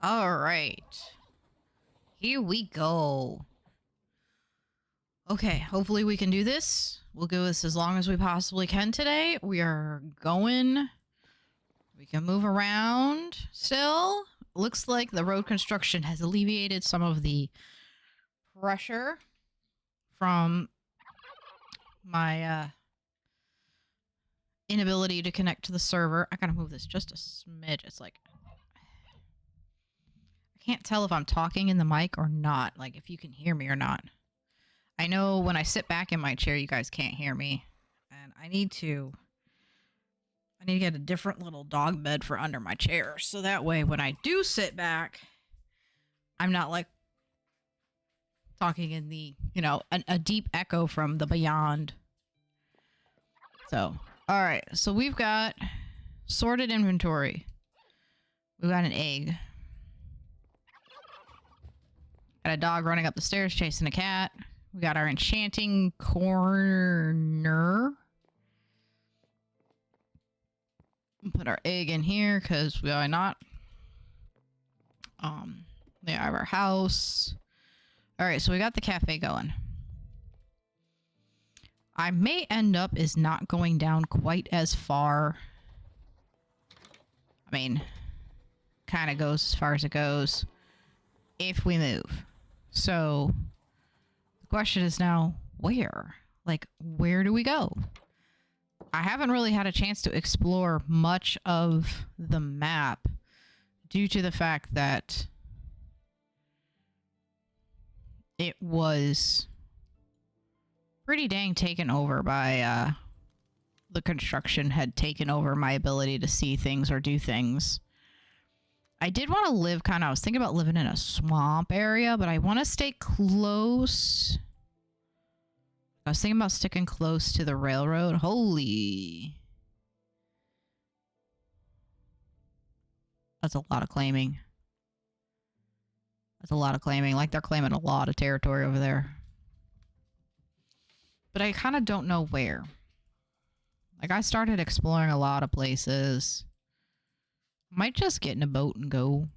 All right. Here we go. Okay, hopefully we can do this. We'll go this as long as we possibly can today. We are going. We can move around still. Looks like the road construction has alleviated some of the pressure from my inability to connect to the server. I gotta move this just a smidge. It's like I can't tell if I'm talking in the mic or not, like if you can hear me or not. I know when I sit back in my chair, you guys can't hear me. And I need to get a different little dog bed for under my chair. So that way, when I do sit back, I'm not like talking in the, a deep echo from the beyond. So, all right. So we've got sorted inventory. We've got an egg. Got a dog running up the stairs chasing a cat. We got our enchanting corner. Put our egg in here because why not? We have our house. All right, so we got the cafe going. I may end up is not going down quite as far. I mean, kind of goes as far as it goes if we move. So the question is now, where? Like, where do we go? I haven't really had a chance to explore much of the map due to the fact that it was pretty dang taken over by, the construction had taken over my ability to see things or do things. I did want to live I was thinking about living in a swamp area, but I want to stay close. I was thinking about sticking close to the railroad. Holy. That's a lot of claiming. That's a lot of claiming. Like they're claiming a lot of territory over there. But I kind of don't know where. Like I started exploring a lot of places. Might just get in a boat and go.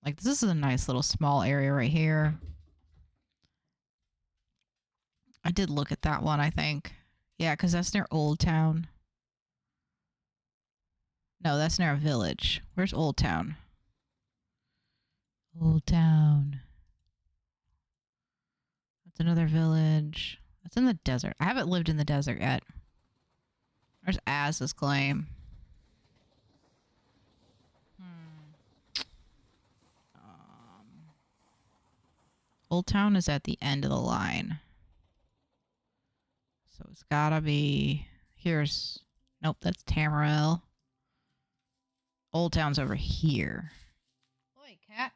Like this is a nice little small area right here. I did look at that one, I think. Yeah, because that's near Old Town. No, that's near a village. Where's Old Town? Old Town. That's another village. That's in the desert. I haven't lived in the desert yet. There's Az's claim. Old Town is at the end of the line. So it's gotta be... Here's... Nope, that's Tamarill. Old Town's over here. Oi, cat.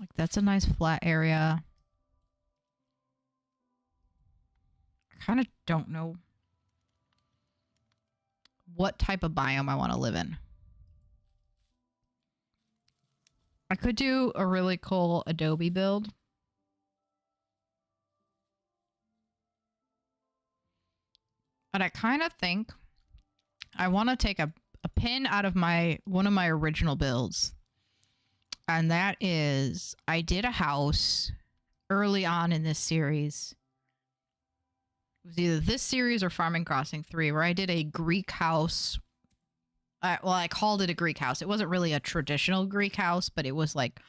Like, that's a nice flat area. I kind of don't know what type of biome I want to live in. I could do a really cool Adobe build. But I kind of think I want to take a pin out of one of my original builds. And that is, I did a house early on in this series. It was either this series or Farming Crossing 3, where I did a Greek house. Well, I called it a Greek house. It wasn't really a traditional Greek house, but it was like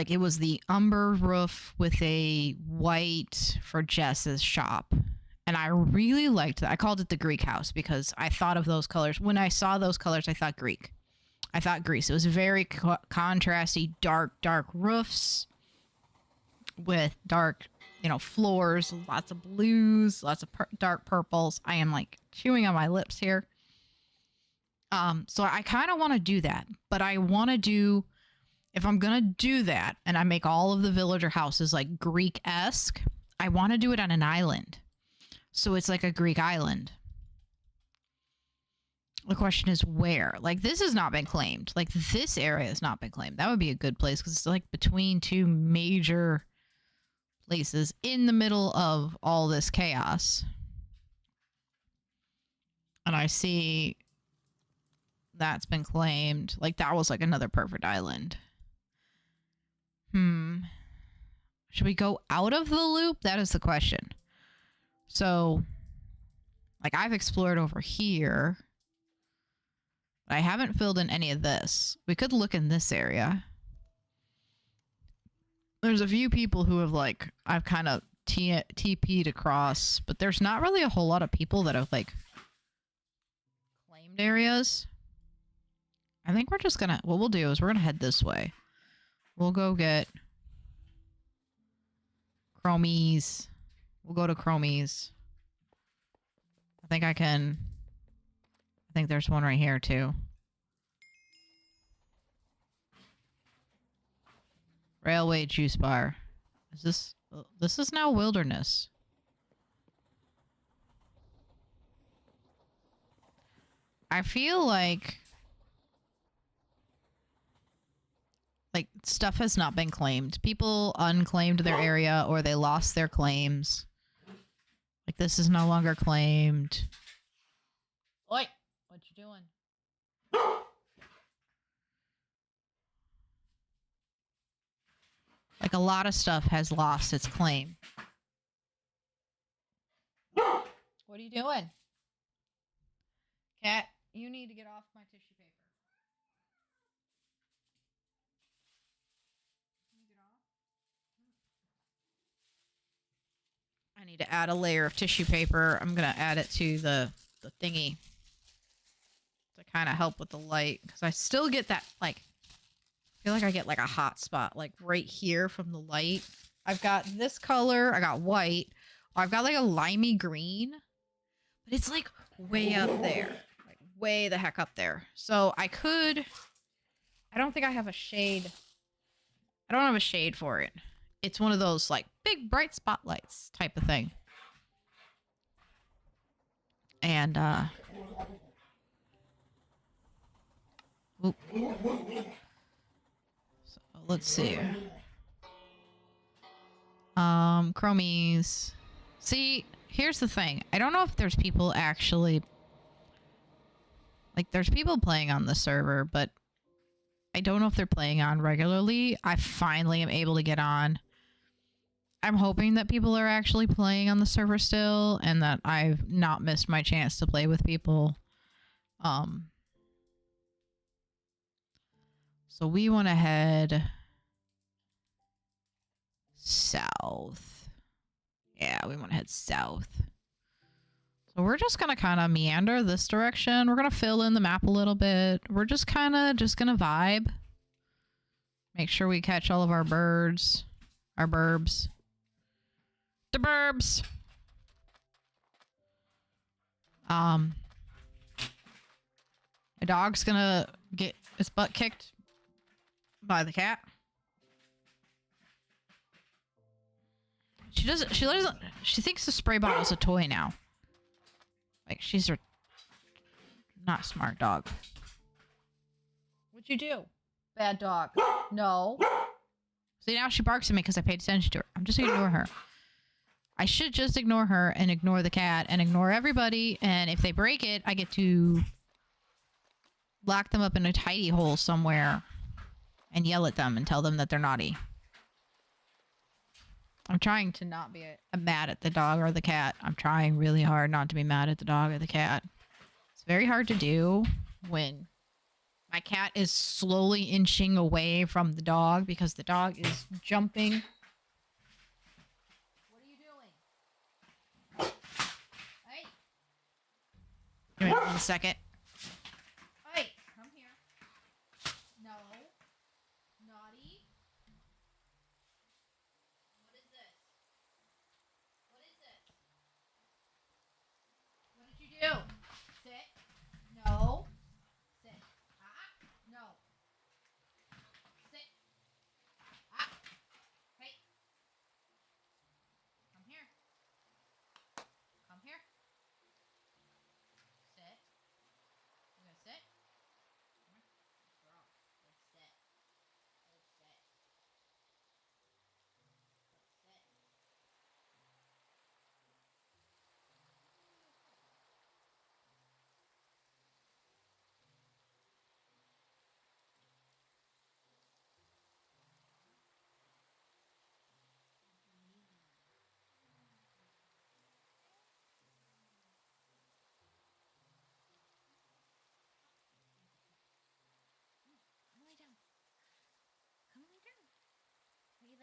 it was the umber roof with a white for Jess's shop. And I really liked that. I called it the Greek house because I thought of those colors. When I saw those colors, I thought Greek. I thought Greece. It was very contrasty, dark roofs with dark, floors, lots of blues, lots of dark purples. I am like chewing on my lips here. So I kind of want to do that, but I want to do, if I'm going to do that and I make all of the villager houses like Greek-esque, I want to do it on an island. So it's like a Greek island. The question is where? Like, this has not been claimed. Like, this area has not been claimed. That would be a good place because it's like between two major places in the middle of all this chaos. And I see that's been claimed. Like, that was like another perfect island. Should we go out of the loop? That is the question. So, like, I've explored over here. But I haven't filled in any of this. We could look in this area. There's a few people who have, like, I've kind of TP'd across, but there's not really a whole lot of people that have, like, claimed areas. I think we're just gonna, what we'll do is we're gonna head this way. We'll go get Chromies. We'll go to Chromies. I think there's one right here too. Railway juice bar. This is now wilderness. I feel like stuff has not been claimed. People unclaimed their area or they lost their claims. Like, this is no longer claimed. Oi! What you doing? Like, a lot of stuff has lost its claim. What are you doing? Cat, you need to get off my tissue paper. I need to add a layer of tissue paper. I'm going to add it to the thingy to kind of help with the light. Because I still get that, like, I feel like I get, like, a hot spot, like, right here from the light. I've got this color. I got white. I've got, like, a limey green. But it's, like, way up there. Like, way the heck up there. So I could... I don't think I have a shade. I don't have a shade for it. It's one of those, like, big bright spotlights type of thing. And, so, let's see. Chromies. See, here's the thing. I don't know if there's people actually... Like, there's people playing on the server, but I don't know if they're playing on regularly. I finally am able to get on. I'm hoping that people are actually playing on the server still and that I've not missed my chance to play with people. So we want to head south. Yeah, we want to head south. So we're just going to kind of meander this direction. We're going to fill in the map a little bit. We're just kind of going to vibe. Make sure we catch all of our birds. Our burbs. The burbs! My dog's gonna get its butt kicked by the cat. She thinks the spray bottle's a toy now. Like, she's a not smart dog. What'd you do? Bad dog. No. See, now she barks at me because I paid attention to her. I'm just gonna ignore her. I should just ignore her and ignore the cat and ignore everybody. And if they break it, I get to lock them up in a tidy hole somewhere and yell at them and tell them that they're naughty. I'm trying to not be mad at the dog or the cat. I'm trying really hard not to be mad at the dog or the cat. It's very hard to do when my cat is slowly inching away from the dog because the dog is jumping. Give me 1 second. Hey, come here. No. Naughty. What is this? What is this? What did you do? Sit. No. Sit. No. Sit. Hey. Come here. Come here. Sit.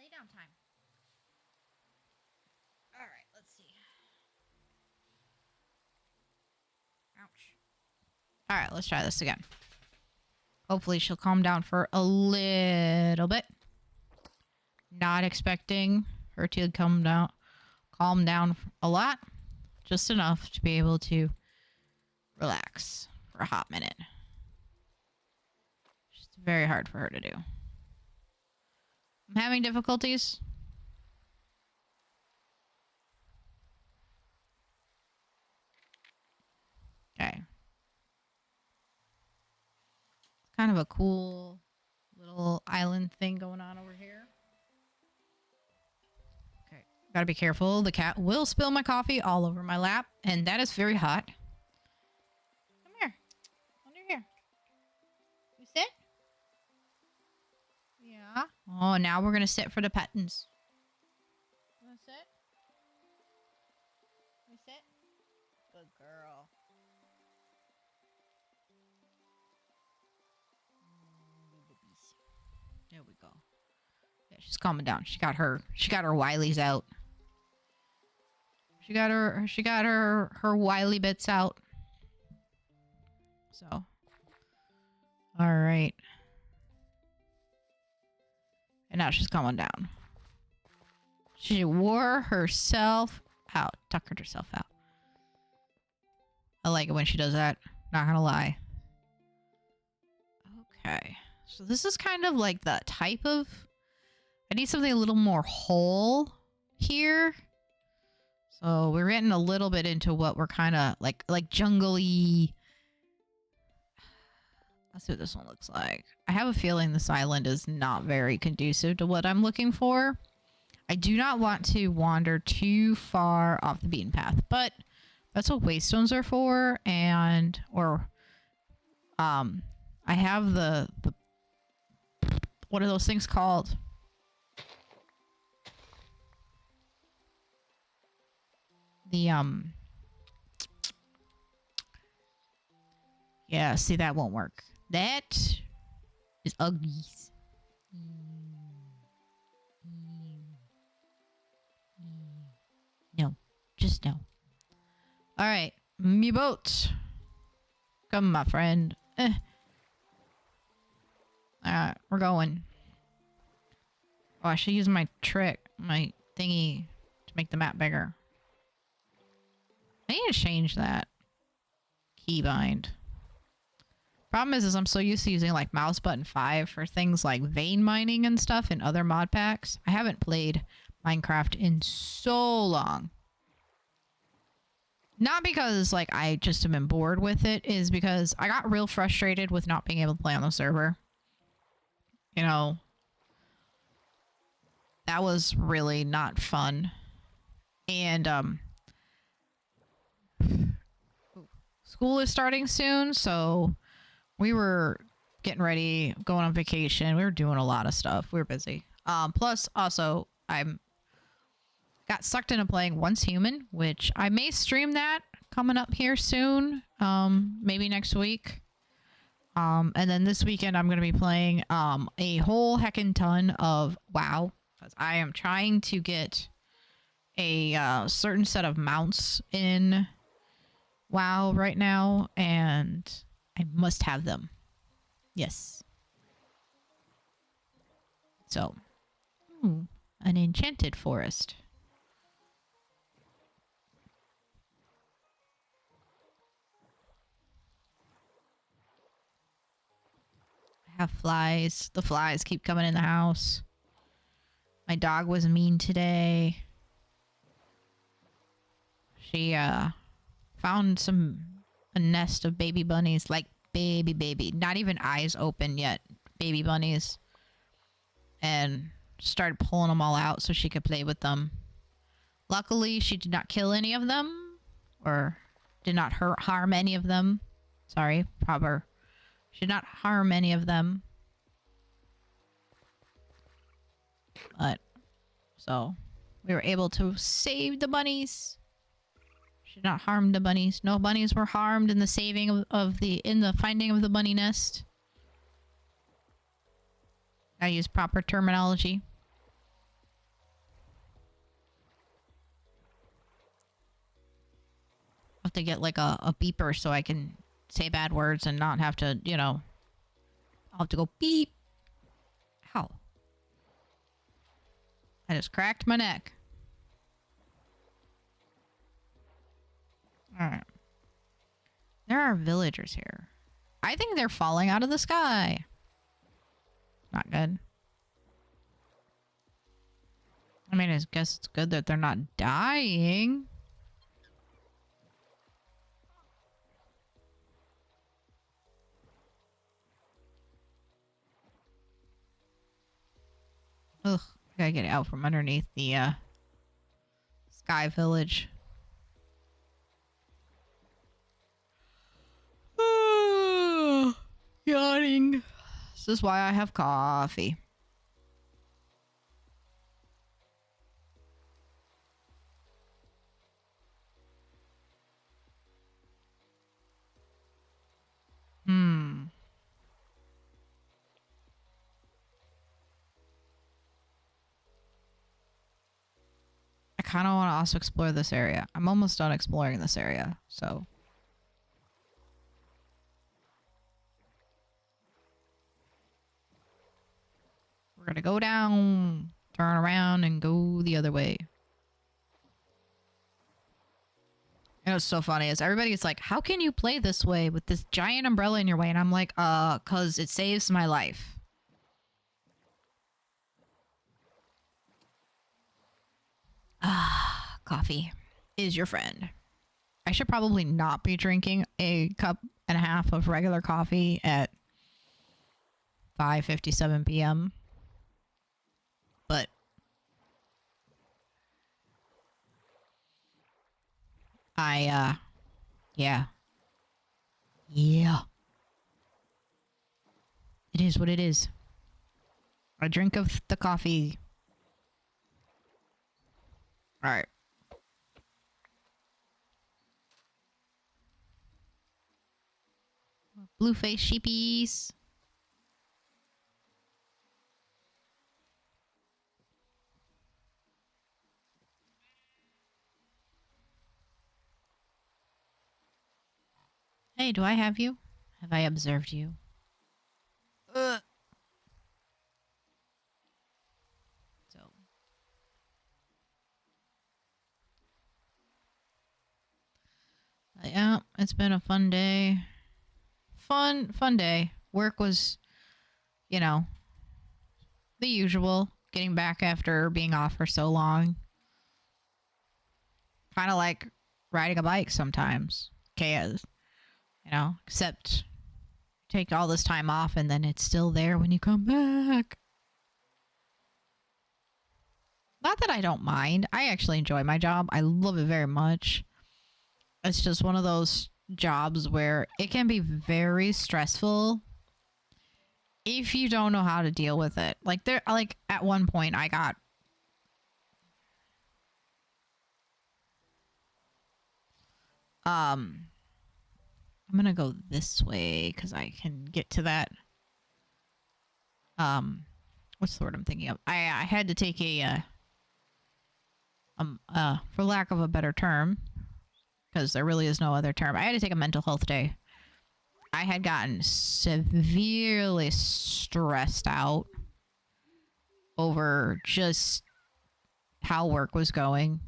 Lay down time. All right, let's see. Ouch. All right, let's try this again. Hopefully she'll calm down for a little bit. Not expecting her to calm down a lot. Just enough to be able to relax for a hot minute. It's very hard for her to do. I'm having difficulties. Okay. Kind of a cool little island thing going on over here. Okay. Gotta be careful. The cat will spill my coffee all over my lap, and that is very hot. Come here. Under here. You sit? Yeah. Oh, now we're gonna sit for the pettins. You wanna sit? You sit? Good girl. There we go. Yeah, she's calming down. She got her wilies out. She got her wily bits out. So. All right. And now she's calming down. She wore herself out. Tuckered herself out. I like it when she does that. Not gonna lie. Okay. So this is kind of like the type of... I need something a little more whole here. So we're getting a little bit into what we're kind of like jungle-y. Let's see what this one looks like. I have a feeling this island is not very conducive to what I'm looking for. I do not want to wander too far off the beaten path, but that's what waystones are for. And, I have the what are those things called? Yeah, see, that won't work. That is ugly. No, just no. All right, me boat. Come, my friend. Alright, we're going. Oh, I should use my my thingy, to make the map bigger. I need to change that keybind. Problem is I'm so used to using like mouse button 5 for things like vein mining and stuff in other mod packs. I haven't played Minecraft in so long. Not because like I just am bored with it, is because I got real frustrated with not being able to play on the server. You know, that was really not fun. And school is starting soon, so we were getting ready, going on vacation. We were doing a lot of stuff. We were busy. Plus, also, got sucked into playing Once Human, which I may stream that coming up here soon. Maybe next week. And then this weekend I'm going to be playing a whole heckin' ton of WoW, because I am trying to get a certain set of mounts in WoW right now, and I must have them. Yes. So, an enchanted forest. Have flies. The flies keep coming in the house. My dog was mean today. She found a nest of baby bunnies, like baby, not even eyes open yet, baby bunnies, and started pulling them all out so she could play with them. Luckily, she did not kill any of them, or did not harm any of them. Sorry, proper. She did not harm any of them. But, so, we were able to save the bunnies. She did not harm the bunnies. No bunnies were harmed in the saving in the finding of the bunny nest. I use proper terminology. have to get like a beeper so I can say bad words and not have to, you know, I'll have to go beep. Ow. I just cracked my neck. Alright. There are villagers here. I think they're falling out of the sky. Not good. I mean, I guess it's good that they're not dying. Ugh, I gotta get out from underneath the sky village. Yawning. This is why I have coffee. I kind of want to also explore this area. I'm almost done exploring this area, so. We're gonna go down, turn around, and go the other way. You know what's so funny is everybody's like, how can you play this way with this giant umbrella in your way? And I'm like, cause it saves my life. Ah, coffee is your friend. I should probably not be drinking a cup and a half of regular coffee at 5:57 p.m. But yeah. Yeah. It is what it is. A drink of the coffee. Alright. Blue face sheepies. Hey, do I have you? Have I observed you? So. Yeah, it's been a fun day. Fun day. Work was, you know, the usual. Getting back after being off for so long. Kind of like riding a bike sometimes. Chaos. You know, except take all this time off and then it's still there when you come back. Not that I don't mind. I actually enjoy my job. I love it very much. It's just one of those jobs where it can be very stressful if you don't know how to deal with it. Like at one point I got I'm gonna go this way because I can get to that. What's the word I'm thinking of? I had to take a for lack of a better term, because there really is no other term. I had to take a mental health day. I had gotten severely stressed out over just how work was going.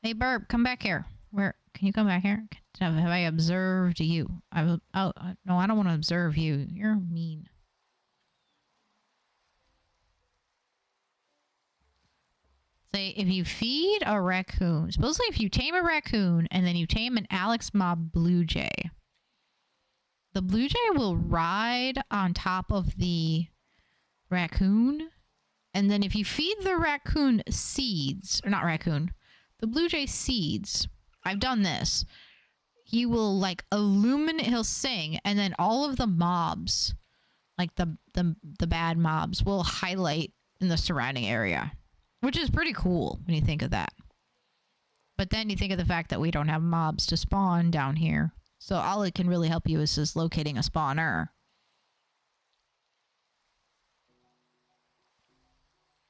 Hey, Burp, come back here. Where can you come back here? Have I observed you? No, I don't want to observe you. You're mean. Say, if you feed a raccoon, supposedly if you tame a raccoon and then you tame an Alex Mob blue jay, the blue jay will ride on top of the raccoon. And then if you feed the raccoon seeds, or not raccoon, the blue jay seeds, I've done this. He will like illuminate, he'll sing, and then all of the mobs, like the bad mobs, will highlight in the surrounding area. Which is pretty cool when you think of that. But then you think of the fact that we don't have mobs to spawn down here. So all it can really help you is just locating a spawner.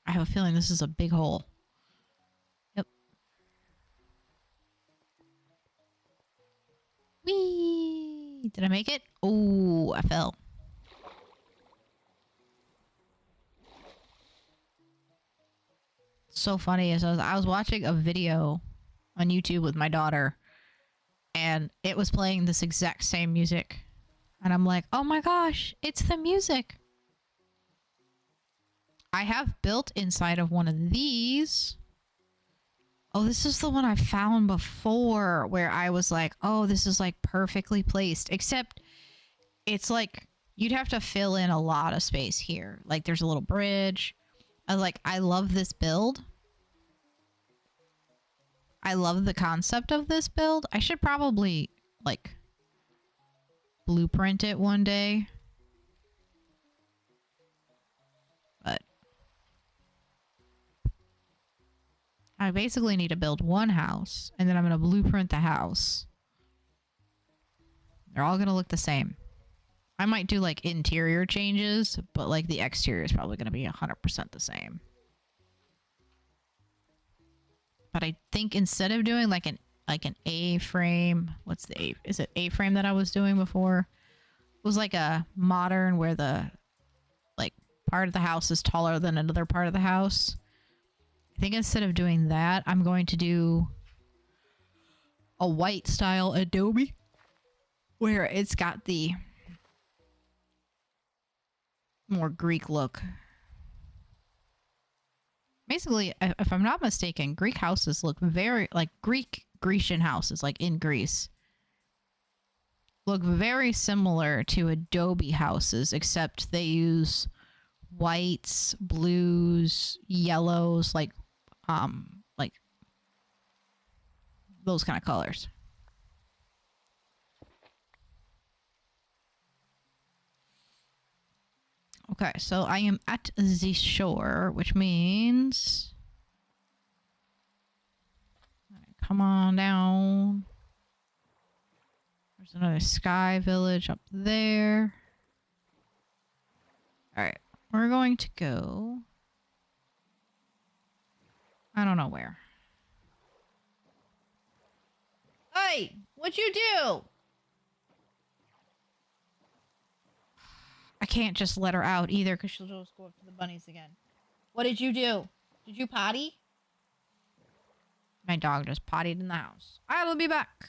I have a feeling this is a big hole. Yep. Did I make it? Oh, I fell. So funny is I was watching a video on YouTube with my daughter, and it was playing this exact same music. And I'm like, oh my gosh, it's the music. I have built inside of one of these. Oh, this is the one I found before where I was like, oh, this is like perfectly placed. Except it's like you'd have to fill in a lot of space here. Like there's a little bridge. I love this build. I love the concept of this build. I should probably like blueprint it one day. But I basically need to build one house, and then I'm going to blueprint the house. They're all going to look the same. I might do like interior changes, but like the exterior is probably going to be 100% the same. But I think instead of doing like an A-frame, what's the A? Is it A-frame that I was doing before? It was like a modern where the like part of the house is taller than another part of the house. I think instead of doing that, I'm going to do a white style Adobe where it's got the more Greek look. Basically, if I'm not mistaken, Greek houses look very like Grecian houses, like in Greece, look very similar to Adobe houses, except they use whites, blues, yellows, like those kind of colors. Okay, so I am at the shore, which means come on down. There's another sky village up there. All right, we're going to go. I don't know where. Hey, what'd you do? I can't just let her out either because she'll just go up to the bunnies again. What did you do? Did you potty? My dog just pottied in the house. I'll be back.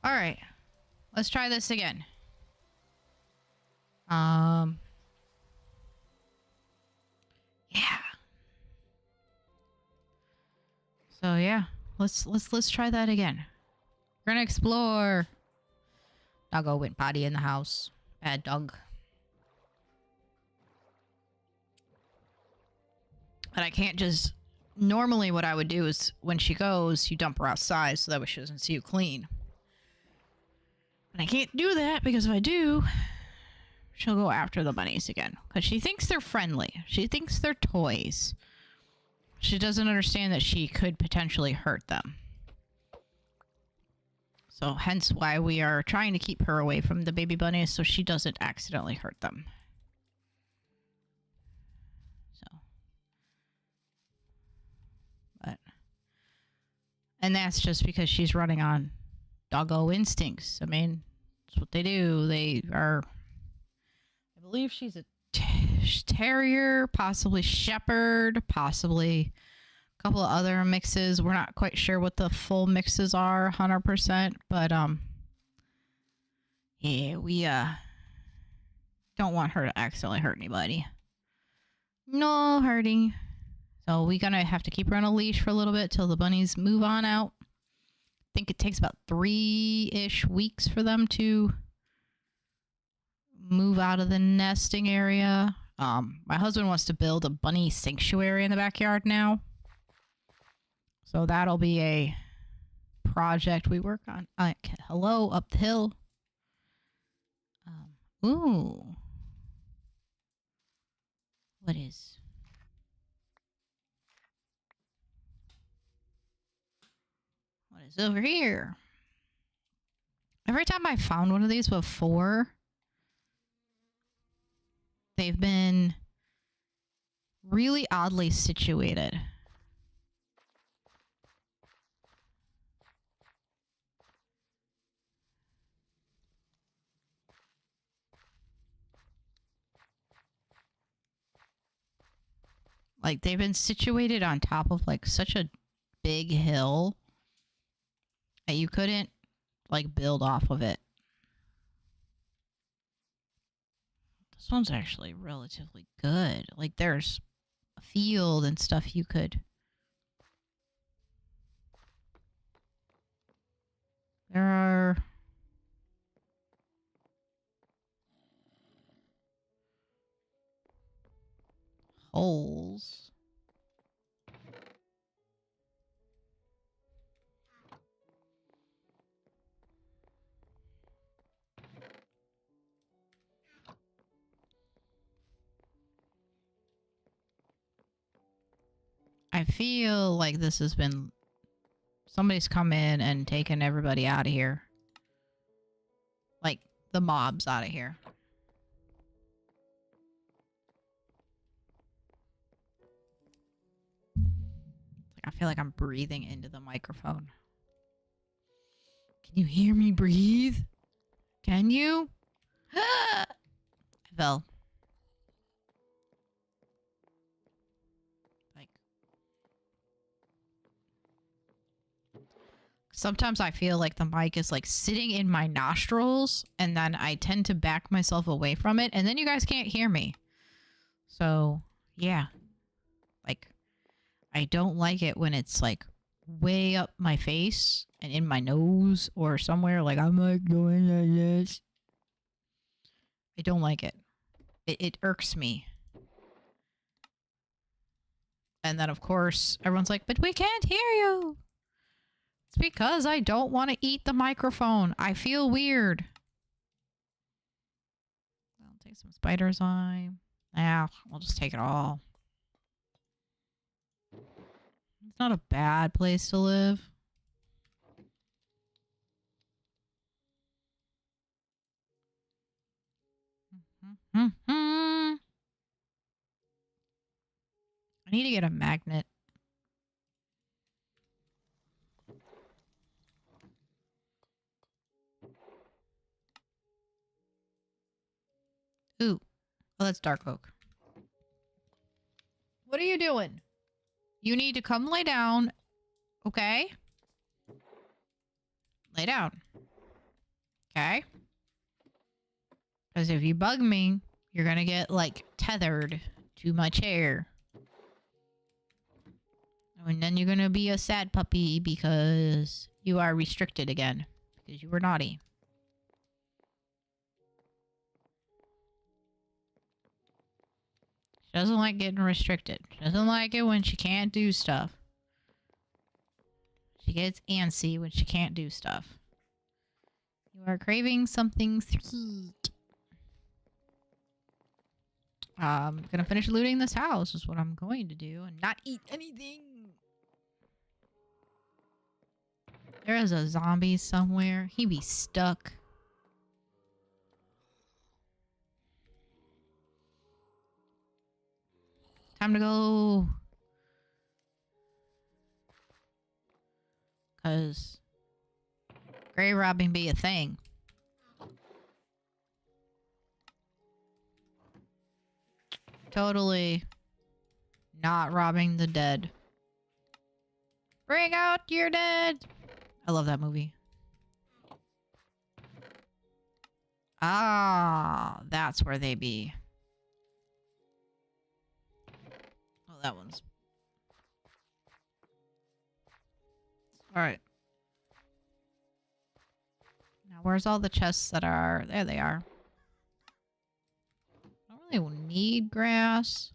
Alright. Let's try this again. Yeah. So yeah, let's try that again. We're gonna explore. Doggo went potty in the house. Bad dog. But I can't just... Normally what I would do is when she goes, you dump her outside so that way she doesn't see you clean. But I can't do that because if I do, she'll go after the bunnies again. Because she thinks they're friendly. She thinks they're toys. She doesn't understand that she could potentially hurt them. So hence why we are trying to keep her away from the baby bunnies so she doesn't accidentally hurt them. So. And that's just because she's running on doggo instincts. I mean, that's what they do. They are... I believe she's a terrier, possibly shepherd, possibly a couple of other mixes. We're not quite sure what the full mixes are 100%, but yeah, we don't want her to accidentally hurt anybody. No hurting. So we're gonna have to keep her on a leash for a little bit till the bunnies move on out. I think it takes about 3-ish weeks for them to move out of the nesting area. My husband wants to build a bunny sanctuary in the backyard now. So that'll be a project we work on. Hello, up the hill. Ooh. What is... What is over here? Every time I found one of these before, they've been really oddly situated. Like, they've been situated on top of, like, such a big hill that you couldn't, like, build off of it. This one's actually relatively good. Like, there's a field and stuff you could... There are... holes. I feel like this has been... Somebody's come in and taken everybody out of here. Like, the mob's out of here. I feel like I'm breathing into the microphone. Can you hear me breathe? Can you? I fell. Like, sometimes I feel like the mic is like sitting in my nostrils and then I tend to back myself away from it and then you guys can't hear me. So, yeah. Like, I don't like it when it's like way up my face and in my nose or somewhere. Like, I'm like going like this. I don't like it. It irks me. And then, of course, everyone's like, but we can't hear you. It's because I don't want to eat the microphone. I feel weird. I'll take some spider's eye. Yeah, I'll just take it all. It's not a bad place to live. I need to get a magnet. Ooh. Oh, that's dark oak. What are you doing? You need to come lay down. Okay? Lay down. Okay? Because if you bug me, you're gonna get, like, tethered to my chair. And then you're gonna be a sad puppy because you are restricted again. Because you were naughty. She doesn't like getting restricted. She doesn't like it when she can't do stuff. She gets antsy when she can't do stuff. You are craving something sweet. I'm gonna finish looting this house is what I'm going to do and not eat anything. There is a zombie somewhere. He be stuck. Time to go. Cause grave robbing be a thing. Totally not robbing the dead. Bring out your dead. I love that movie. Ah, that's where they be. Oh, that one's... Alright. Now, where's all the chests that are... There they are. I don't really need grass.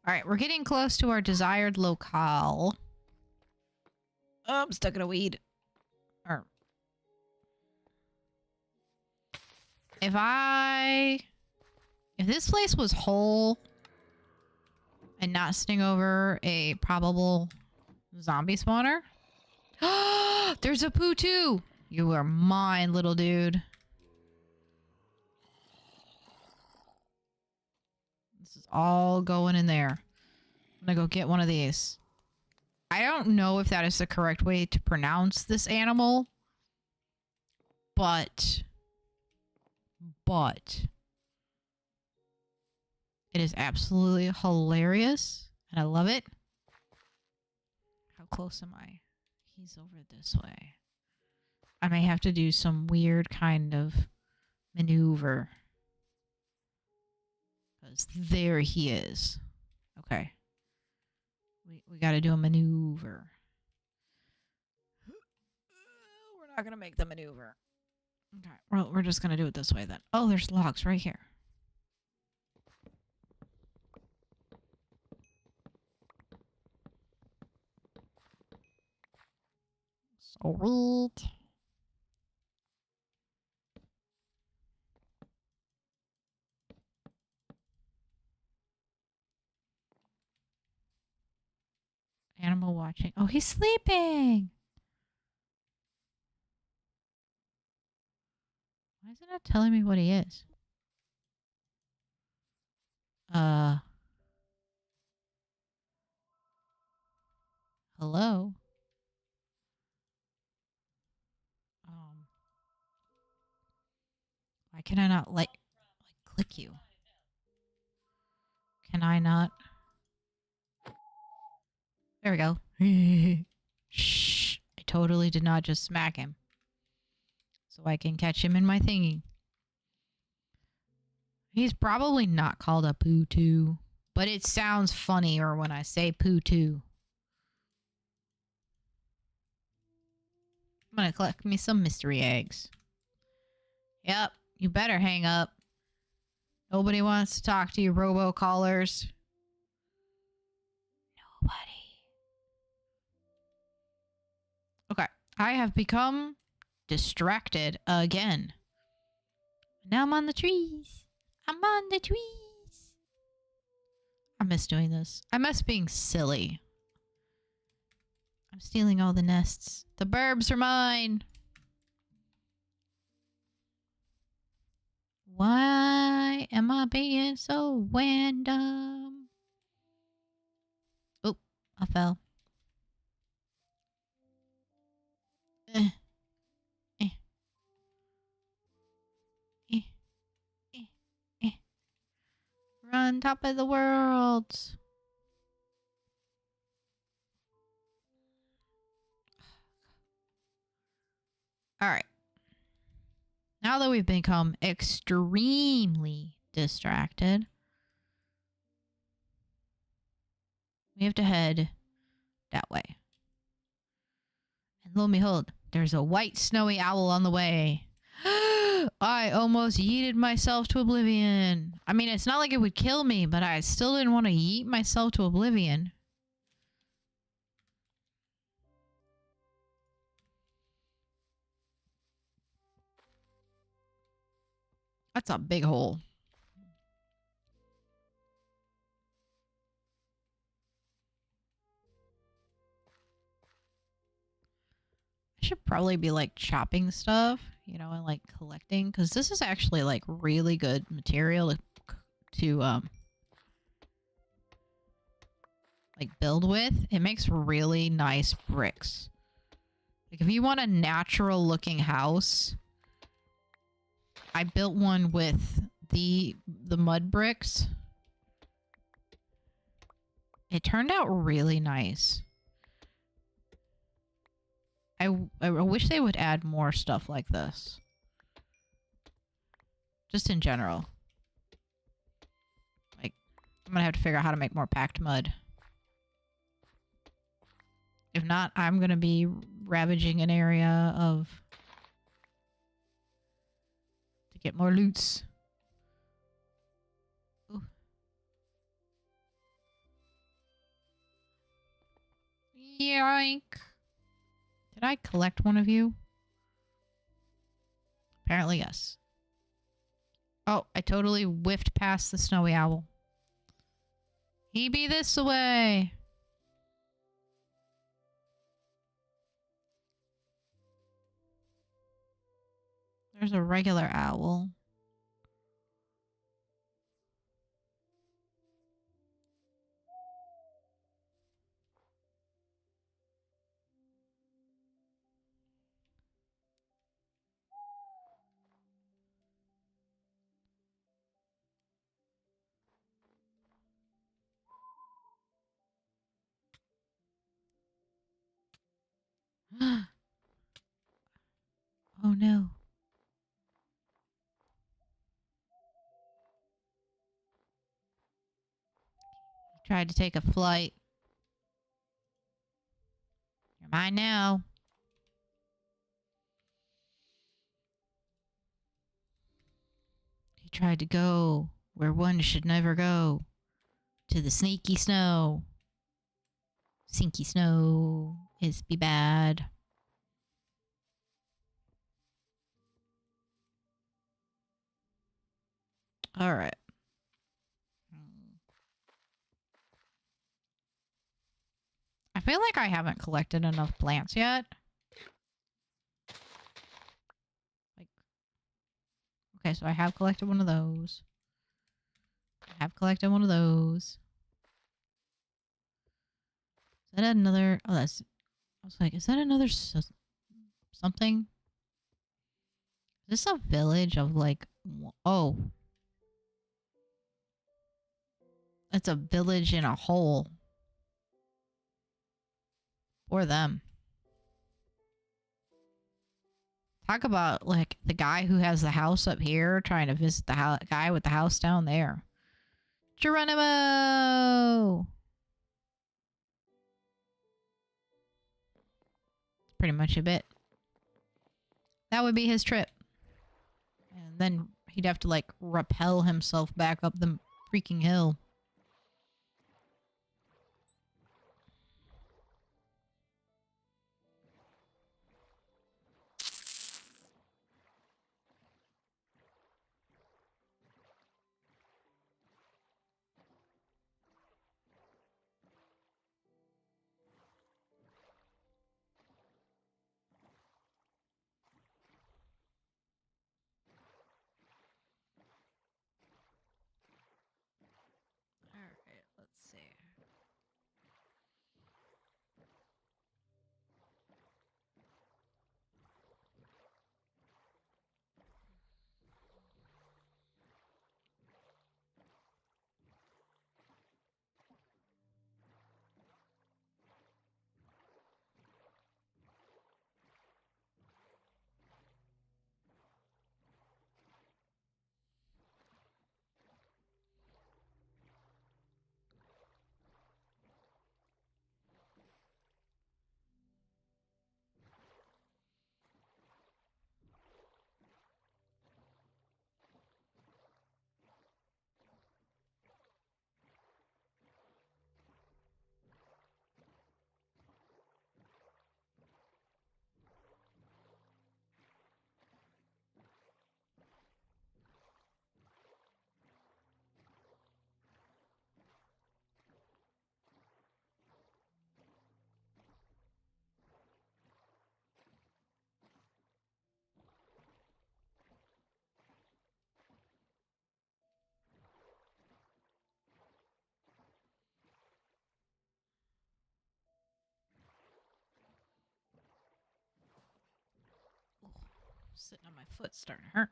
Alright, we're getting close to our desired locale. Oh, I'm stuck in a weed. Or... If this place was whole and not sitting over a probable zombie spawner. There's a poo too. You are mine, little dude. This is all going in there. I'm gonna go get one of these. I don't know if that is the correct way to pronounce this animal, but it is absolutely hilarious, and I love it. How close am I? He's over this way. I may have to do some weird kind of maneuver. Because there he is. Okay. We gotta do a maneuver. We're not gonna make the maneuver. Okay, well, we're just gonna do it this way then. Oh, there's logs right here. Sweet. Animal watching. Oh, he's sleeping. Why is it not telling me what he is? Hello? Why can I not, like click you? Can I not? There we go. Shh. I totally did not just smack him. So I can catch him in my thingy. He's probably not called a poo-too. But it sounds funnier when I say poo-too. I'm gonna collect me some mystery eggs. Yep, you better hang up. Nobody wants to talk to you, robocallers. Nobody. Okay, I have become distracted again. Now I'm on the trees. I'm on the trees. I miss doing this. I miss being silly. I'm stealing all the nests. The burbs are mine. Why am I being so random? Oh, I fell. Eh. Eh. Eh. Eh. Eh. Run, top of the world. Alright. Now that we've become extremely distracted, we have to head that way. And lo and behold, there's a white snowy owl on the way. I almost yeeted myself to oblivion. I mean, it's not like it would kill me, but I still didn't want to yeet myself to oblivion. That's a big hole. I should probably be like chopping stuff, you know, and like collecting, because this is actually like really good material to like build with. It makes really nice bricks. Like if you want a natural looking house, I built one with the mud bricks. It turned out really nice. I wish they would add more stuff like this. Just in general. Like, I'm gonna have to figure out how to make more packed mud. If not, I'm gonna be ravaging an area to get more loots. Ooh. Yoink. Did I collect one of you? Apparently, yes. Oh, I totally whiffed past the snowy owl. He be this way. There's a regular owl. Oh no. He tried to take a flight. You're mine now. He tried to go where one should never go. To the sneaky snow. Sinky snow is be bad. Alright. I feel like I haven't collected enough plants yet. Like, okay, so I have collected one of those. I have collected one of those. Is that another? Oh, that's. I was like, is that another something? Is this a village of like? Oh, it's a village in a hole. For them. Talk about like the guy who has the house up here trying to visit the guy with the house down there. Geronimo! That's pretty much a bit. That would be his trip. And then he'd have to like rappel himself back up the freaking hill. Alright, let's see. Sitting on my foot starting to hurt.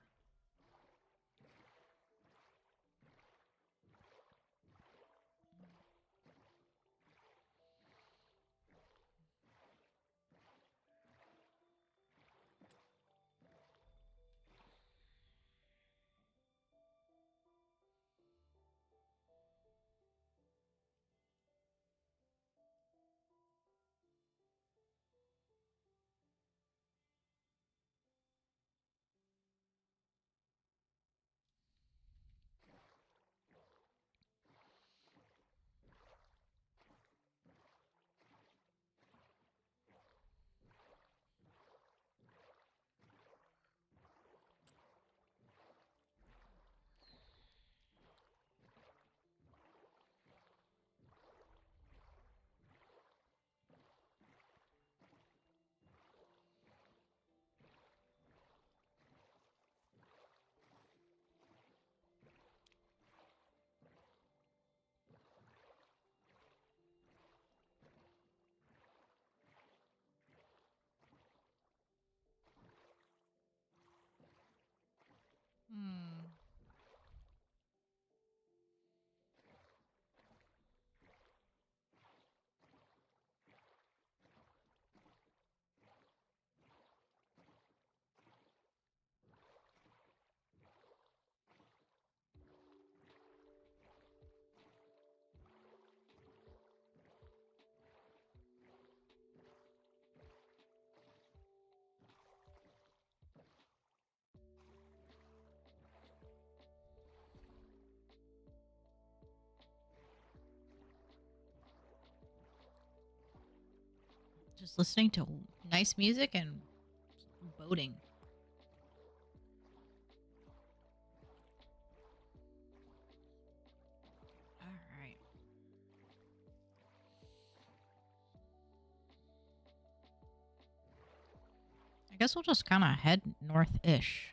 Hmm. Just listening to nice music and boating. All right. I guess we'll just kind of head north-ish.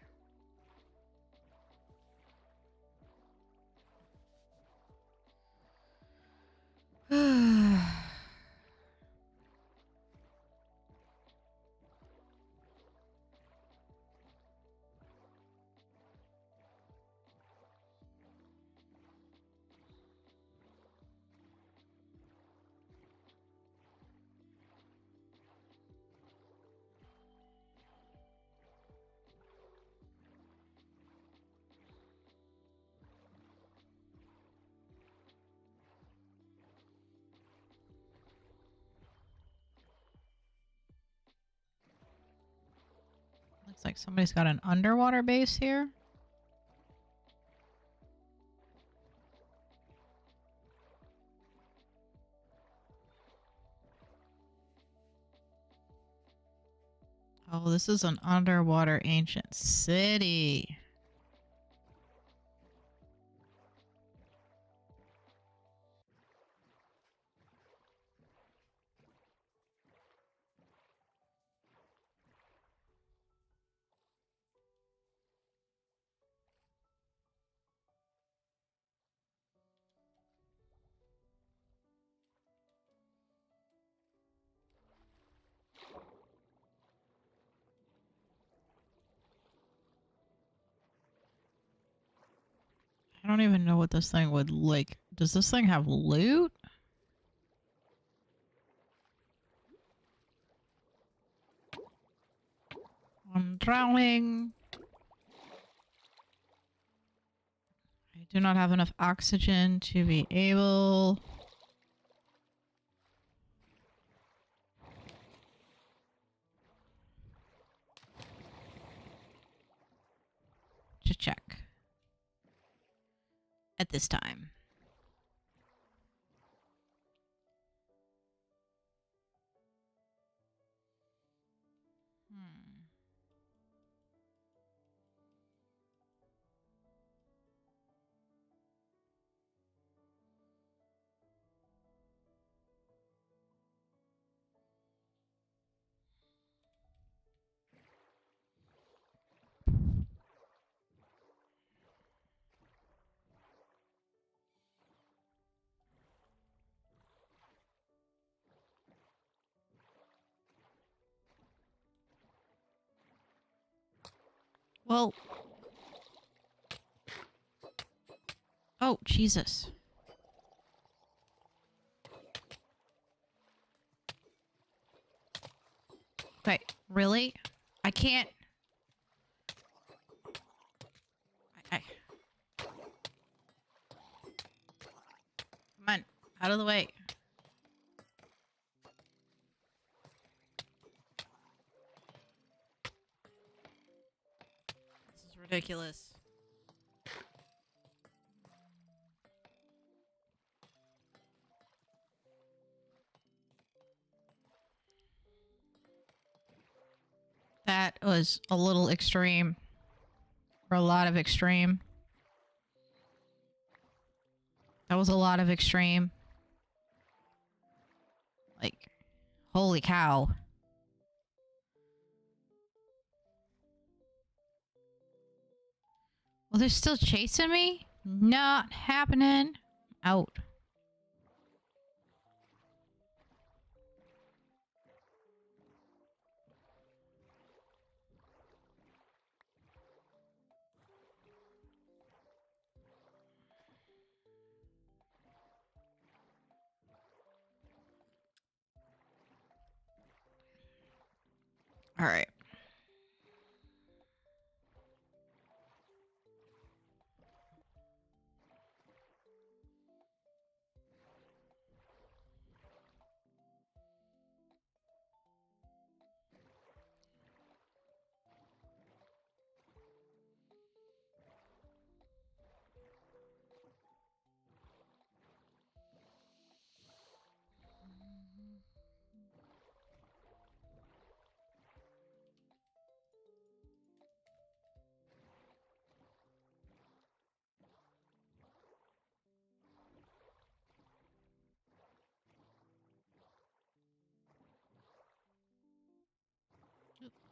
Looks like somebody's got an underwater base here. Oh, this is an underwater ancient city. I don't even know what this thing would like. Does this thing have loot? I'm drowning. I do not have enough oxygen to be able to check at this time. Hmm. Well. Oh, Jesus. Wait, really? I can't... Come on, out of the way. This is ridiculous. That was a little extreme. For a lot of extreme. That was a lot of extreme. Like, holy cow. Well, they're still chasing me? Not happening. Out. All right.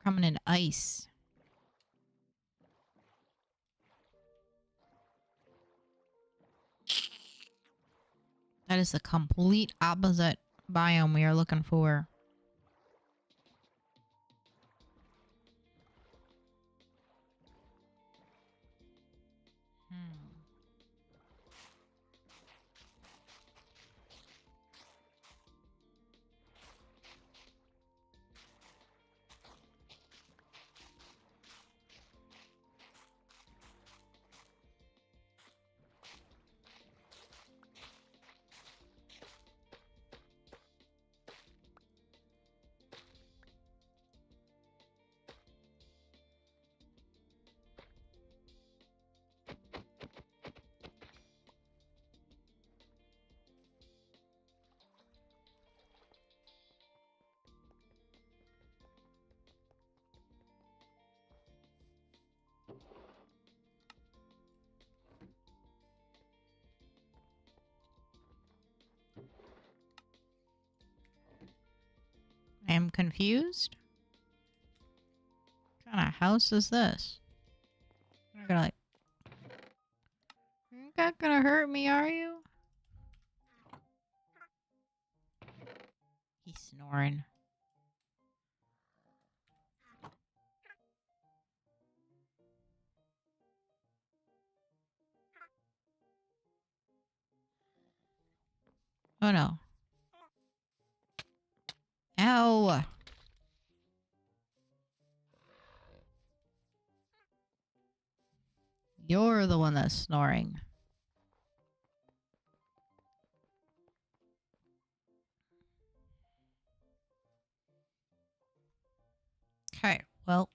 Coming in ice. That is the complete opposite biome we are looking for. I am confused. What kind of house is this? You're gonna like... You're not gonna hurt me, are you? He's snoring. Oh no. Ow! You're the one that's snoring. Okay, well.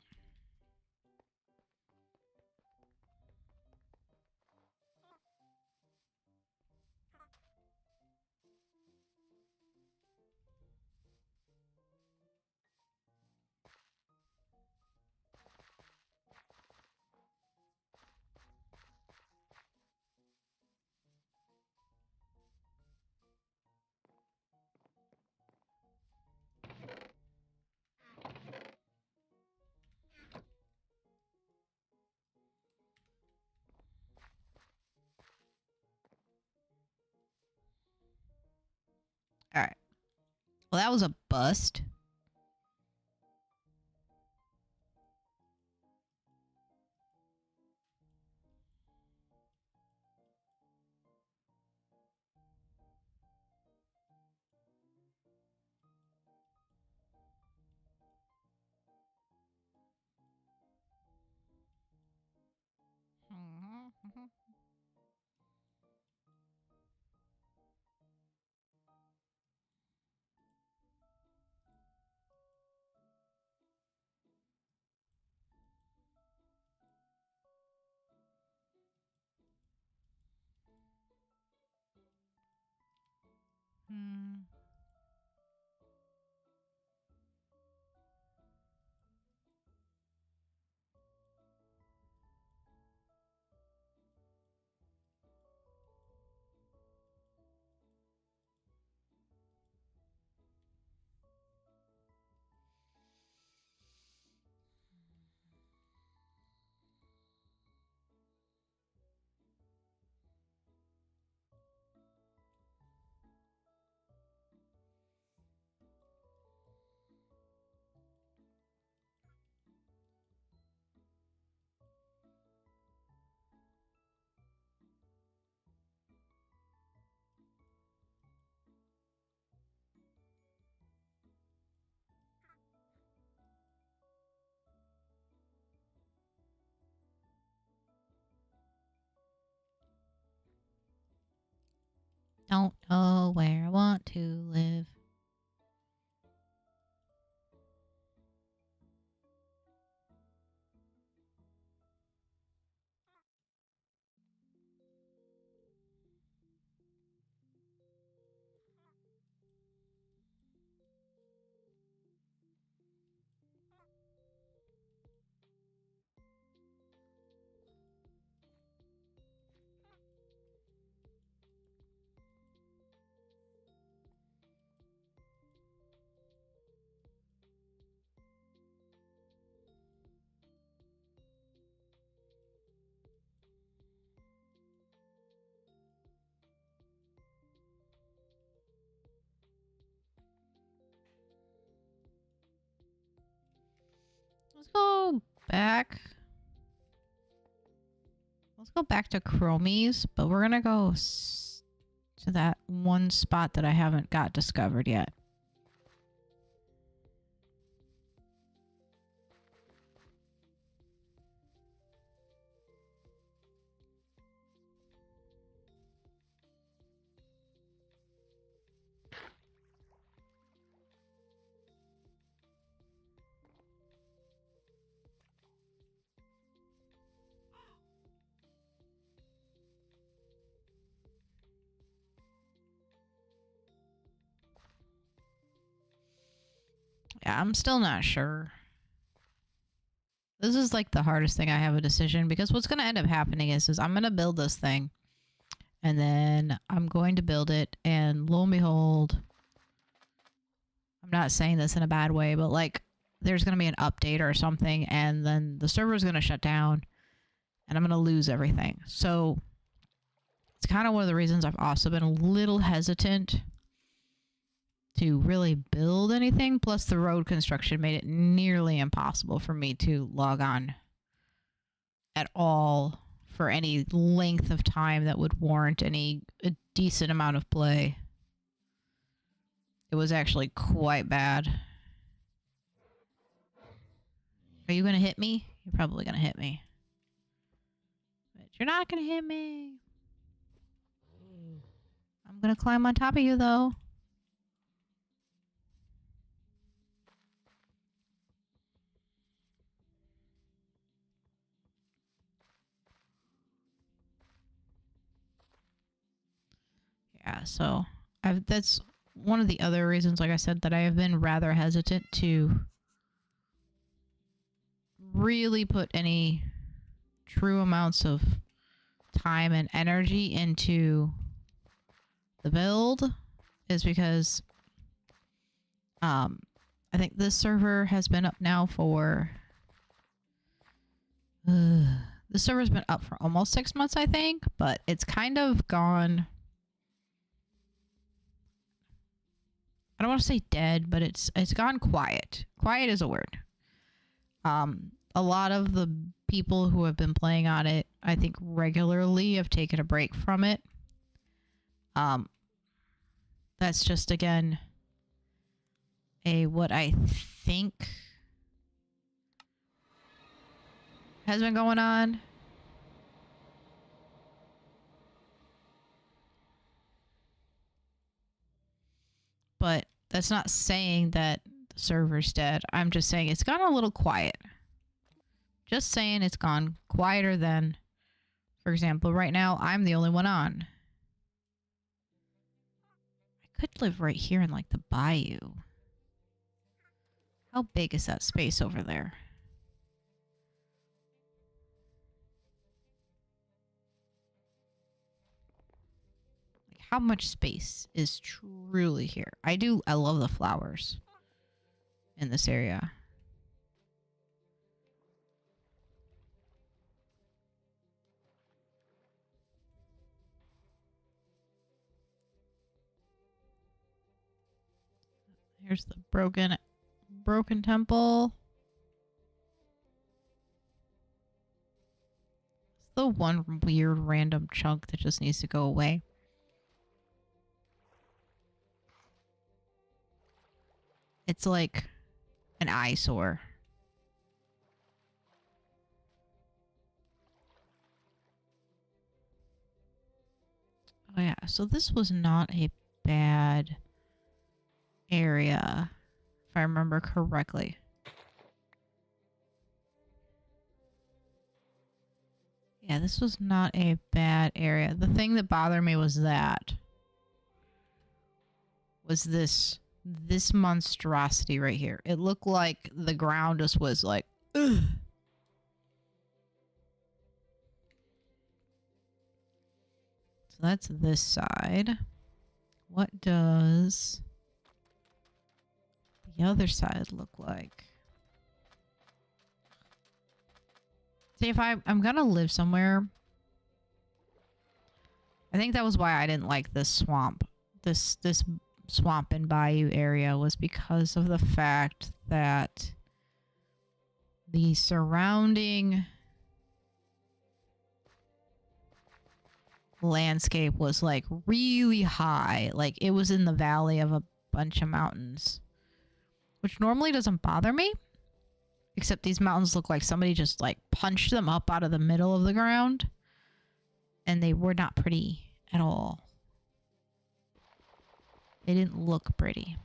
Alright. Well, that was a bust. Hmm. Don't know where I want to live. Let's go back. Let's go back to Chromies, but we're gonna go to that one spot that I haven't got discovered yet. Yeah, I'm still not sure. This is like the hardest thing I have a decision, because what's going to end up happening is I'm going to build this thing, and then I'm going to build it, and lo and behold, I'm not saying this in a bad way, but like there's going to be an update or something, and then the server is going to shut down, and I'm going to lose everything. So it's kind of one of the reasons I've also been a little hesitant to really build anything. Plus, the road construction made it nearly impossible for me to log on at all for any length of time that would warrant a decent amount of play. It was actually quite bad. Are you going to hit me? You're probably going to hit me. But you're not going to hit me. I'm going to climb on top of you, though. Yeah, so that's one of the other reasons, like I said, that I have been rather hesitant to really put any true amounts of time and energy into the build, is because I think this server has been up now for this server's been up for almost 6 months, I think, but it's kind of gone. I don't want to say dead, but it's gone quiet. Quiet is a word. A lot of the people who have been playing on it, I think, regularly have taken a break from it. That's just, again, what I think has been going on. But that's not saying that the server's dead. I'm just saying it's gone a little quiet. Just saying it's gone quieter than, for example, right now I'm the only one on. I could live right here in like the bayou. How big is that space over there? Like how much space is truly here? I love the flowers in this area. Here's the broken temple. It's the one weird random chunk that just needs to go away. It's like an eyesore. Oh yeah, so this was not a bad area, if I remember correctly. Yeah, this was not a bad area. The thing that bothered me was this monstrosity right here. It looked like the ground just was like, ugh. So that's this side. What does the other side look like? See, if I'm gonna live somewhere, I think that was why I didn't like this swamp. This swamp and bayou area was because of the fact that the surrounding landscape was like really high. Like it was in the valley of a bunch of mountains, which normally doesn't bother me. Except these mountains look like somebody just like punched them up out of the middle of the ground. And they were not pretty at all. They didn't look pretty.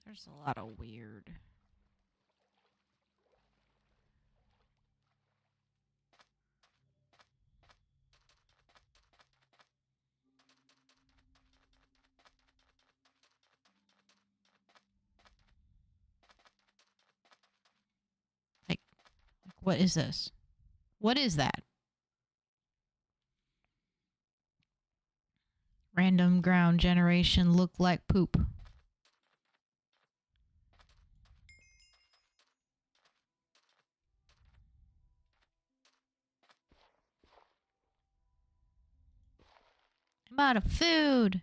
There's a lot of weird. Like what is this? What is that? Random ground generation look like poop. I'm out of food.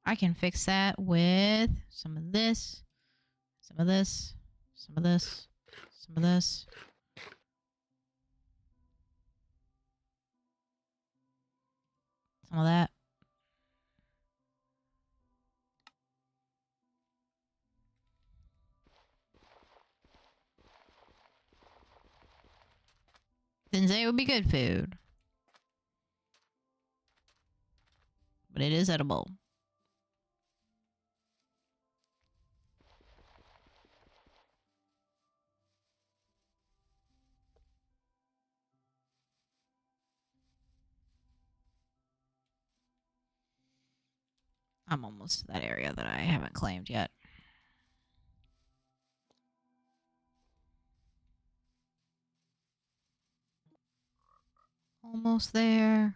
I can fix that with some of this, some of this, some of this, some of this. Some of that. Didn't say it would be good food. But it is edible. I'm almost to that area that I haven't claimed yet. Almost there.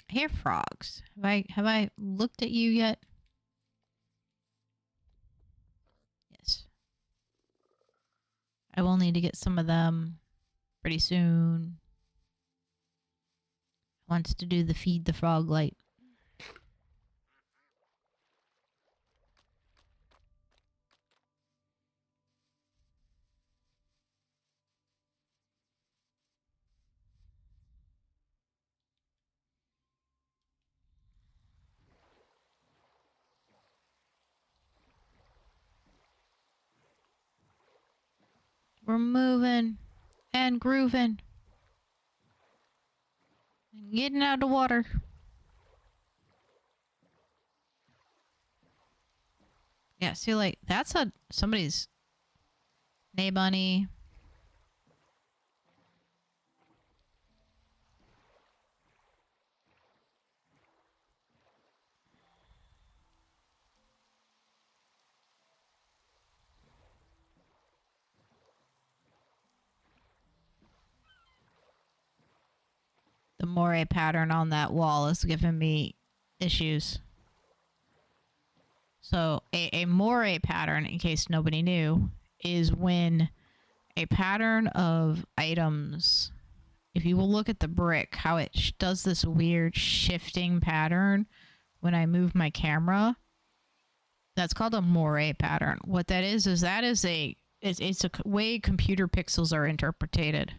I hear frogs. Have I looked at you yet? Yes. I will need to get some of them pretty soon. Wants to do the feed the frog light. We're moving and grooving and getting out of the water. Yeah, see, like, that's somebody's nay bunny. The moire pattern on that wall is giving me issues. So a moire pattern, in case nobody knew, is when a pattern of items, if you will look at the brick, how it does this weird shifting pattern when I move my camera, that's called a moire pattern. What that is it's a way computer pixels are interpreted.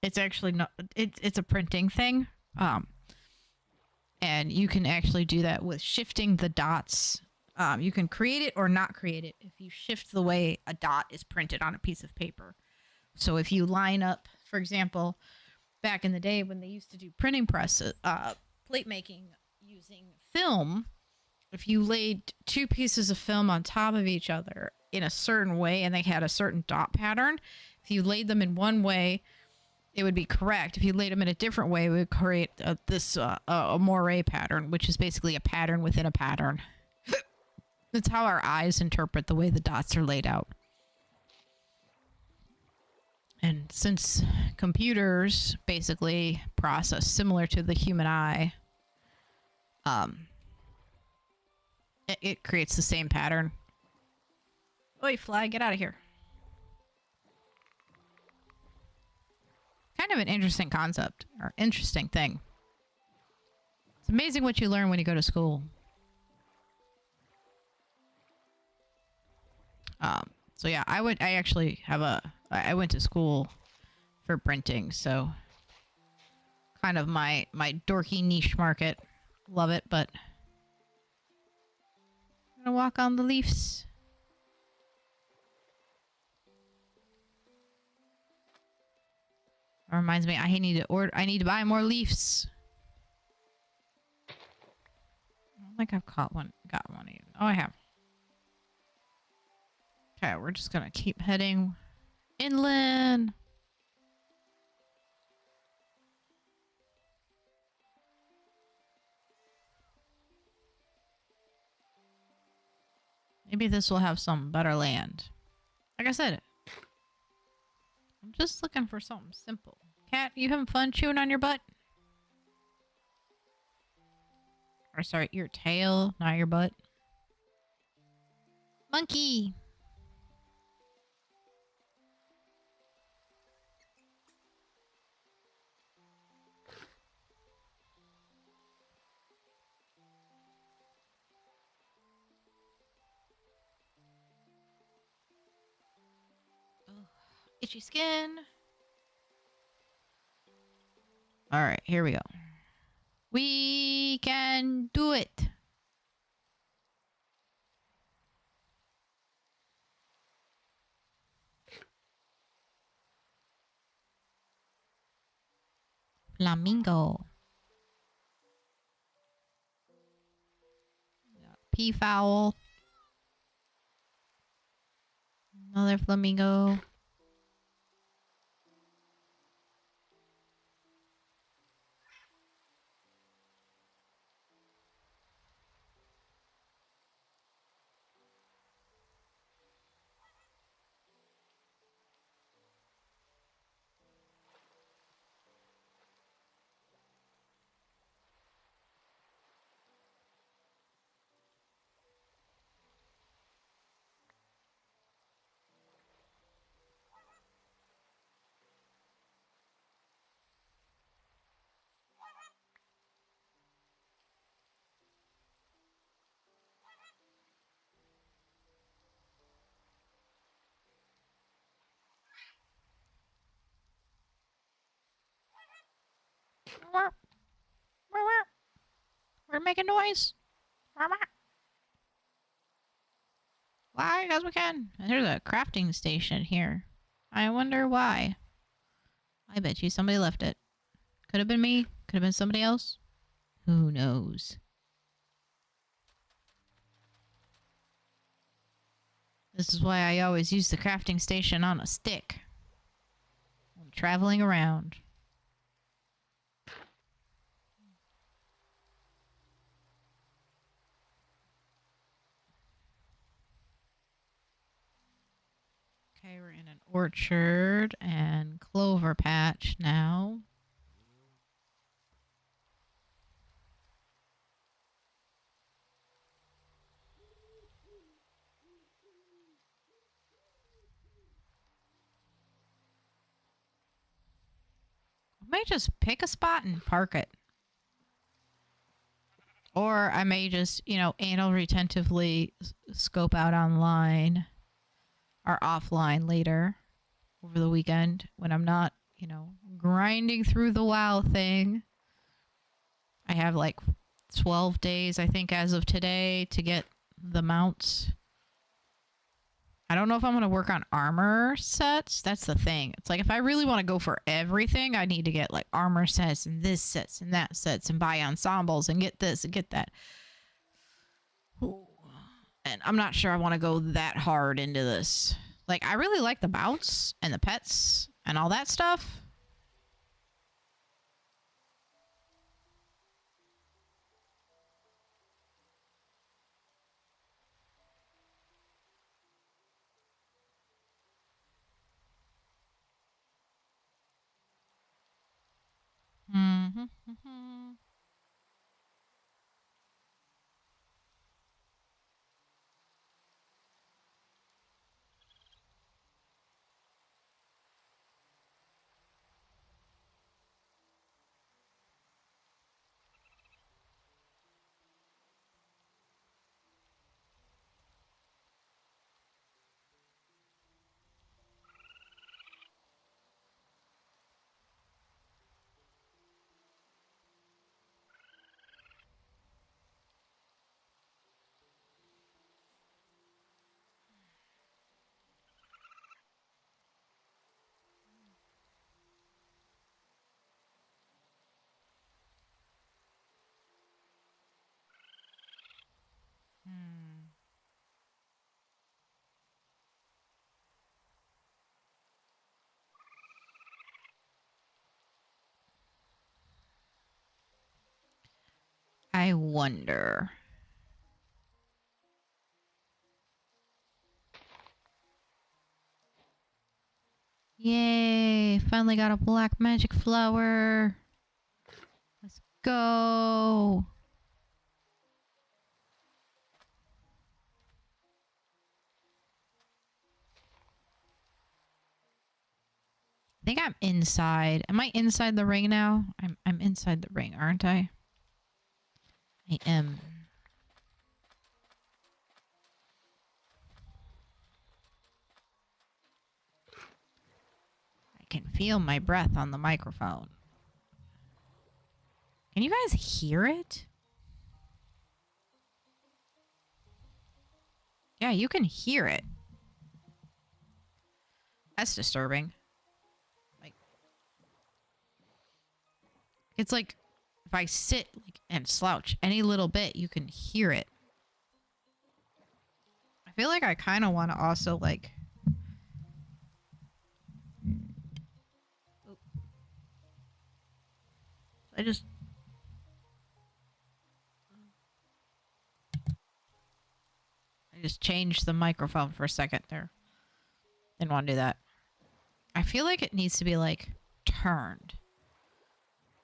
It's actually not, it's a printing thing. And you can actually do that with shifting the dots. You can create it or not create it if you shift the way a dot is printed on a piece of paper. So if you line up, for example, back in the day when they used to do printing press, plate making using film, if you laid two pieces of film on top of each other in a certain way and they had a certain dot pattern, if you laid them in one way, it would be correct. If you laid them in a different way, it would create a moire pattern, which is basically a pattern within a pattern. That's how our eyes interpret the way the dots are laid out. And since computers basically process similar to the human eye, it creates the same pattern. Oi, fly, get out of here. Kind of an interesting concept, or interesting thing. It's amazing what you learn when you go to school. So yeah, I went to school for printing, so kind of my dorky niche market. Love it, but I'm gonna walk on the leaves. That reminds me, I need to buy more leaves. I don't think I've got one even. Oh, I have. Okay, we're just gonna keep heading inland. Maybe this will have some better land. Like I said, I'm just looking for something simple. Cat, you having fun chewing on your butt? Or sorry, your tail, not your butt. Monkey! Itchy skin. Alright, here we go. We can do it. Flamingo. Peafowl. Another flamingo. We're making noise. Why? Because we can. And there's a crafting station here. I wonder why. I bet you somebody left it. Could have been me. Could have been somebody else. Who knows? This is why I always use the crafting station on a stick when traveling around. Okay, we're in an orchard and clover patch now. I may just pick a spot and park it. Or I may just, you know, anal retentively scope out online or offline later over the weekend when I'm not, you know, grinding through the WoW thing. I have like 12 days, I think, as of today to get the mounts. I don't know if I'm going to work on armor sets. That's the thing. It's like if I really want to go for everything, I need to get like armor sets and this sets and that sets and buy ensembles and get this and get that. Ooh. And I'm not sure I want to go that hard into this. Like, I really like the mounts and the pets and all that stuff. Mm-hmm. I wonder. Yay! Finally got a black magic flower. Let's go. I think I'm inside. Am I inside the ring now? I'm inside the ring, aren't I? I am. I can feel my breath on the microphone. Can you guys hear it? Yeah, you can hear it. That's disturbing. Like, it's like if I sit and slouch any little bit, you can hear it. I feel like I kind of want to also like. I just changed the microphone for a second there. Didn't want to do that. I feel like it needs to be like turned.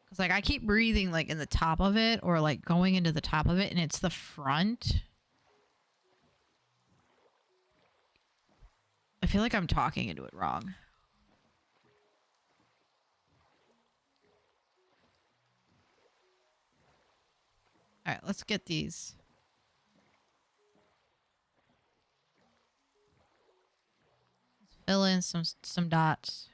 Cause like I keep breathing like in the top of it or like going into the top of it and it's the front. I feel like I'm talking into it wrong. All right, let's get these. Let's fill in some dots.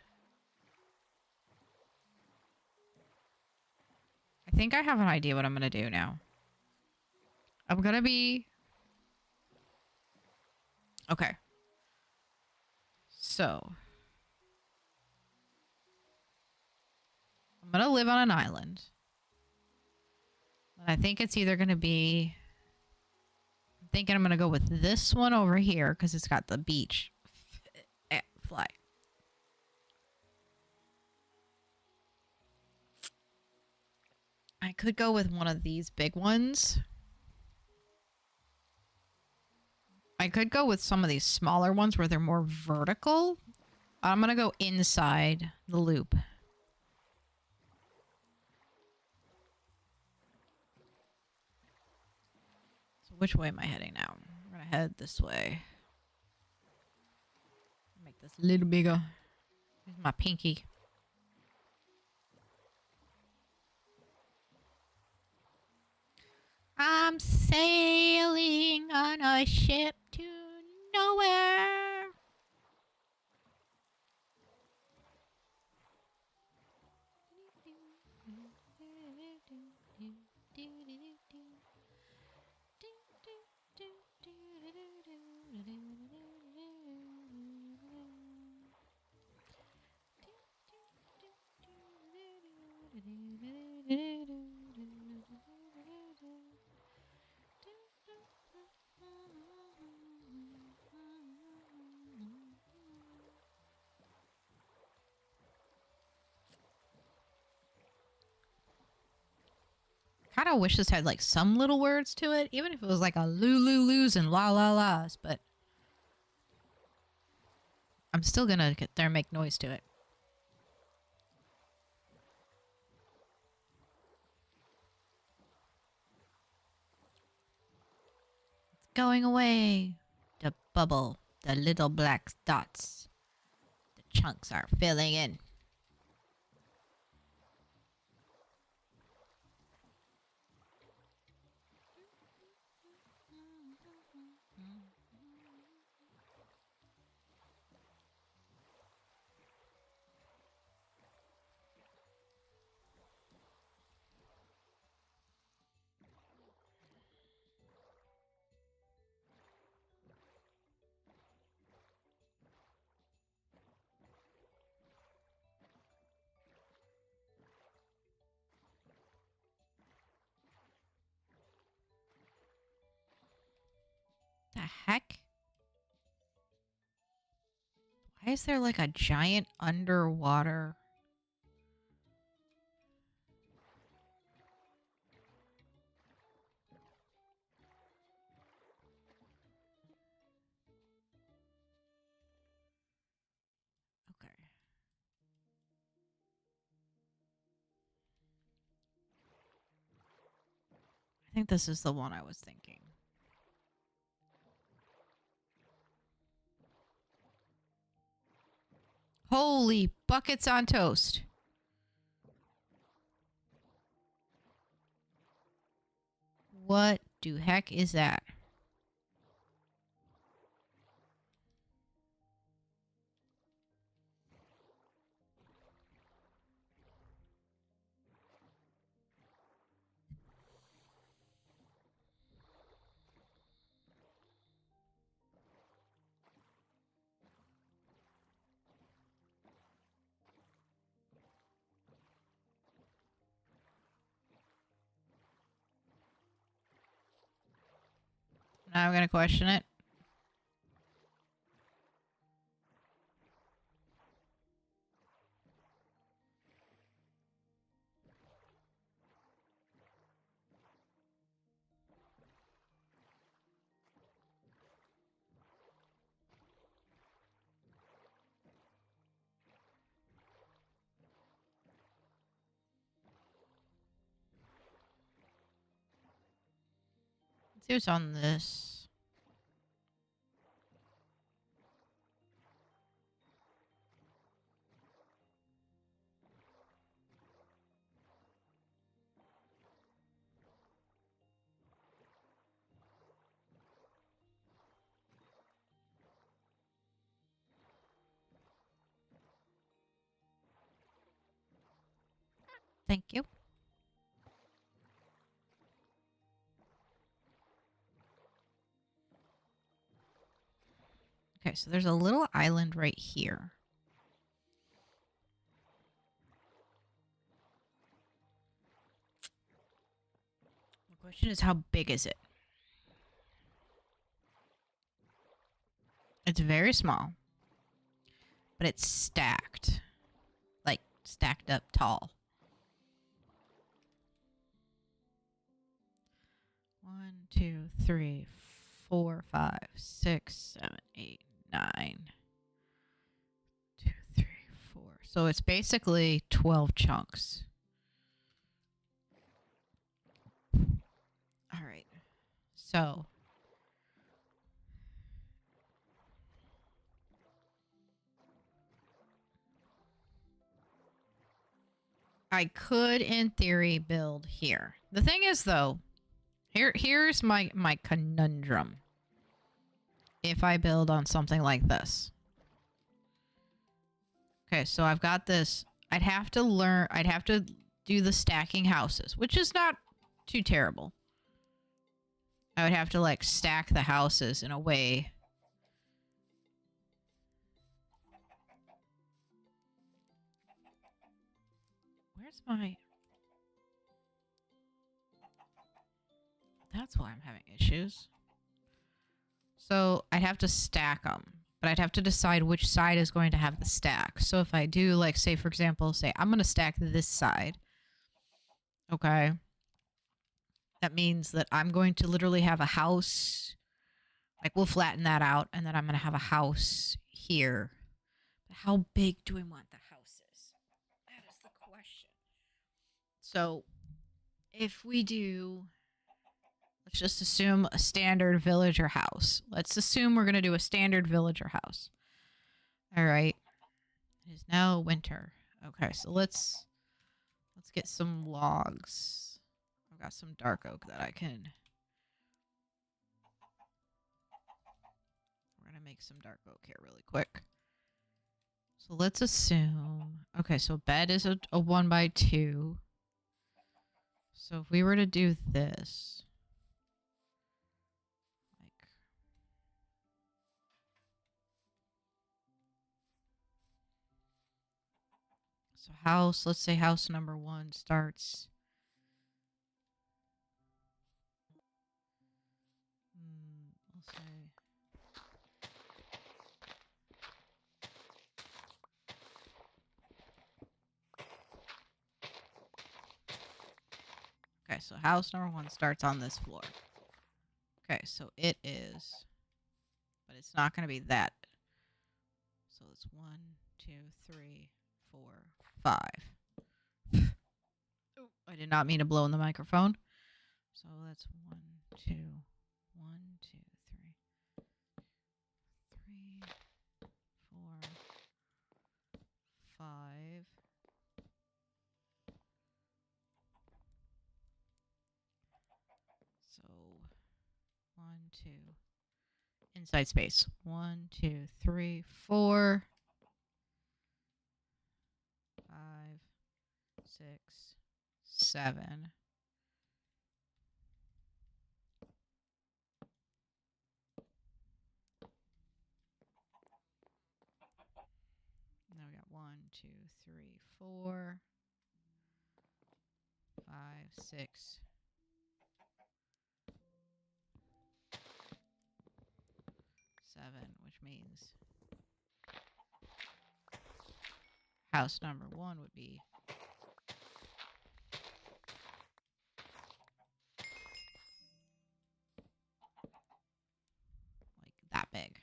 I think I have an idea what I'm going to do now. I'm going to be Okay. So I'm gonna live on an island. And I think it's either gonna be, I'm thinking I'm gonna go with this one over here because it's got the beach fly. I could go with one of these big ones. I could go with some of these smaller ones where they're more vertical. I'm gonna go inside the loop. So which way am I heading now? I'm gonna head this way. Make this a little bigger. Here's my pinky. I'm sailing on a ship to nowhere. Kind of wish this had like some little words to it, even if it was like a loo and la la la's, but I'm still gonna get there and make noise to it. It's going away. The bubble, the little black dots. The chunks are filling in. The heck? Why is there like a giant underwater? Okay. I think this is the one I was thinking. Holy buckets on toast. What the heck is that? Now I'm gonna question it. Let's see what's on this. Thank you. Okay, so there's a little island right here. The question is, how big is it? It's very small, but it's stacked. Like, stacked up tall. 1, 2, 3, 4, 5, 6, 7, 8, 9. 2, 3, 4. So it's basically 12 chunks. All right. So I could, in theory, build here. The thing is, though, here's my conundrum. If I build on something like this. Okay, so I've got this. I'd have to do the stacking houses, which is not too terrible. I would have to, like, stack the houses in a way. Where's my... That's why I'm having issues. So I'd have to stack them, but I'd have to decide which side is going to have the stack. So if I do, like, say, for example, say I'm going to stack this side. Okay. That means that I'm going to literally have a house. Like, we'll flatten that out, and then I'm going to have a house here. But how big do we want the houses? That is the question. So if we do... Let's just assume a standard villager house. Let's assume we're going to do a standard villager house. All right. It is now winter. Okay, so let's get some logs. I've got some dark oak that I can... We're going to make some dark oak here really quick. So let's assume... Okay, so bed is a 1x2. So if we were to do this... So house, let's say house number 1 starts. We'll say. Okay, so house number 1 starts on this floor. Okay, so it is, but it's not going to be that. So it's 1, 2, 3, 4, 5. Oh, I did not mean to blow in the microphone. So that's 1, 2, 1, 2, 3, 3, 4, 5. So 1, 2. Inside space. 1, 2, 3, 4, 5, 6, 7. Now we got 1, 2, 3, 4, 5, 6. 7, which means house number 1 would be like that big.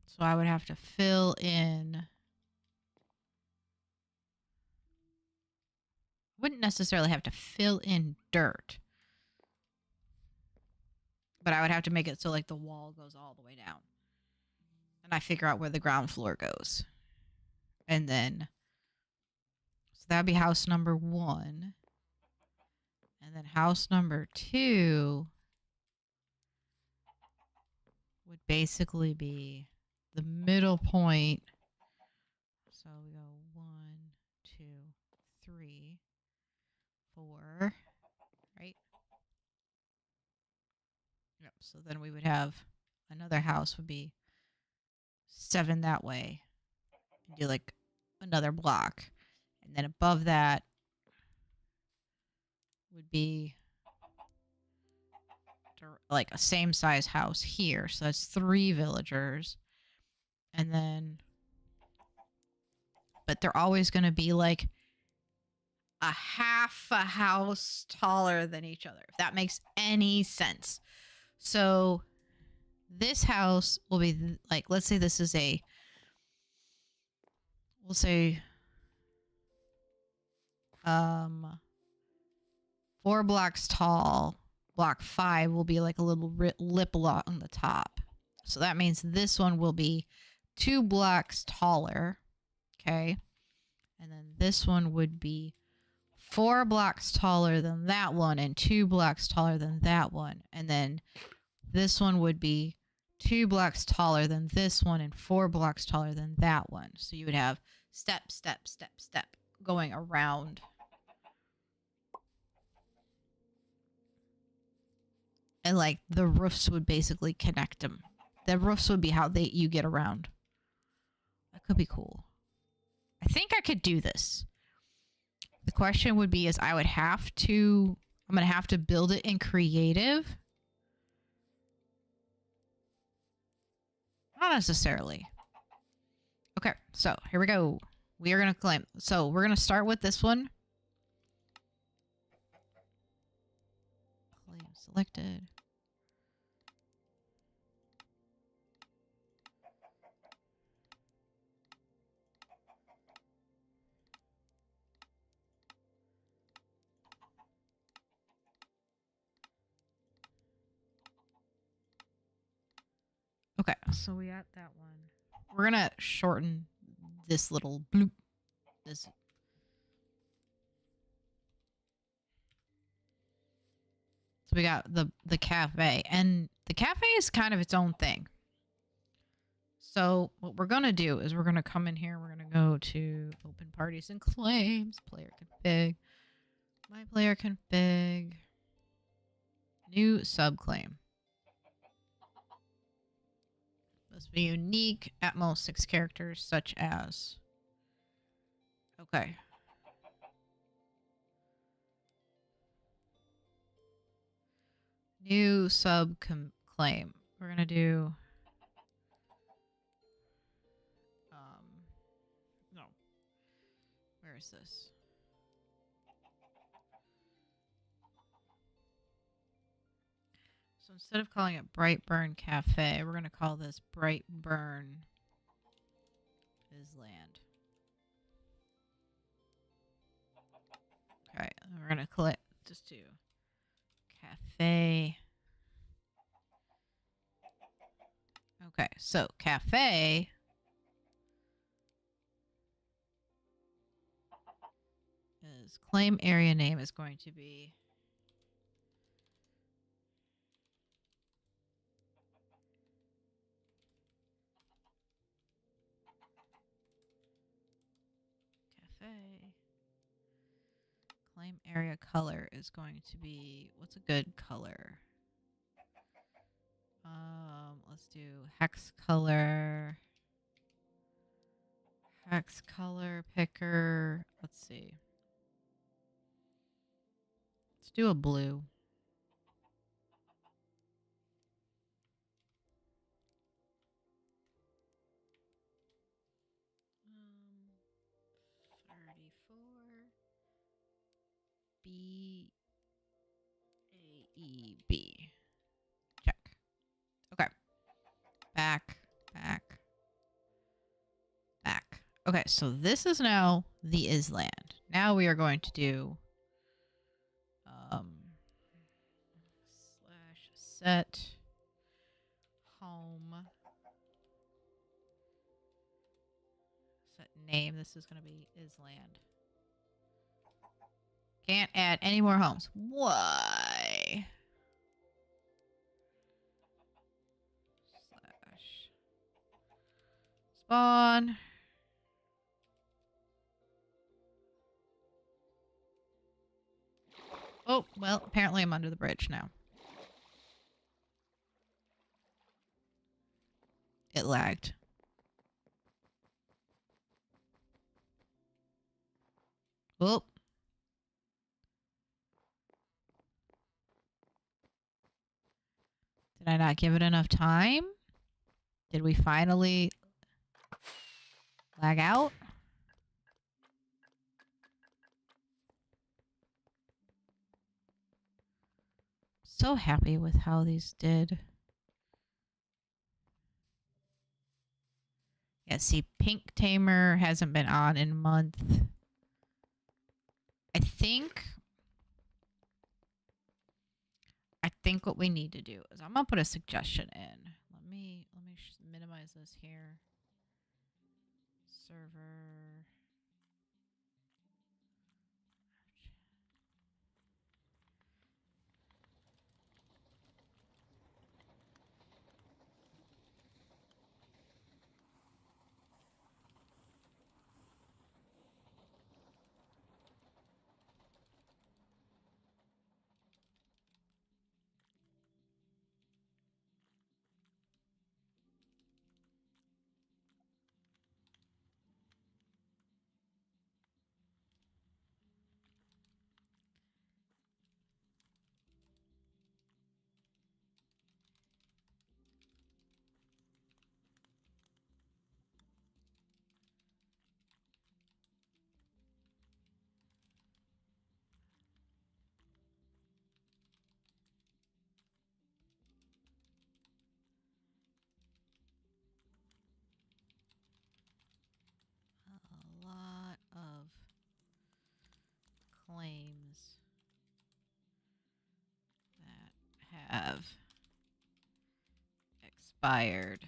So I would have to fill in. Wouldn't necessarily have to fill in dirt. But I would have to make it so like the wall goes all the way down. And I figure out where the ground floor goes. And then, so that'd be house number 1. And then house number 2 would basically be the middle point. So we go 1, 2, 3, 4, So then we would have another house would be 7 that way. And do like another block. And then above that would be like a same size house here. So that's 3 villagers. And then, but they're always going to be like a half a house taller than each other, if that makes any sense. So this house will be like, let's say this is a, we'll say 4 blocks tall. Block 5 will be like a little lip lot on the top. So that means this one will be 2 blocks taller. Okay. And then this one would be 4 blocks taller than that one and 2 blocks taller than that one. And then this one would be 2 blocks taller than this one and 4 blocks taller than that one. So you would have step, step, step, step going around. And like the roofs would basically connect them. The roofs would be how you get around. That could be cool. I think I could do this. The question would be is I'm going to have to build it in creative. Not necessarily. Okay, so here we go. We are going to claim. So we're going to start with this one. Claim selected. Okay, so we got that one. We're gonna shorten this little bloop. This. So we got the cafe, and the cafe is kind of its own thing. So what we're gonna do is we're gonna come in here. We're gonna go to open parties and claims, player config, my player config, new subclaim. Must be unique, at most 6 characters, such as. Okay. New subclaim. We're gonna do. No. Where is this? So instead of calling it Brightburn Cafe, we're going to call this Brightburn Island. Okay, we're going to click just do cafe. Okay, so cafe is claim area name is going to be claim area color is going to be, what's a good color? Let's do hex color picker. Let's see. Let's do a blue. B-A-E-B. Check. Okay. Back. Okay, so this is now the island. Now we are going to do /set home. Set name. This is going to be island. Can't add any more homes. Why? Spawn. Oh, well, apparently I'm under the bridge now. It lagged. Whoop. Did I not give it enough time? Did we finally lag out? So happy with how these did. Yeah, see, Pink Tamer hasn't been on in a month. I think what we need to do is I'm gonna put a suggestion in. Let me minimize this here. Server. A lot of claims that have expired.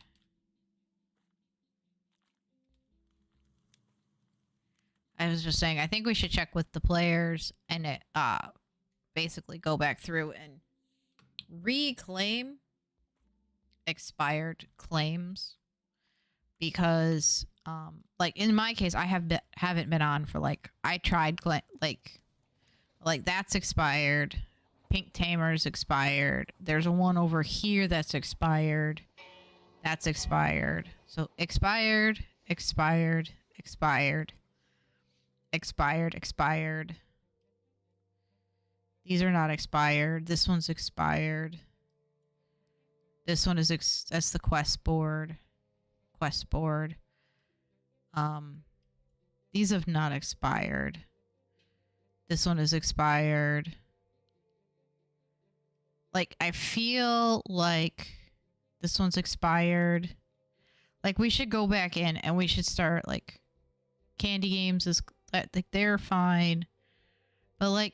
I was just saying, I think we should check with the players and basically go back through and reclaim expired claims, because like in my case, I haven't been on for I tried like that's expired. Pink Tamer's expired. There's a one over here that's expired. That's expired. So expired, expired, expired, expired, expired. These are not expired. This one's expired. This one is that's the quest board. Quest board. These have not expired. This one is expired. Like, I feel like this one's expired. Like, we should go back in and we should start, like, Candy Games is, like, they're fine. But, like,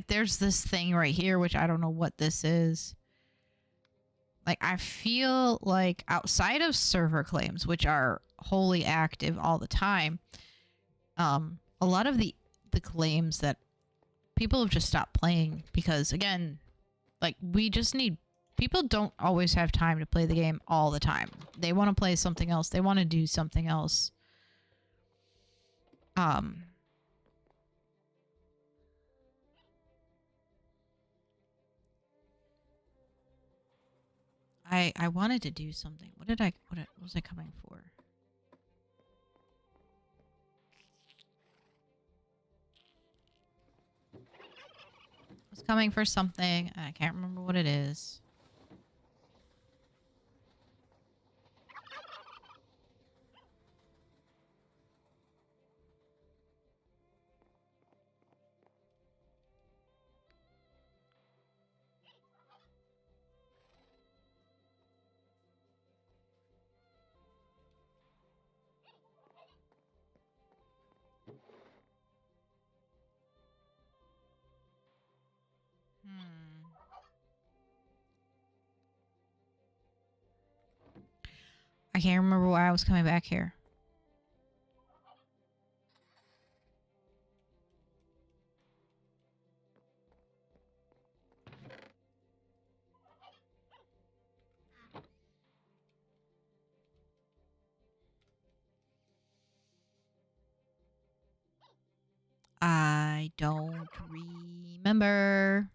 there's this thing right here, which I don't know what this is. Like, I feel like outside of server claims, which are wholly active all the time, a lot of the claims that people have just stopped playing because, again, like, we just need... People don't always have time to play the game all the time. They want to play something else. They want to do something else. I wanted to do something. What was I coming for? I was coming for something. I can't remember what it is. I can't remember why I was coming back here. I don't remember.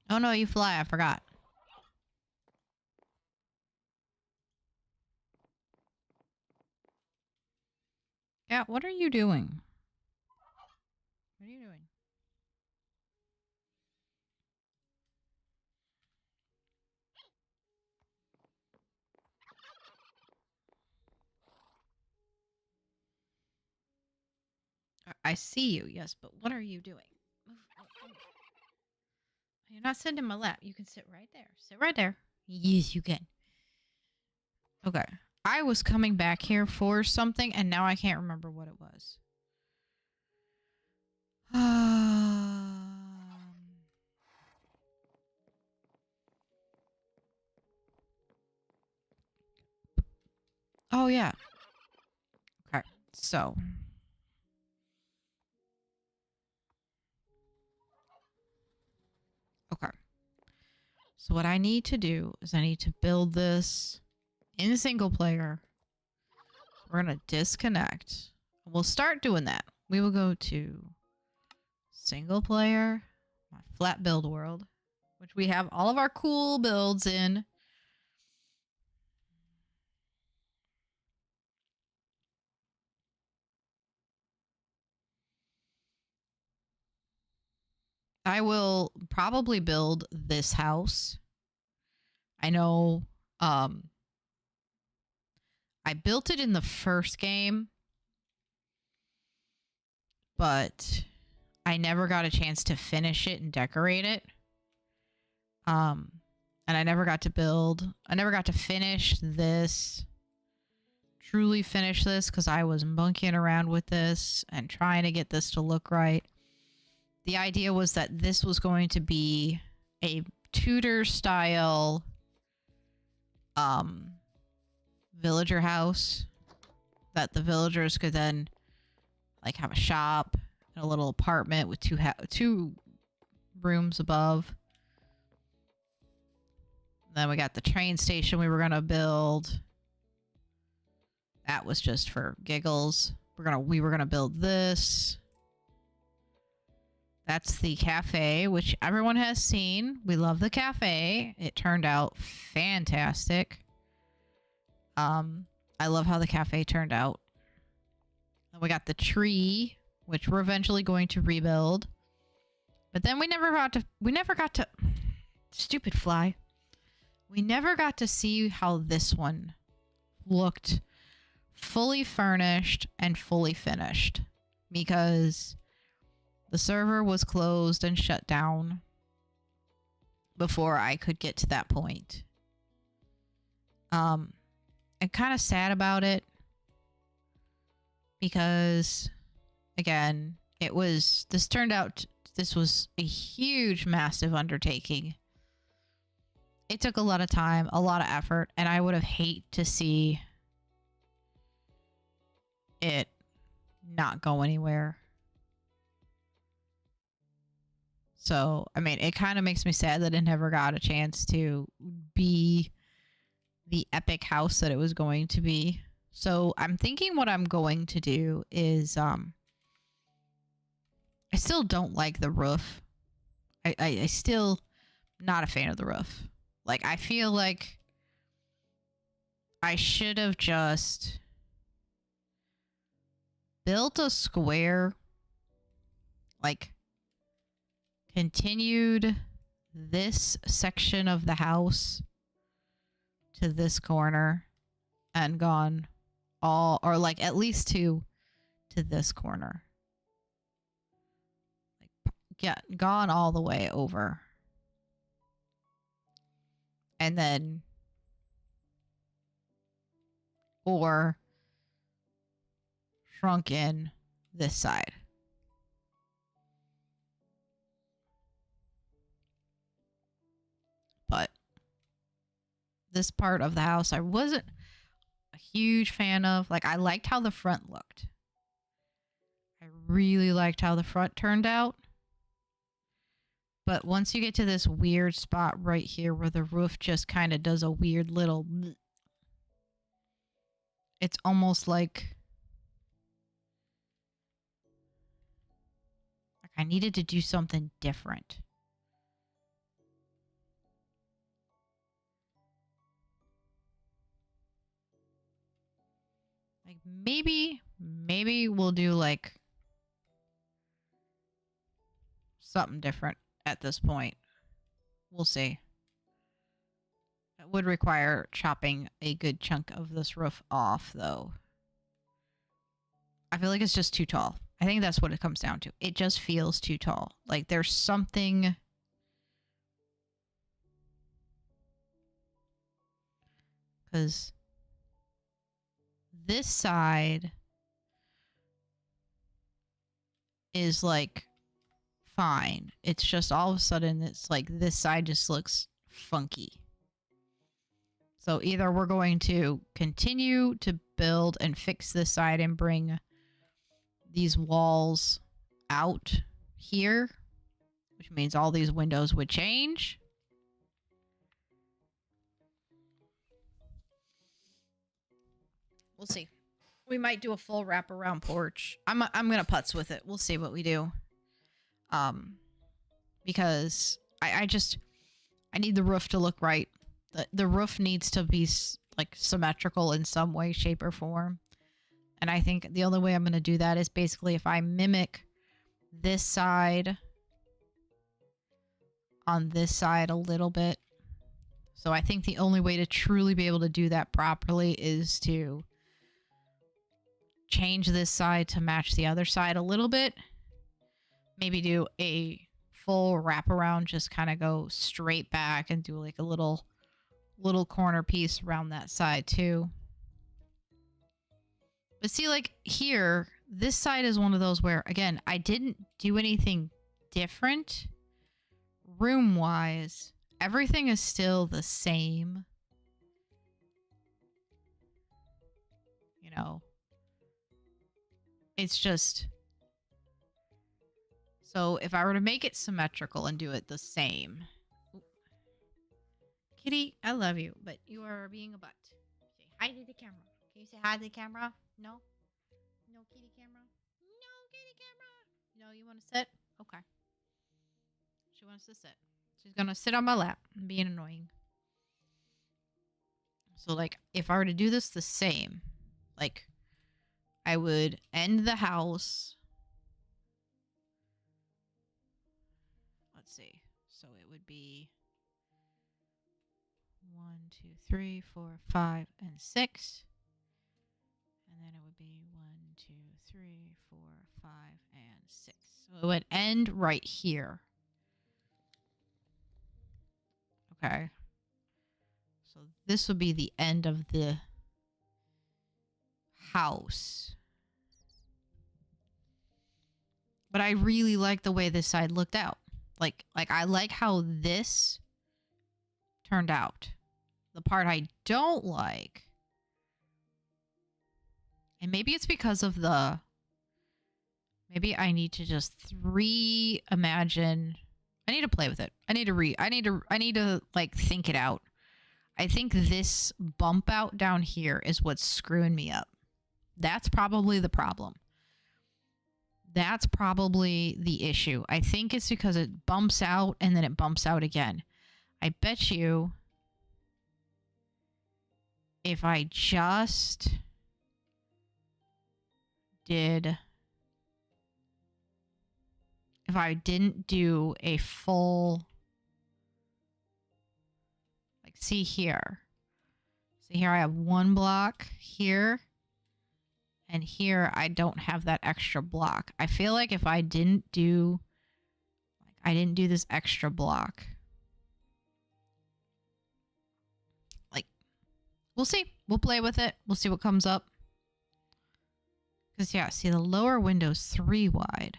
Oh no, you fly. I forgot. Yeah, what are you doing? What are you doing? I see you, yes, but what are you doing? Move, move. You're not sitting in my lap. You can sit right there. Sit right there. Yes, you can. Okay. I was coming back here for something, and now I can't remember what it was. Oh, yeah. Okay. So. Okay. So what I need to do is I need to build this in single player. We're going to disconnect. We'll start doing that. We will go to single player, my flat build world, which we have all of our cool builds in. I will probably build this house. I know I built it in the first game, but I never got a chance to finish it and decorate it. And I never got to finish this, truly finish this, because I was monkeying around with this and trying to get this to look right. The idea was that this was going to be a Tudor style villager house that the villagers could then like have a shop and a little apartment with two rooms above. Then we got the train station we were gonna build. That was just for giggles. We were gonna build this. That's the cafe, which everyone has seen. We love the cafe. It turned out fantastic. I love how the cafe turned out. Then we got the tree, which we're eventually going to rebuild. But then we never got to stupid fly. We never got to see how this one looked fully furnished and fully finished because the server was closed and shut down before I could get to that point. I'm kind of sad about it because, again, this was a huge, massive undertaking. It took a lot of time, a lot of effort, and I would have hated to see it not go anywhere. So, I mean, it kind of makes me sad that it never got a chance to be the epic house that it was going to be. So, I'm thinking what I'm going to do is, I still don't like the roof. I still not a fan of the roof. Like, I feel like I should have just built a square, like, continued this section of the house to this corner and gone all, or like at least to this corner. Like, yeah, gone all the way over. And then, or shrunk in this side. But this part of the house I wasn't a huge fan of. Like, I liked how the front looked. I really liked how the front turned out. But once you get to this weird spot right here where the roof just kind of does a weird little... It's almost like I needed to do something different. Like maybe we'll do like something different at this point. We'll see. It would require chopping a good chunk of this roof off, though. I feel like it's just too tall. I think that's what it comes down to. It just feels too tall. Like there's something... Because this side is like fine. It's just all of a sudden it's like this side just looks funky. So either we're going to continue to build and fix this side and bring these walls out here, which means all these windows would change. We'll see. We might do a full wraparound porch. I'm gonna putz with it. We'll see what we do. Because I need the roof to look right. The roof needs to be like symmetrical in some way, shape, or form. And I think the only way I'm gonna do that is basically if I mimic this side on this side a little bit. So I think the only way to truly be able to do that properly is to change this side to match the other side a little bit. Maybe do a full wraparound, just kind of go straight back and do like a little corner piece around that side too. But see, like here, this side is one of those where, again, I didn't do anything different room-wise. Everything is still the same. You know, it's just... So if I were to make it symmetrical and do it the same... Ooh. Kitty, I love you, but you are being a butt. Say hi to the camera. Can you say hi to the camera? No? No kitty camera? No kitty camera! No, you want to sit? Okay. She wants to sit. She's going to sit on my lap and being annoying. So, like, if I were to do this the same, like, I would end the house. Let's see. So it would be 1, 2, 3, 4, 5, and 6. And then it would be 1, 2, 3, 4, 5, and 6. So it would end right here. Okay. So this would be the end of the house. But I really like the way this side looked out. Like I like how this turned out. The part I don't like, and maybe it's because of the, maybe I need to just reimagine. I need to play with it. I need to like think it out. I think this bump out down here is what's screwing me up. That's probably the problem. That's probably the issue. I think it's because it bumps out and then it bumps out again. I bet you if I just did, if I didn't do a full, like, see here. See here, I have one block here. And here, I don't have that extra block. I feel like if I didn't do, like, I didn't do this extra block. Like, we'll see. We'll play with it. We'll see what comes up. Because, yeah, see, the lower window's 3 wide.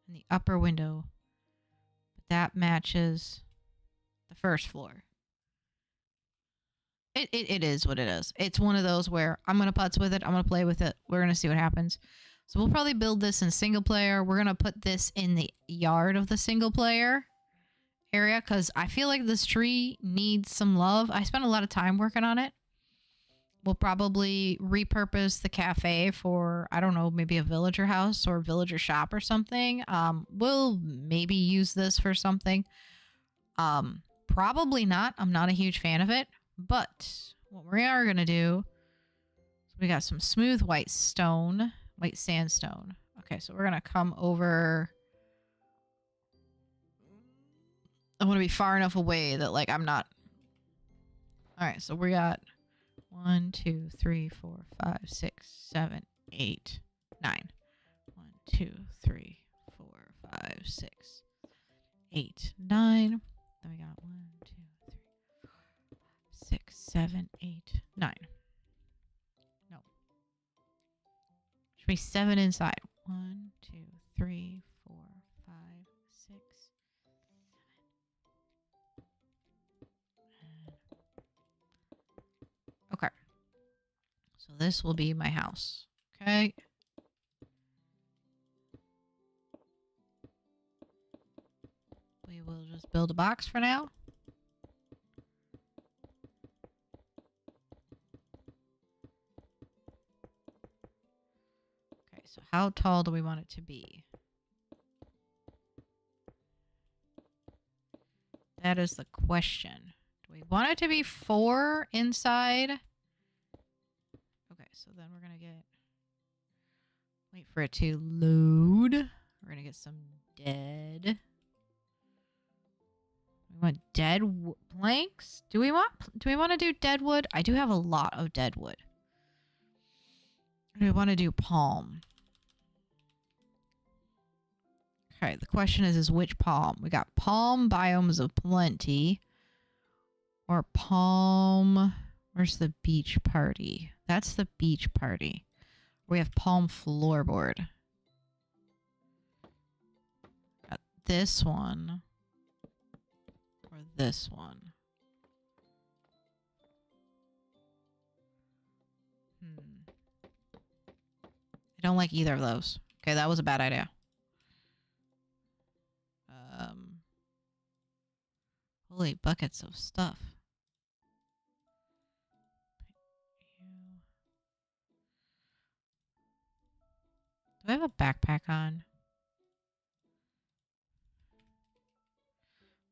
And the upper window, that matches the first floor. It is what it is. It's one of those where I'm going to putz with it. I'm going to play with it. We're going to see what happens. So we'll probably build this in single player. We're going to put this in the yard of the single player area because I feel like this tree needs some love. I spent a lot of time working on it. We'll probably repurpose the cafe for, I don't know, maybe a villager house or villager shop or something. We'll maybe use this for something. Probably not. I'm not a huge fan of it. But what we are going to do is We got some smooth white stone, white sandstone. Okay, so we're gonna come over. I want to be far enough away that like I'm not. All right, so we got 1, 2, 3, 4, 5, 6, 7, 8, 9. 1, 2, 3, 4, 5, 6, 8, 9. Then we got 1, 2, 3, 4, 6, 7, 8, 9. No. Should be 7 inside. 1, 2, 3, 4, 5, 6. Okay. So this will be my house. Okay. We will just build a box for now. Okay, so how tall do we want it to be? That is the question. Do we want it to be 4 inside? Okay, so then we're going to wait for it to load. We're going to get some dead. We want dead planks? Do we want to do dead wood? I do have a lot of dead wood. Do we want to do palm? Okay, the question is which palm? We got palm biomes of plenty. Or palm... Where's the beach party? That's the beach party. We have palm floorboard. Got this one. Or this one. I don't like either of those. Okay, that was a bad idea. Holy buckets of stuff. Do I have a backpack on?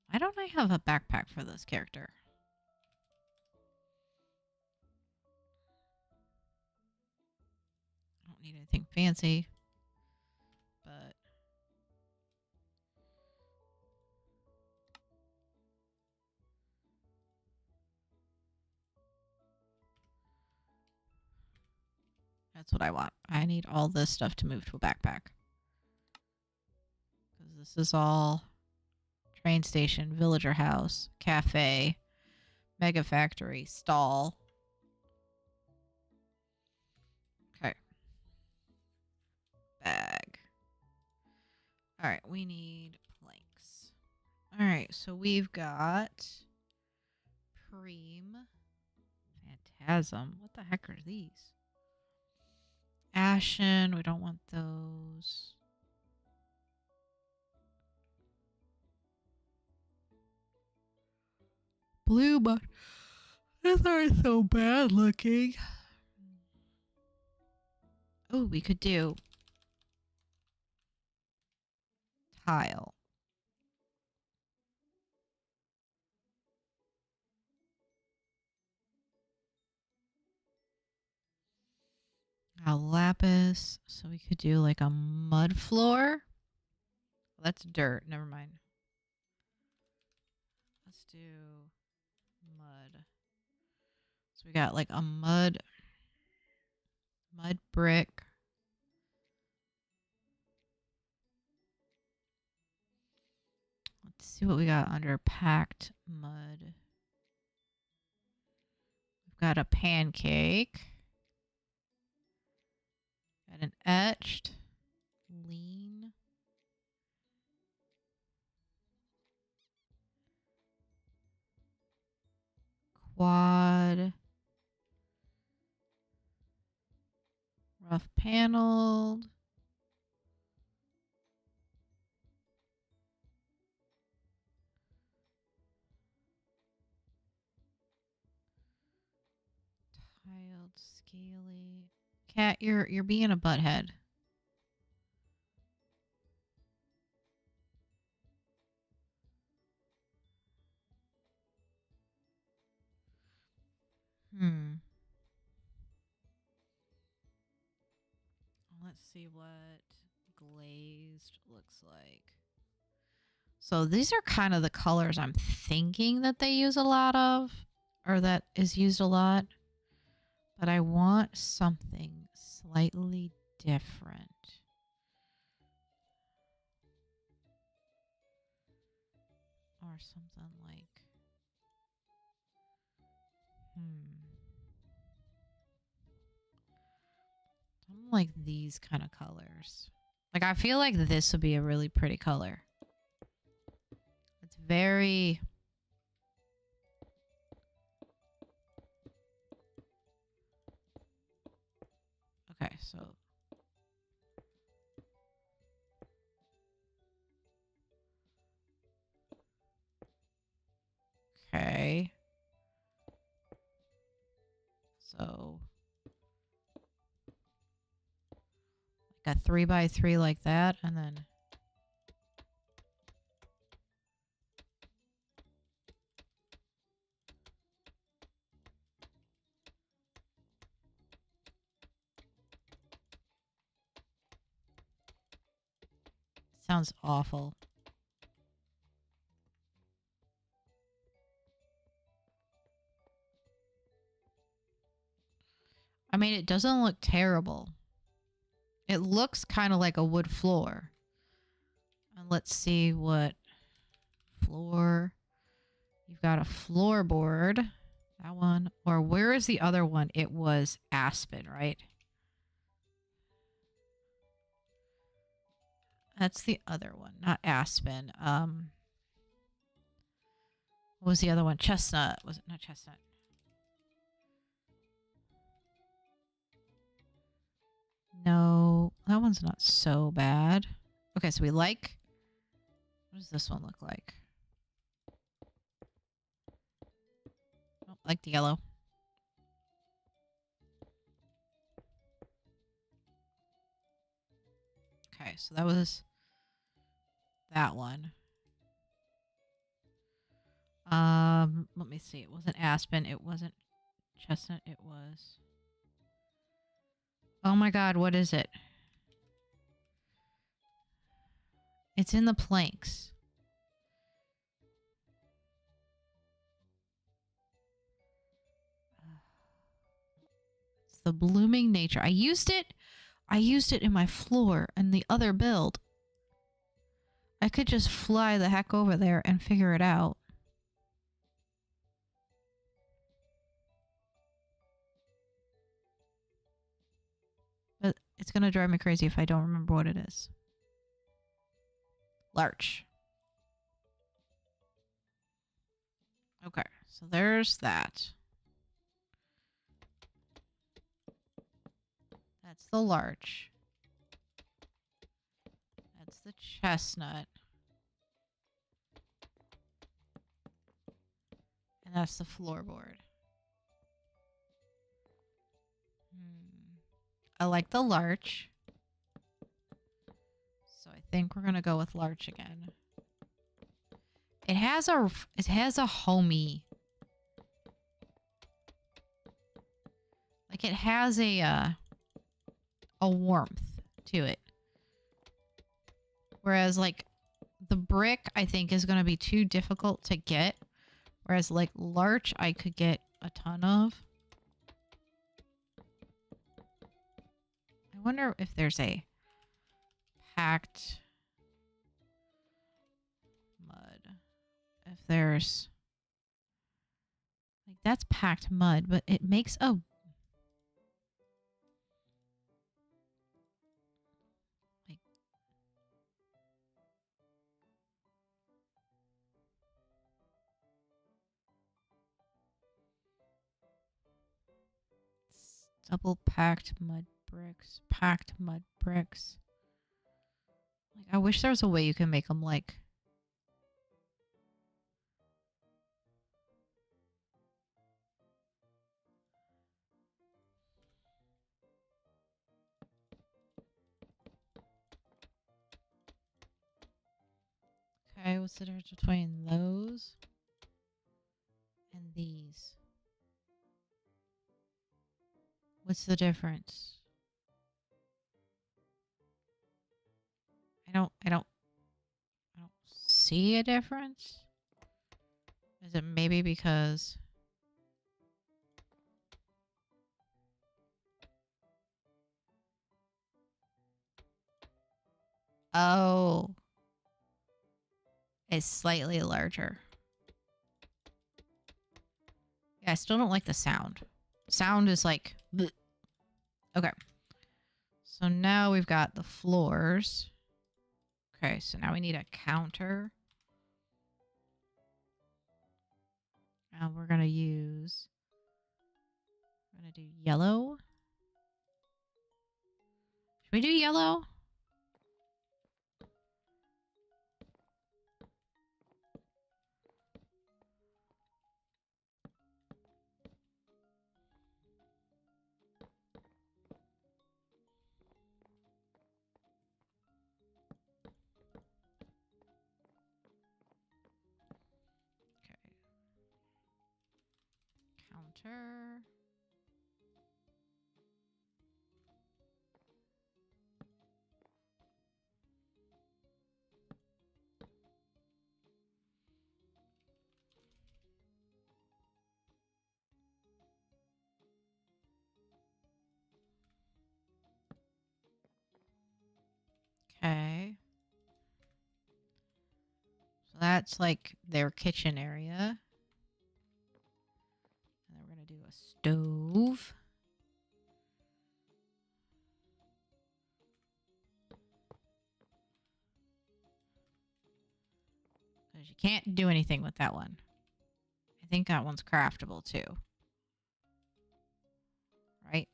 Why don't I have a backpack for this character? I don't need anything fancy. But... that's what I want. I need all this stuff to move to a backpack. Because this is all train station, villager house, cafe, mega factory, stall. Okay. Bag. Alright, we need planks. Alright, so we've got Preem. Phantasm. What the heck are these? Ashen. We don't want those. Blue, but these aren't so bad looking. Oh, we could do tile. A lapis. So we could do like a mud floor. Well, that's dirt. Never mind. Let's do mud. So we got like a mud brick. Let's see what we got under packed mud. We've got a pancake. Got an etched. Lean. Quad. Rough paneled. Tiled, scaly. Cat, you're being a butthead. Let's see what glazed looks like. So these are kind of the colors I'm thinking that they use a lot of, or that is used a lot. But I want something slightly different. Or something like... Something like these kind of colors. Like, I feel like this would be a really pretty color. It's very... Okay, so... Okay. So... like a 3x3 like that, and then... Sounds awful. I mean, it doesn't look terrible. It looks kind of like a wood floor. And let's see what floor... You've got a floorboard. That one. Or where is the other one? It was aspen, right? That's the other one, not aspen. What was the other one? Chestnut. Was it not chestnut? No, that one's not so bad. Okay, so we like... What does this one look like? Oh, I like the yellow. Okay, so that was that one. Let me see. It wasn't aspen. It wasn't chestnut. It was... Oh my god, what is it? It's in the planks. It's the blooming nature. I used it in my floor and the other build. I could just fly the heck over there and figure it out. But it's gonna drive me crazy if I don't remember what it is. Larch. Okay, so there's that. That's the larch. That's the chestnut. And that's the floorboard. I like the larch. So I think we're gonna go with larch again. It has a homey. Like it has a warmth to it. Whereas like the brick I think is gonna be too difficult to get. Whereas like larch I could get a ton of. I wonder if there's a packed mud. If there's... Like, that's packed mud, but it makes a... Like... Double packed mud bricks. Packed mud bricks. Like, I wish there was a way you can make them, like... Okay, what's the difference between those and these? What's the difference? I don't see a difference. Is it maybe because... Oh. It's slightly larger. Yeah, I still don't like the sound. Sound is like... bleh. Okay. So now we've got the floors. Okay, so now we need a counter. And we're going to use... I'm going to do yellow. Should we do yellow? Okay. Counter. Okay. So that's like their kitchen area. And then we're going to do a stove. Because you can't do anything with that one. I think that one's craftable too. Right?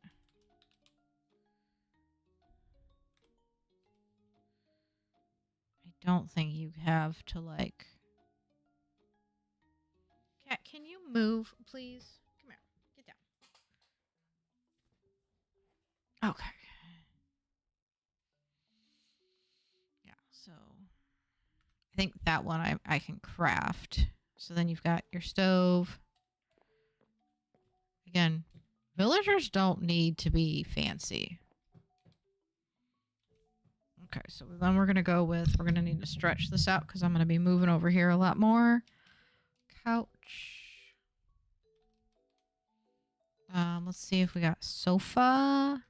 I don't think you have to like... Cat, can you move, please? Come here. Get down. Okay. Yeah, so... I think that one I can craft. So then you've got your stove. Again, villagers don't need to be fancy. Okay, so then we're going to go with... We're going to need to stretch this out because I'm going to be moving over here a lot more. Couch. Let's see if we got sofa.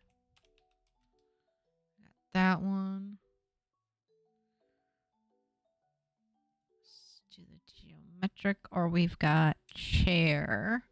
Got that one. Let's do the geometric, or we've got chair.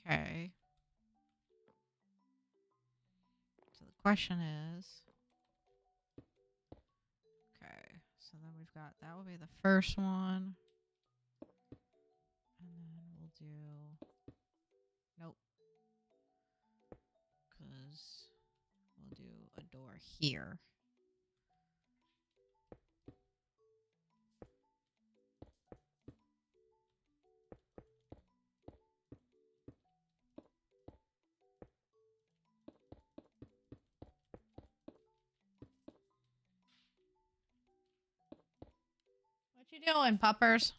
Okay. So the question is... Okay, so then we've got... That will be the first one. And then we'll do... Nope. Because we'll do a door here. What you doing, puppers?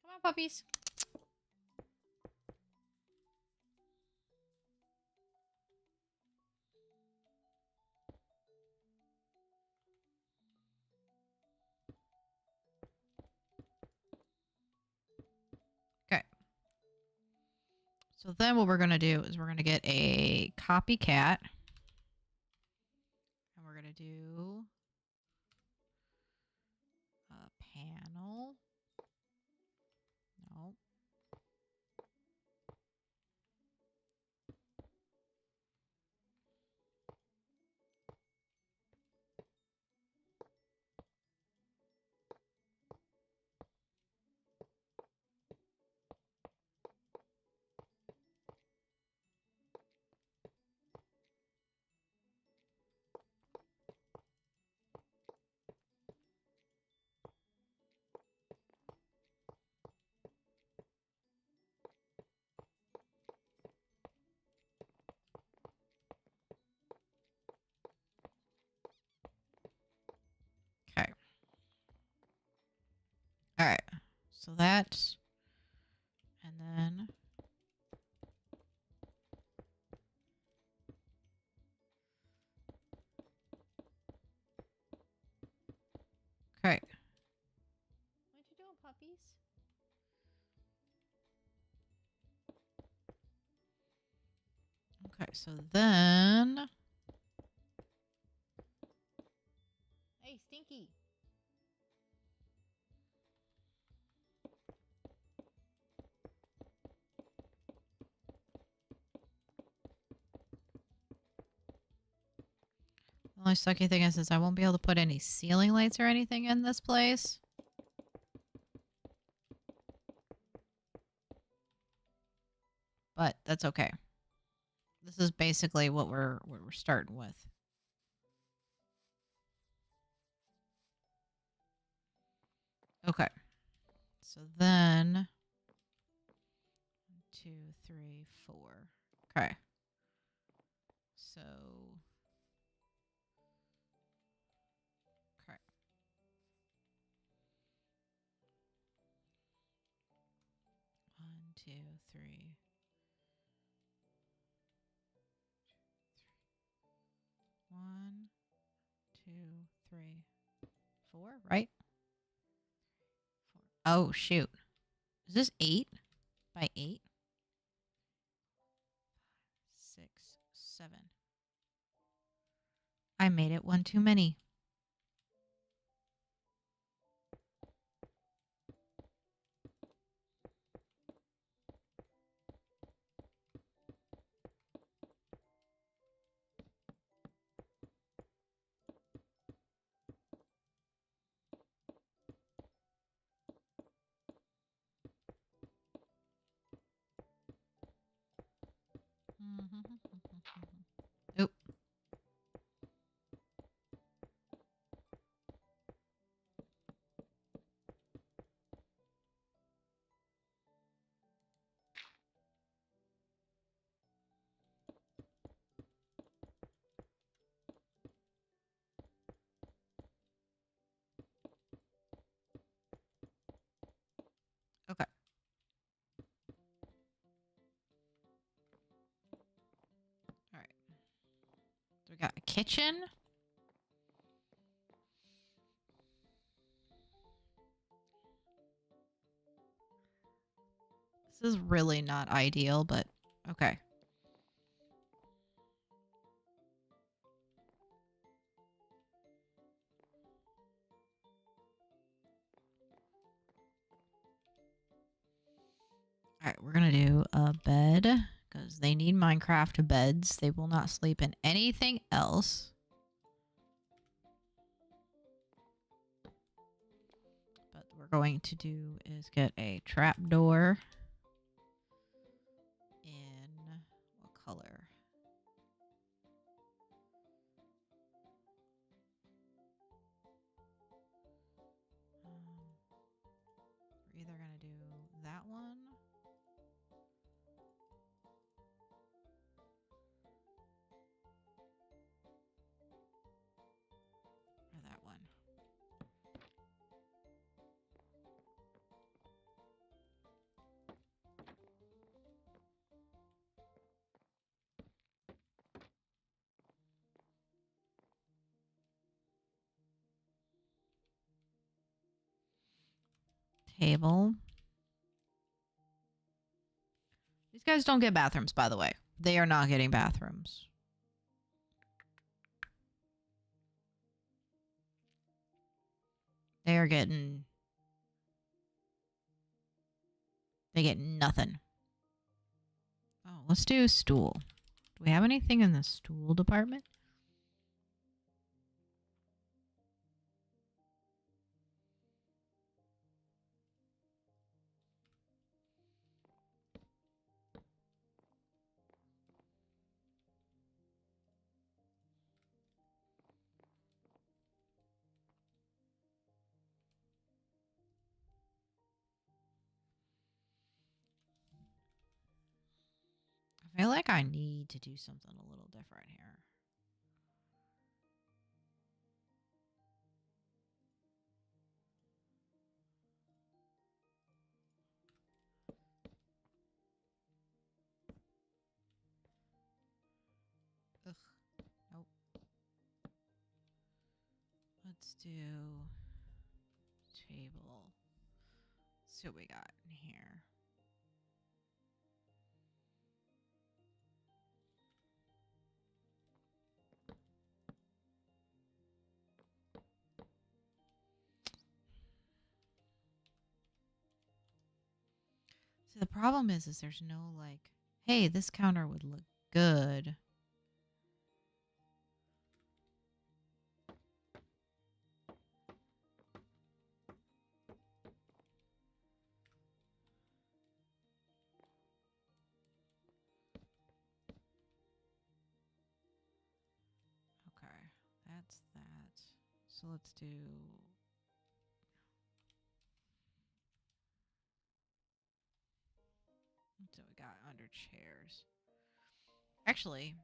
Come on, puppies. Okay. So then what we're going to do is we're going to get a copycat. And we're going to do a panel. Nope. So that, and then okay. What you doing, puppies? Okay, so then, hey, Stinky. The only sucky thing is I won't be able to put any ceiling lights or anything in this place. But that's okay. This is basically what we're starting with. Okay. So then 1, 2, 3, 4. Okay. So okay. 1, 2, 3. 1, 2, 3, 4, right? 4. Oh shoot. Is this 8 by 8? 6, 7. I made it one too many. Oop. Okay. All right. So we got a kitchen. This is really not ideal, but okay. All right, we're going to do a bed because they need Minecraft beds. They will not sleep in anything else. But what we're going to do is get a trapdoor in what color? We're either going to do that one. Or that one. Table. These guys don't get bathrooms, by the way. They are not getting bathrooms. They are getting... They get nothing. Oh, let's do stool. Do we have anything in the stool department? I feel like I need to do something a little different here. Let's do table. Let's see what we got in here. See, the problem is there's no like, hey, this counter would look good. Okay, that's that. So let's do. So we got under chairs. Actually,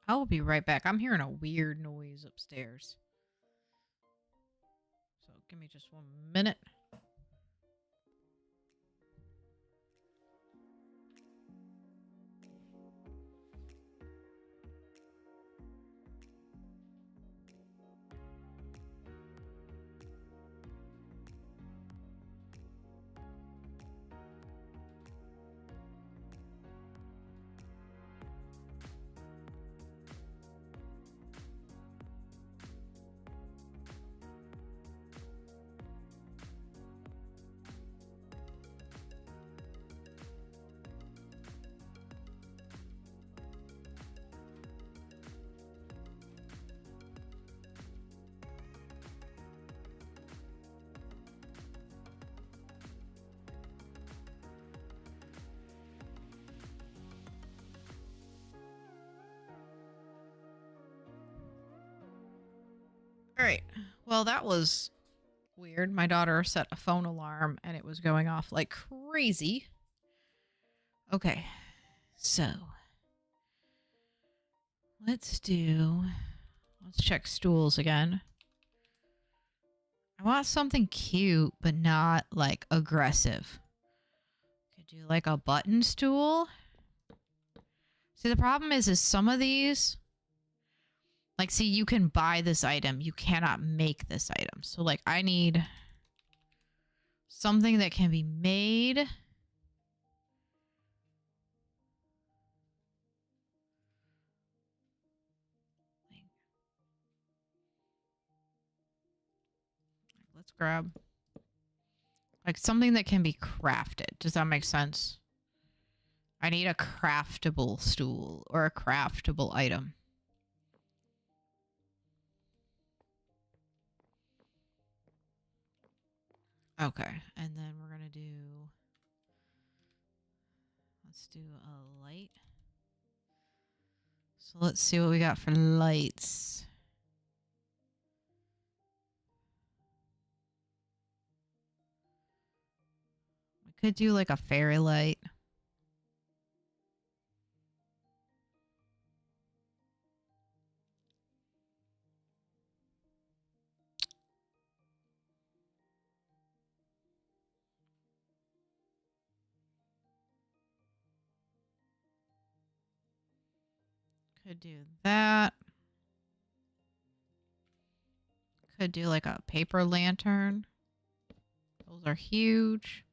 I will be right back. I'm hearing a weird noise upstairs. So give me just 1 minute. All right. Well, that was weird. My daughter set a phone alarm and it was going off like crazy. Okay. So let's check stools again. I want something cute, but not like aggressive. Could do like a button stool. See, the problem is some of these, like, see, you can buy this item. You cannot make this item. So, like, I need something that can be made. Let's grab, like, something that can be crafted. Does that make sense? I need a craftable stool or a craftable item. Okay, and then we're gonna do, let's do a light. So let's see what we got for lights. We could do like a fairy light. Could do that. Could do like a paper lantern. Those are huge.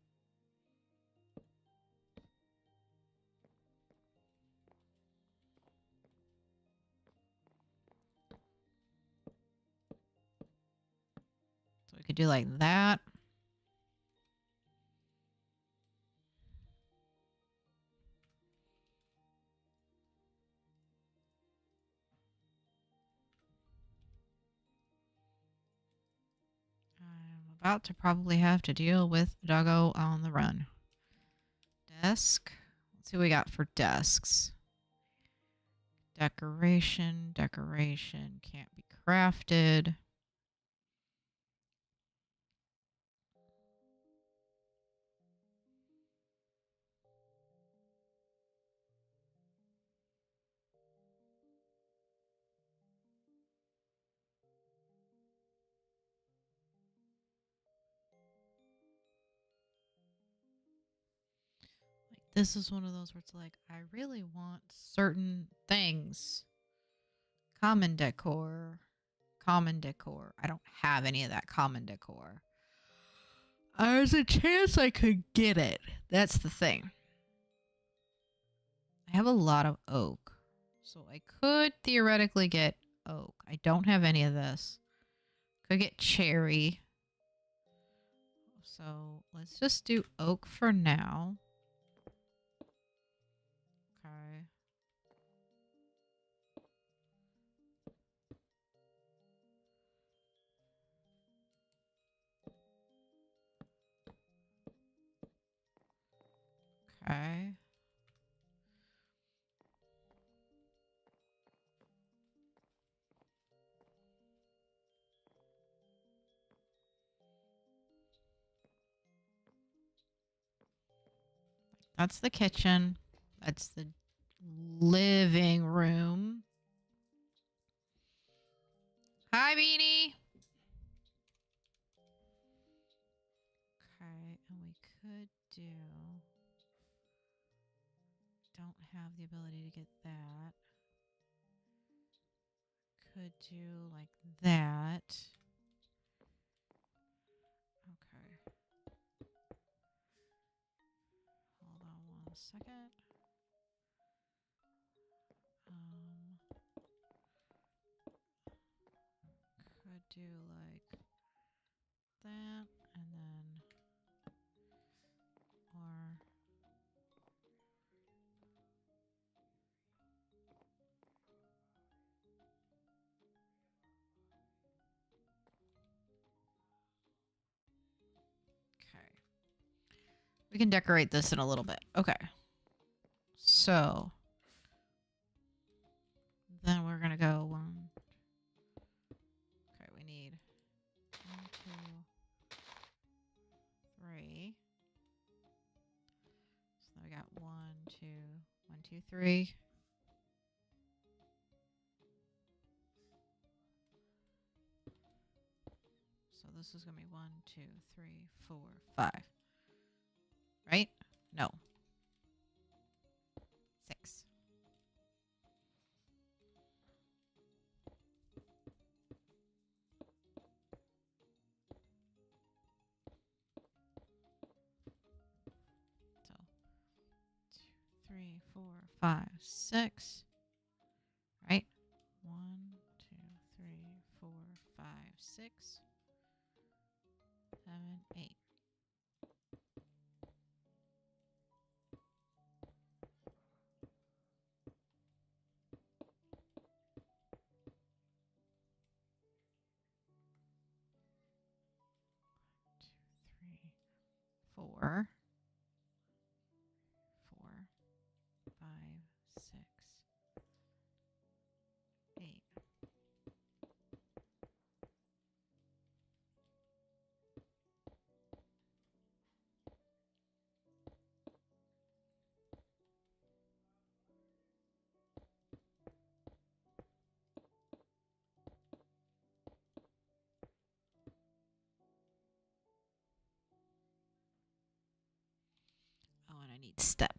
So we could do like that. I'm about to probably have to deal with Doggo on the run. Desk. Let's see what we got for desks. Decoration. Decoration. Can't be crafted. this is one of those where it's like, I really want certain things. Common decor. Common decor. I don't have any of that common decor. There's a chance I could get it. That's the thing. I have a lot of oak. So I could theoretically get oak. I don't have any of this. Could get cherry. So let's just do oak for now. Okay. Okay. That's the kitchen. That's the living room. Hi, Beanie. Okay, and we could do... Don't have the ability to get that. Could do like that. Okay. Hold on 1 second. Could do like that, and then, or okay. We can decorate this in a little bit. Okay. So then we're gonna go one. Okay, we need 1, 2, 3. So we got 1, 2, 1, 2, 3. So this is gonna be 1, 2, 3, 4, 5. Right? No. 6. So 2, 3, 4, 5, 6. Right? 1, 2, 3, 4, 5, 6, 7, 8. Four, 5, 6, 8. Oh, and I need step.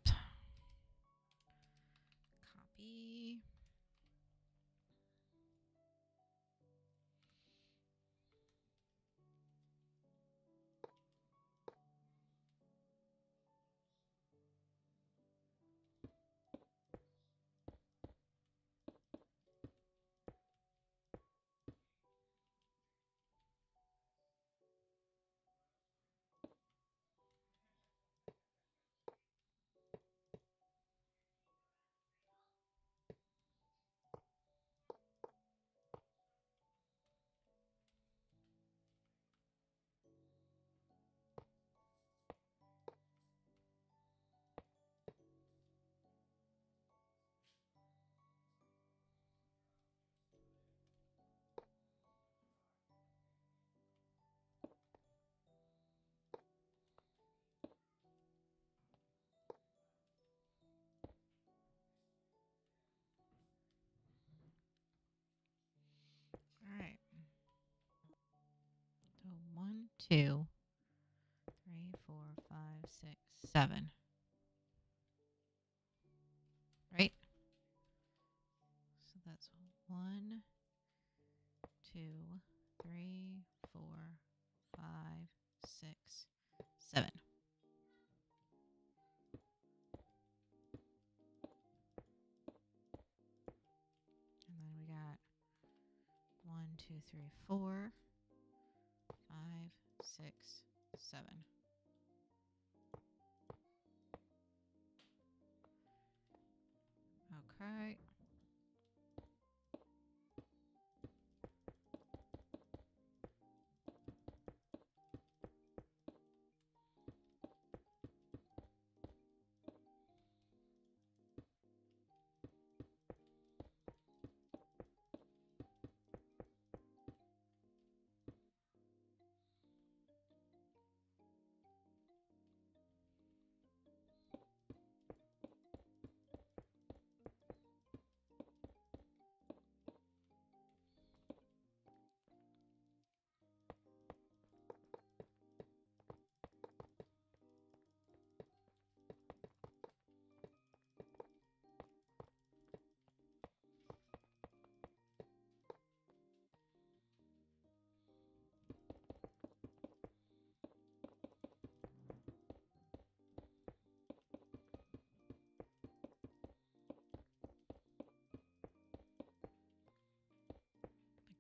Copy. All right. So 1, 2, 3, 4, 5, 6, 7. 2, 3, 4, 5, 6, 7. And then we got 1, 2, 3, 4, 5, 6, 7. Okay.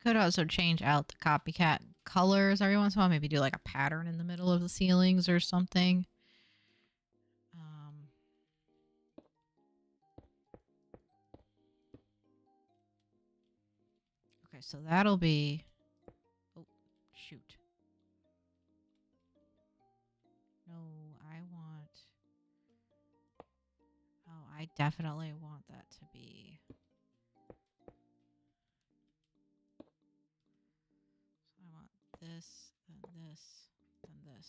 Could also change out the copycat colors every once in a while. Maybe do like a pattern in the middle of the ceilings or something. Okay, so that'll be... Oh, shoot. No, I want... Oh, I definitely want that to be... So I want this, then this, then this.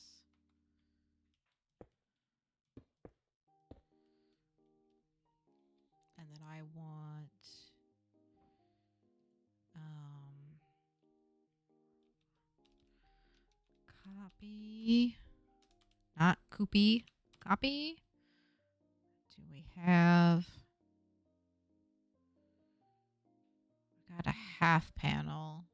And then I want... Copy. Not coopy. Copy. Do we have... We got a half panel.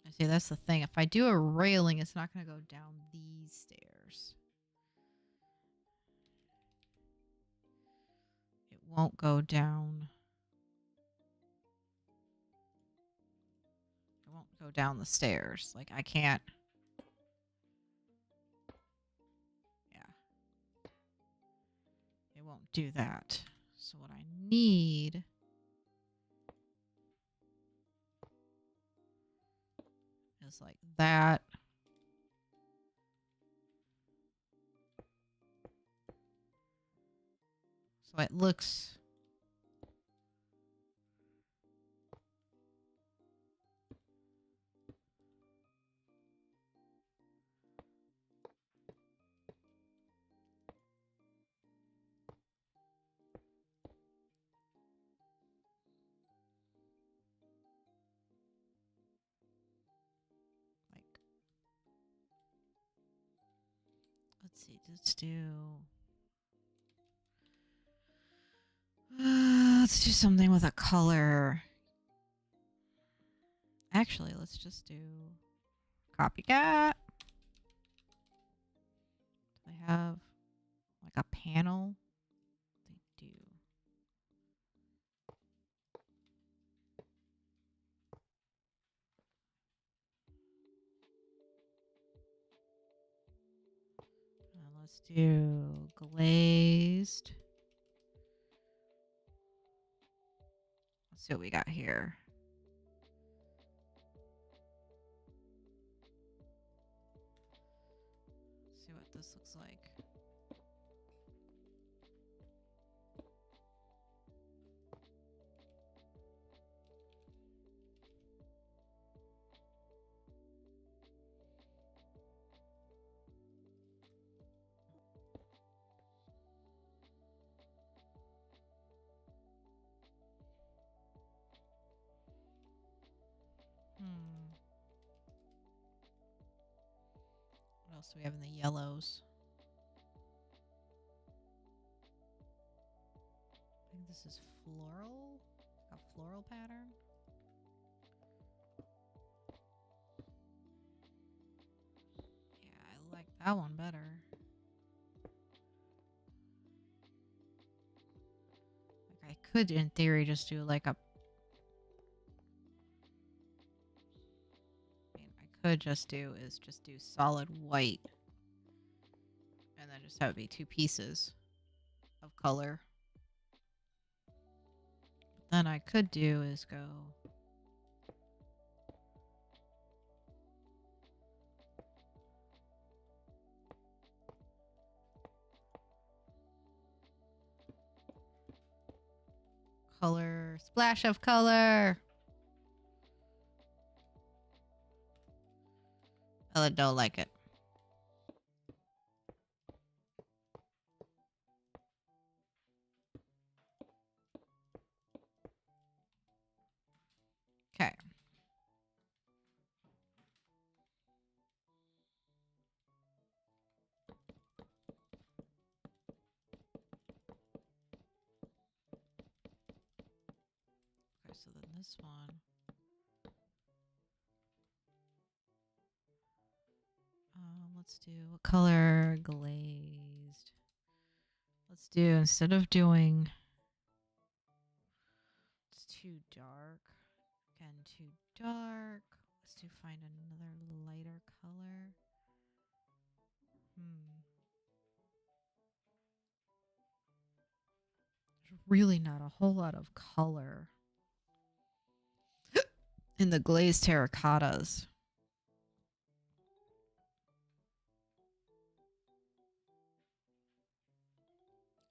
I see, that's the thing. If I do a railing, it's not going to go down these stairs. It won't go down. It won't go down the stairs. Like, I can't. Yeah. It won't do that. So what I need is like that. So it looks... Let's see, let's do something with a color. Actually, let's just do copycat. Do they have like a panel? They do. Let's do glazed. Let's see what we got here. Let's see what this looks like. What else do we have in the yellows? This is floral, a floral pattern. Yeah, I like that one better. Like I could, in theory, just do like a. I mean, I could just do solid white, and then just have it be 2 pieces of color. Then I could do is go color, splash of color. I don't like it. Okay. Okay, so then this one. Let's do what color? Glazed. Let's do, instead of doing, it's too dark. Again, too dark. Let's do find another lighter color. There's really not a whole lot of color in the glazed terracottas.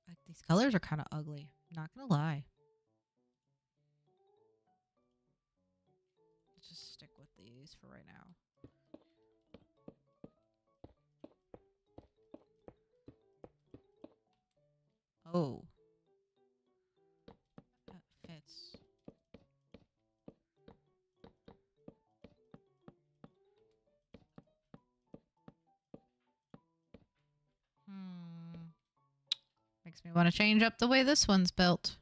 Like, these colors are kind of ugly. Not gonna lie. Let's just stick with these for right now. Oh. That fits. Makes me want to change up the way this one's built.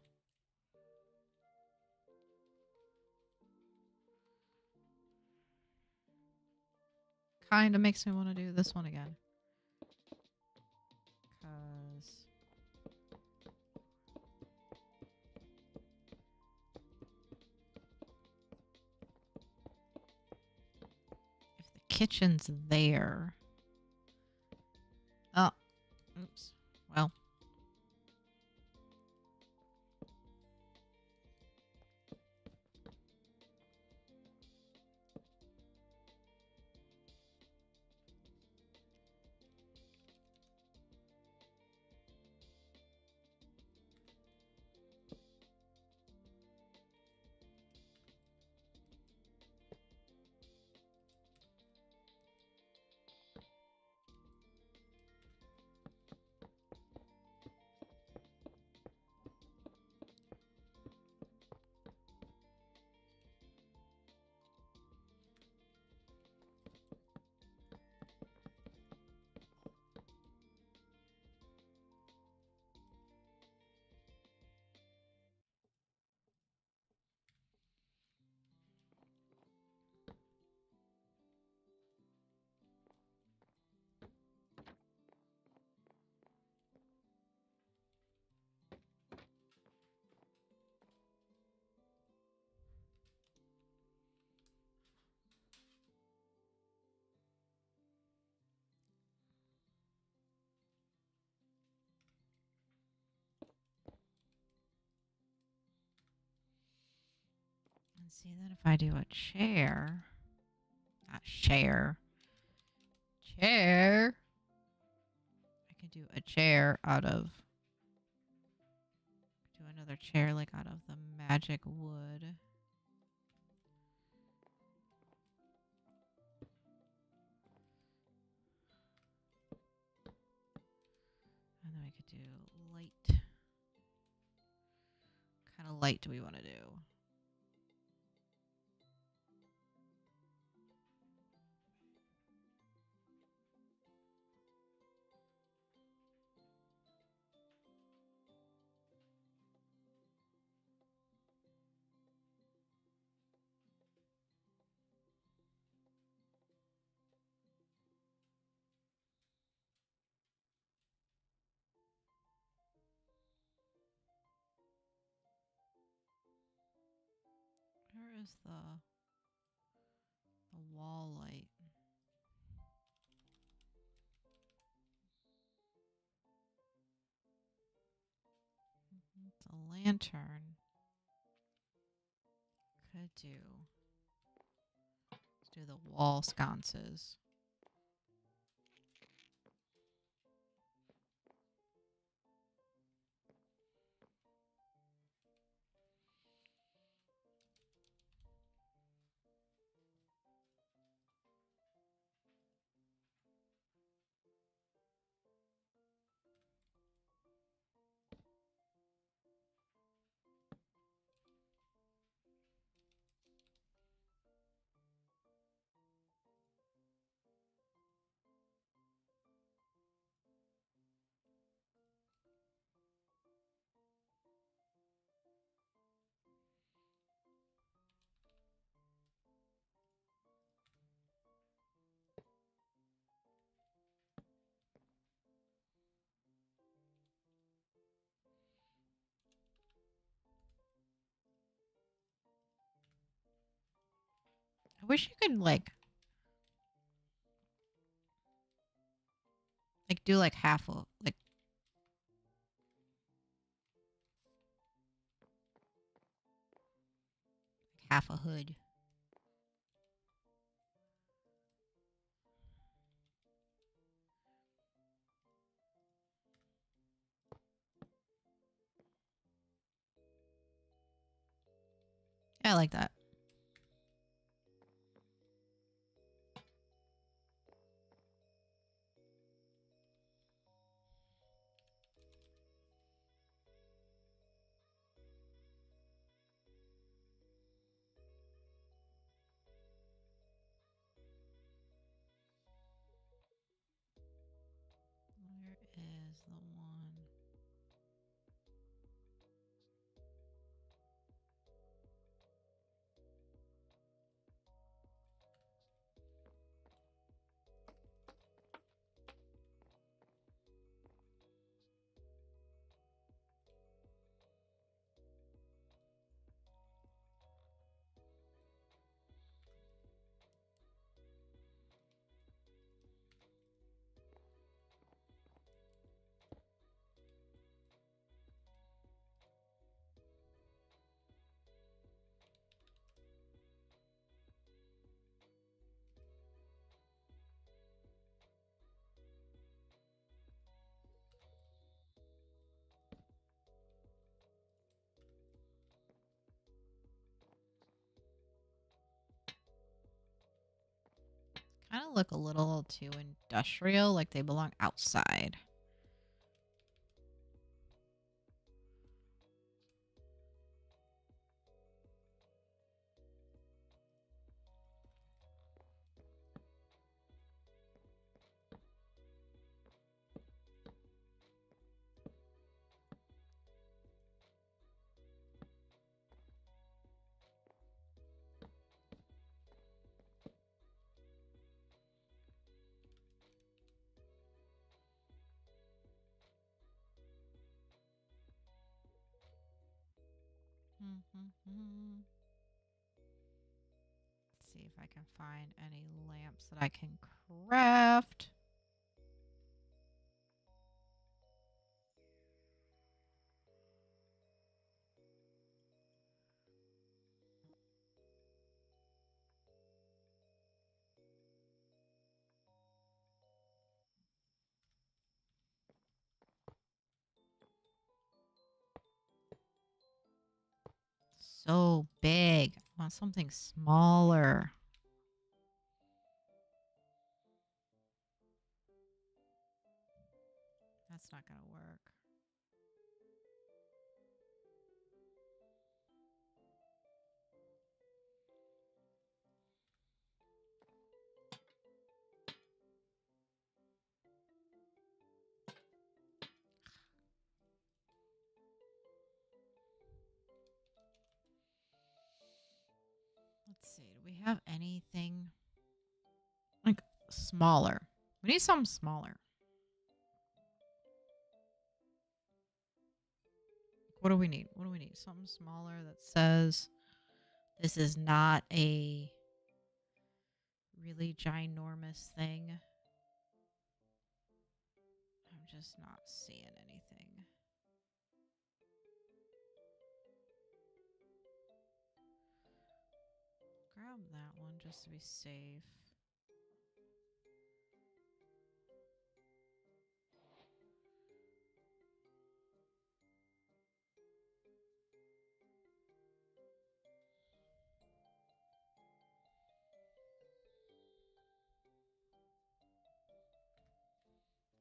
Kind of makes me want to do this one again. Because if the kitchen's there. Oh, oops. Well. And see, then if I do a chair, not share, chair, I can do a chair out of, do another chair like out of the magic wood. And then we could do light. What kind of light do we want to do? Where's the wall light? It's a lantern. Could do. Let's do the wall sconces. I wish you could like do like half a half a hood. Yeah, I like that. Where is the one? Kind of look a little too industrial, like they belong outside. Let's see if I can find any lamps that I can craft. So big. I want something smaller. That's not going to work. Let's see. Do we have anything like smaller? We need something smaller. What do we need? What do we need? Something smaller that says This is not a really ginormous thing. I'm just not seeing anything. Grab that one just to be safe.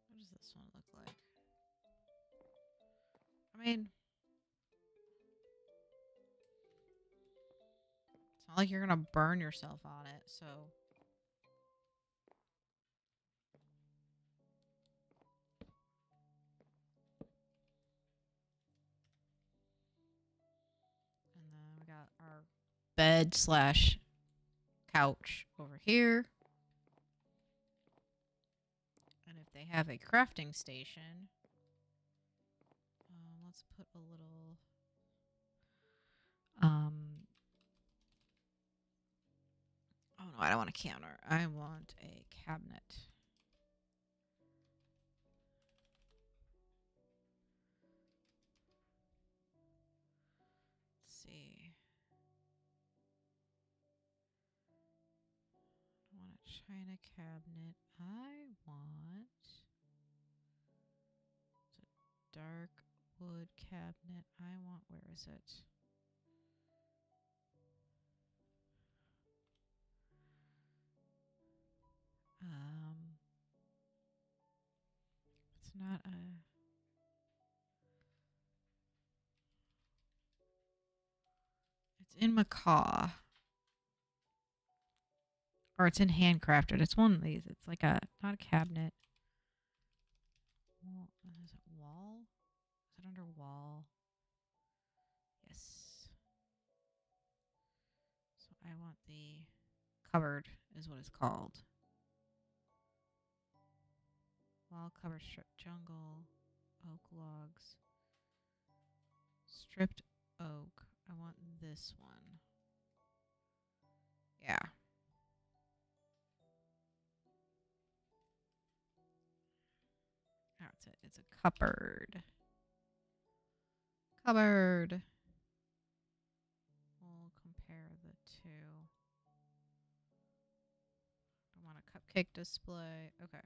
What does this one look like? I mean, it's not like you're gonna burn yourself on it, so. And then we got our bed slash couch over here. And if they have a crafting station, let's put a little, oh no, I don't want a counter. I want a cabinet. Let's see. I want a china cabinet. I want a dark wood cabinet. I want, where is it? It's not a. It's in macaw. Or it's in handcrafted. It's one of these. It's like a, not a cabinet. Wall, is it wall? Is it under wall? Yes. So I want the cupboard is what it's called. Wall cover strip jungle. Oak logs. Stripped oak. I want this one. Yeah. That's it. It's a cupboard. Cupboard. We'll compare the two. I want a cupcake display. Okay.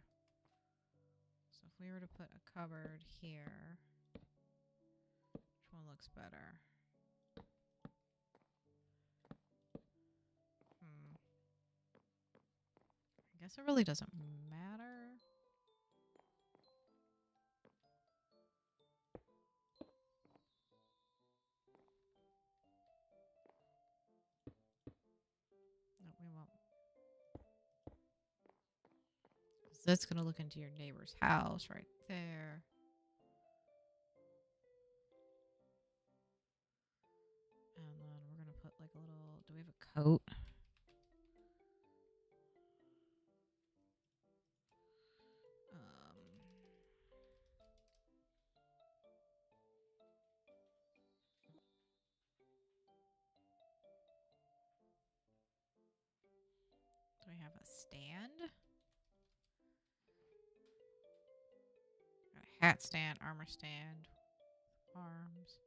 So if we were to put a cupboard here, which one looks better? I guess it really doesn't matter. No, we won't. That's going to look into your neighbor's house right there. And then we're going to put like a little, do we have a coat? Do we have a stand? Got a hat stand, armor stand, arms.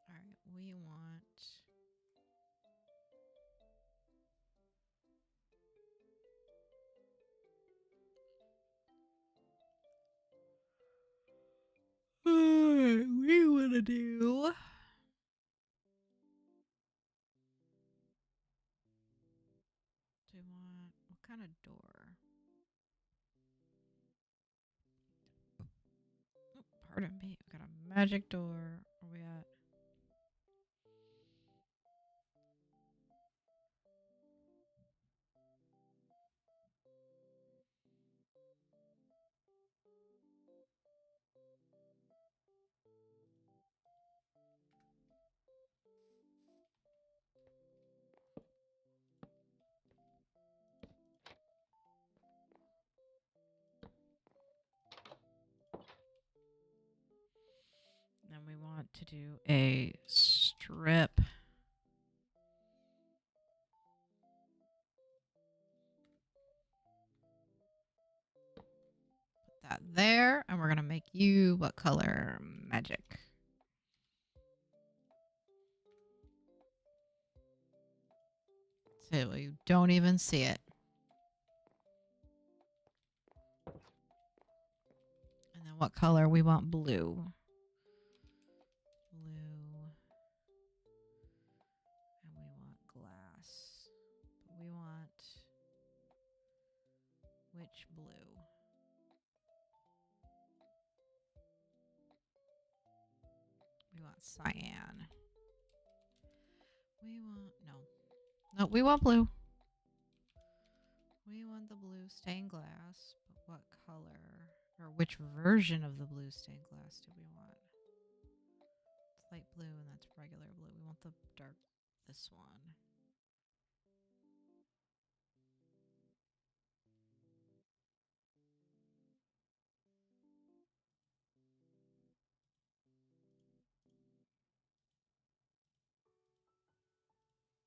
All right, we want we want to do want what kind of door? Oh, pardon me. We got a magic door. Where we at? And we want to do a strip. Put that there. And we're going to make you what color? Magic. So you don't even see it. And then what color? We want blue. Blue. And we want glass. But we want which blue? We want cyan. We want no, we want blue. We want the blue stained glass, but what color or which version of the blue stained glass do we want? It's light blue and that's regular blue. We want the dark, this one.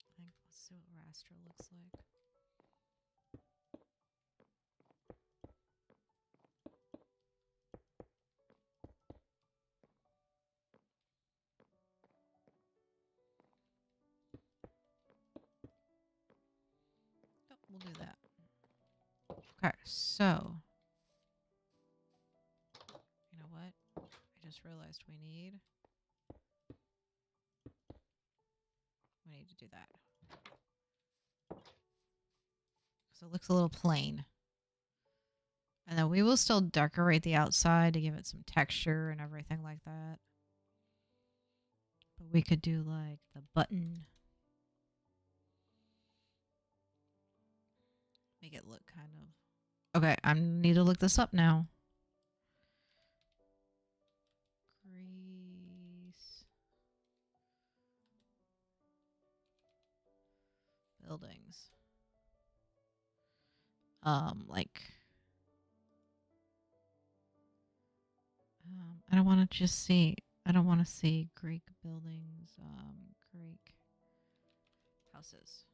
I think let's see what raster looks like. Oh, we'll do that. Okay, so you know what? I just realized we need to do that. So it looks a little plain. And then we will still decorate the outside to give it some texture and everything like that. But we could do like the button. Make it look kind of... Okay, I need to look this up now. Grease. Buildings. I don't want to just see... I don't want to see Greek buildings. Greek houses.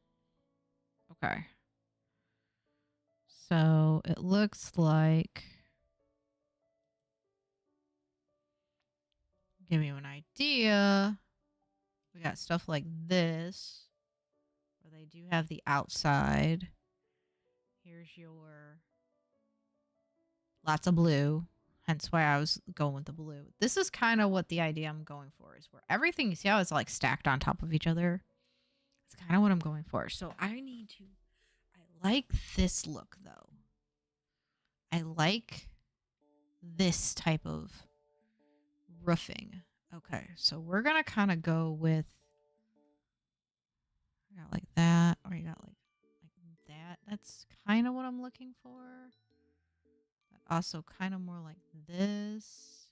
Okay. So it looks like... Give you an idea. We got stuff like this, where they do have the outside. Here's your... Lots of blue. Hence why I was going with the blue. This is kind of what the idea I'm going for is where everything, you see how it's like stacked on top of each other? It's kind of what I'm going for. So I need to... I like this look, though. I like this type of roofing. Okay, so we're going to kind of go with... You got like that, or you got like that. That's kind of what I'm looking for. But also kind of more like this.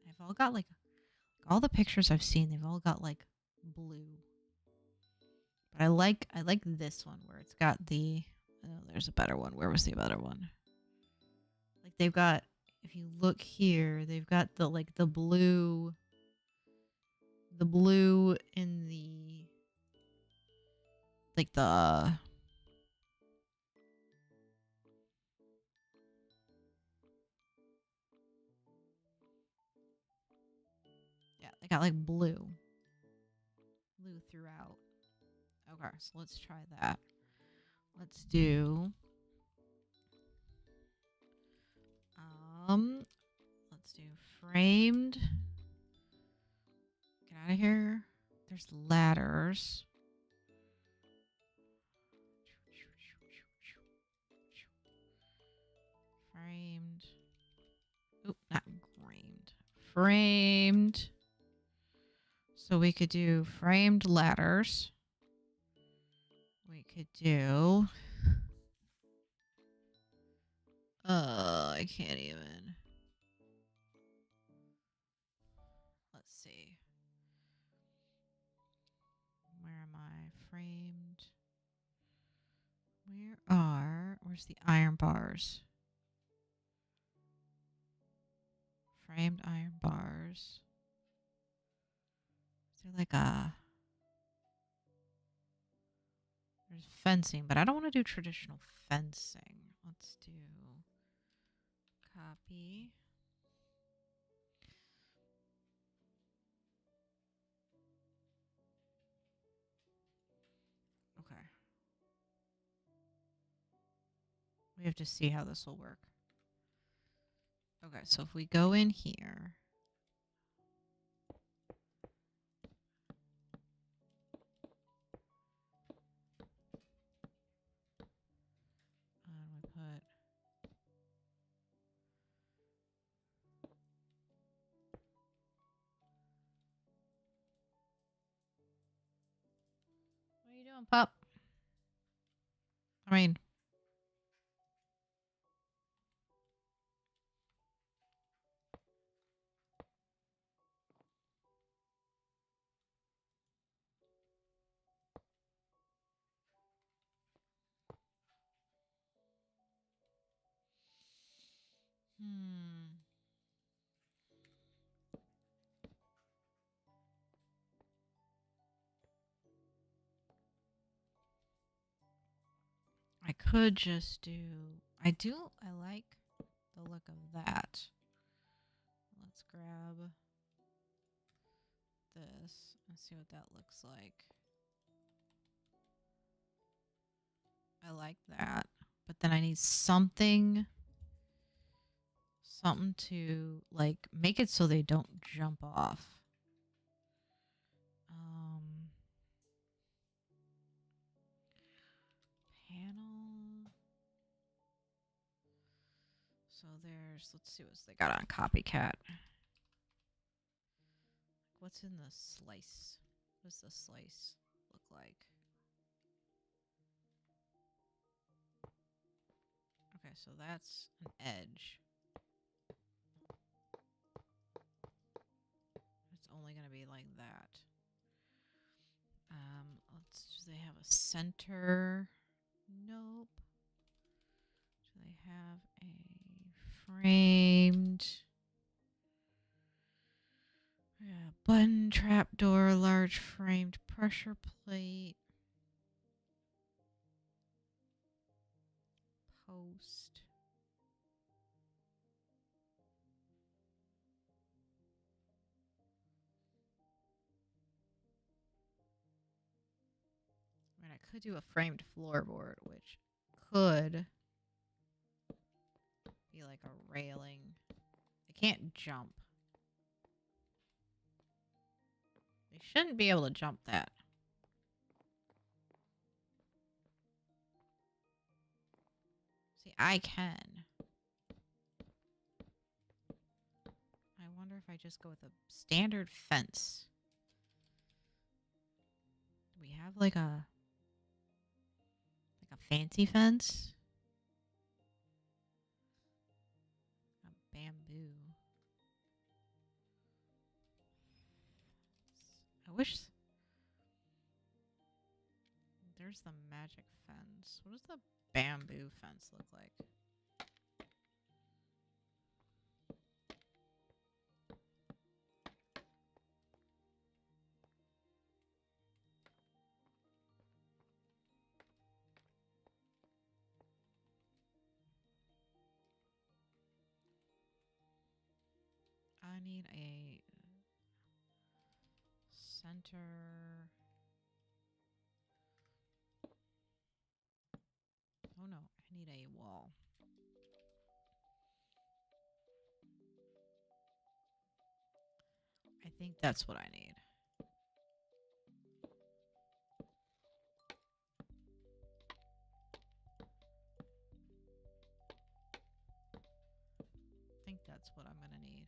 They've all got like all the pictures I've seen, they've all got like blue. But I like this one where it's got the... Oh, there's a better one. Where was the better one? Like they've got, if you look here, they've got the like the blue in the like the... Yeah, they got like blue throughout. Okay, so let's try that. Let's do let's do framed. Get out of here. There's ladders. Framed. framed. So we could do framed ladders. We could do... I can't even. Let's see. Where am I? Framed. Where's the iron bars? Framed iron bars. Is there like a... There's fencing, but I don't want to do traditional fencing. Let's do copy. Okay. We have to see how this will work. Okay, so if we go in here. And we put... What are you doing, pup? I mean... I could just do... I like the look of that. Let's grab this and see what that looks like. I like that. But then I need something to like make it so they don't jump off. Panel. So let's see what they got on Copycat. What's in the slice? What does the slice look like? Okay, so that's an edge. It's only going to be like that. Do they have a center? Nope. Do they have a framed? Yeah, button, trapdoor, large framed pressure plate. Post. I mean, I could do a framed floorboard, which could be like a railing. They can't jump. They shouldn't be able to jump that. See, I can. I wonder if I just go with a standard fence. Do we have like a fancy fence? A bamboo. I wish there's the magic fence. What does the bamboo fence look like? I need a center. Oh no, I need a wall. I think that's what I need. I think that's what I'm gonna need.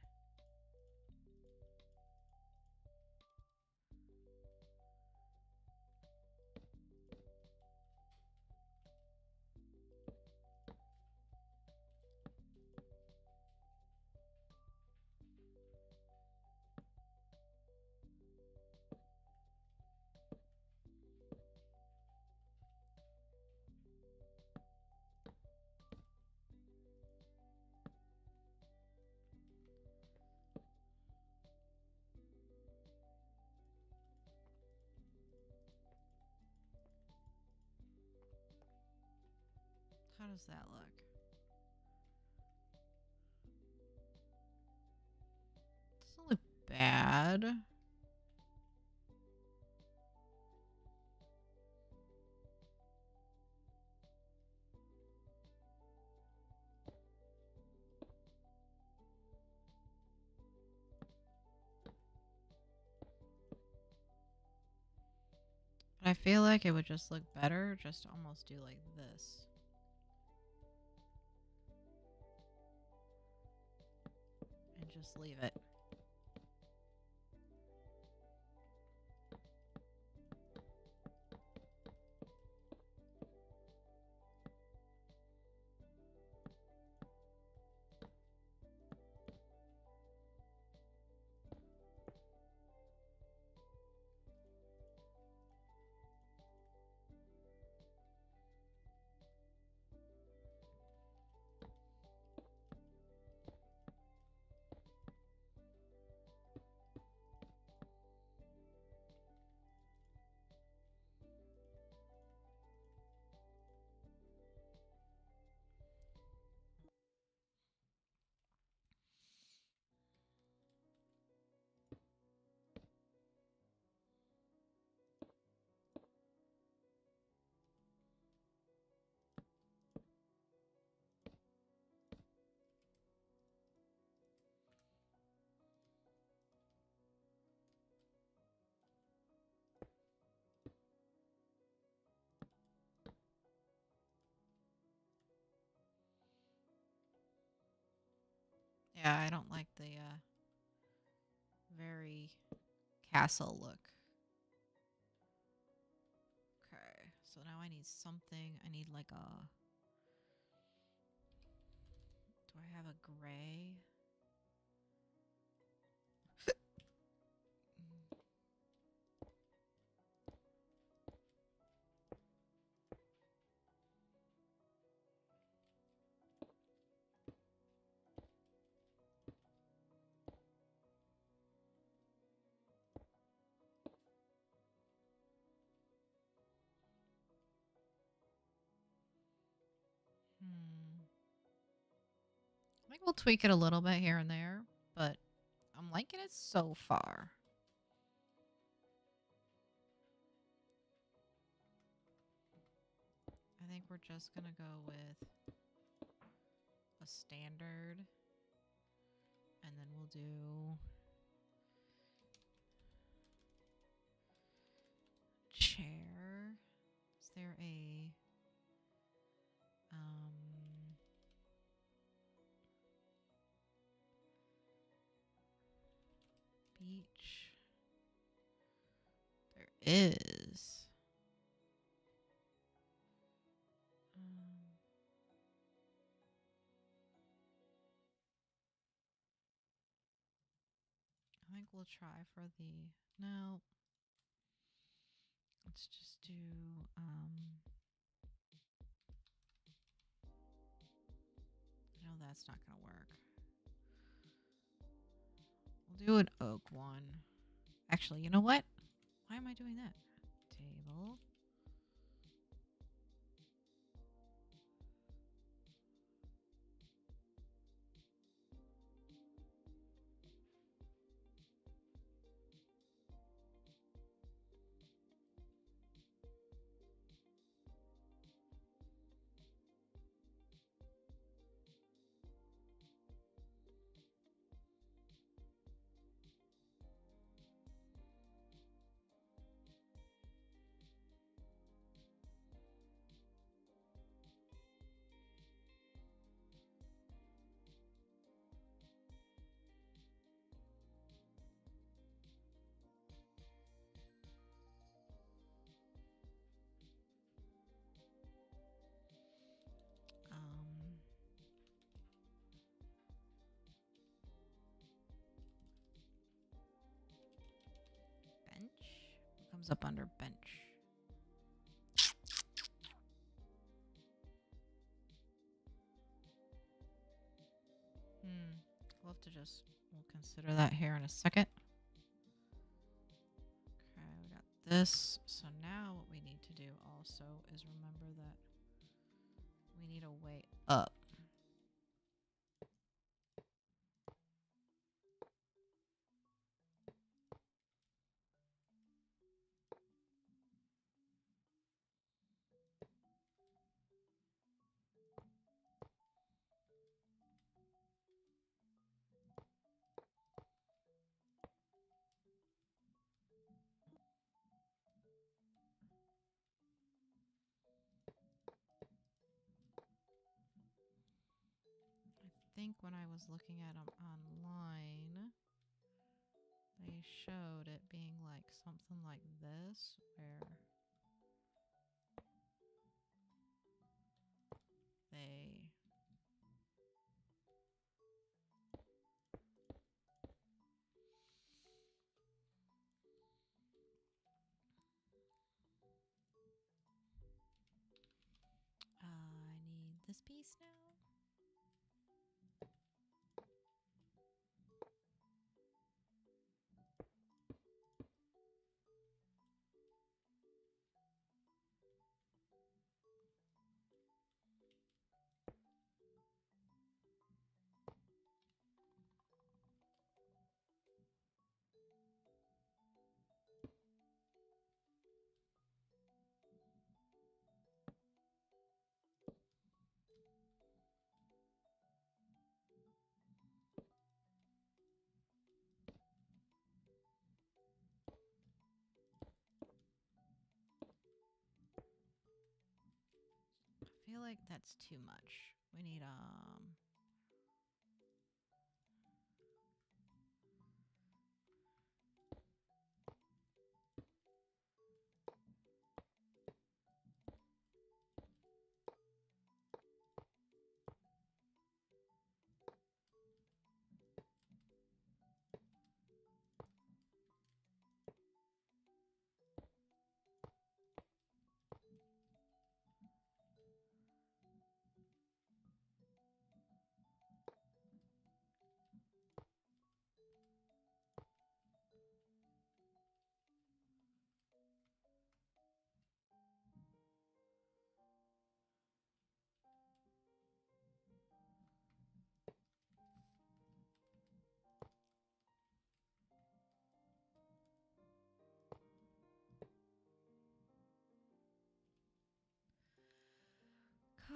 How does that look? Doesn't look bad. But I feel like it would just look better just to almost do like this. And just leave it. Yeah, I don't like the very castle look. Okay, so now I need something. I need like a... Do I have a gray? I think we'll tweak it a little bit here and there, but I'm liking it so far. I think we're just gonna go with a standard, and then we'll do chair. Is there a beach? There is. I think we'll try for the... No. Let's just do... No, that's not going to work. We'll do an oak one. Actually, you know what? Why am I doing that? Table. Bench. What comes up under bench? We'll have to just... We'll consider that here in a second. Okay, we got this. So now what we need to do also is remember that We need a way up. I think when I was looking at them online, they showed it being like something like this, where they I need this piece now. I feel like that's too much. We need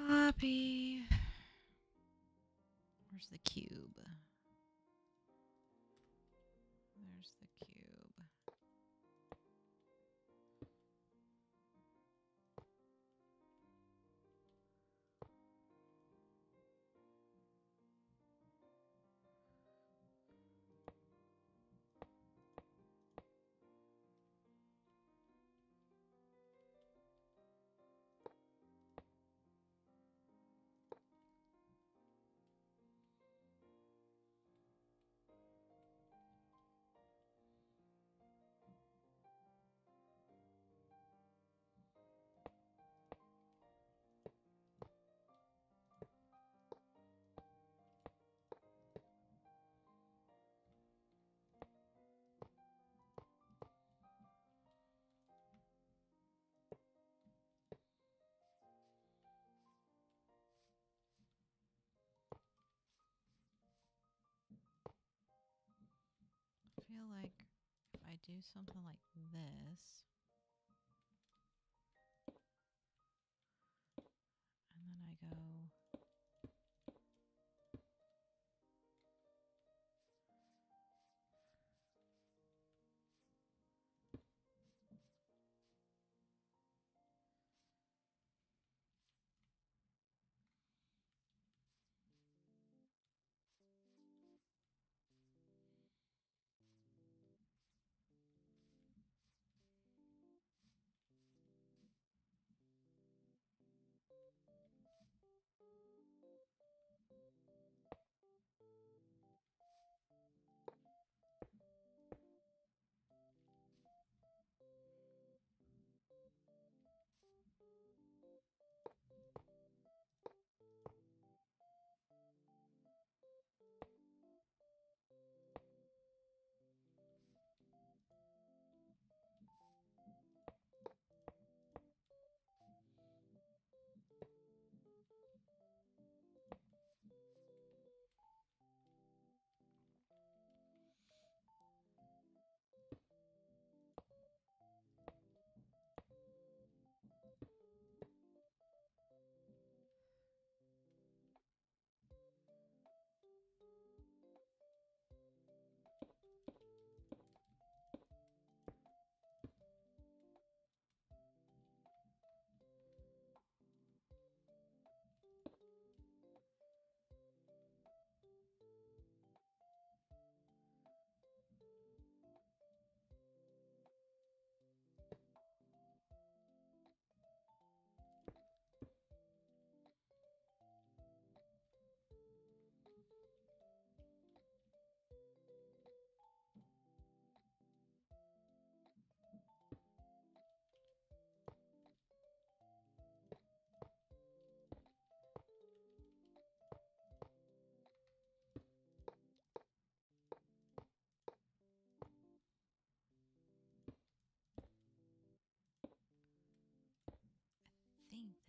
copy. Where's the cube? There's the cube. I feel like if I do something like this, and then I go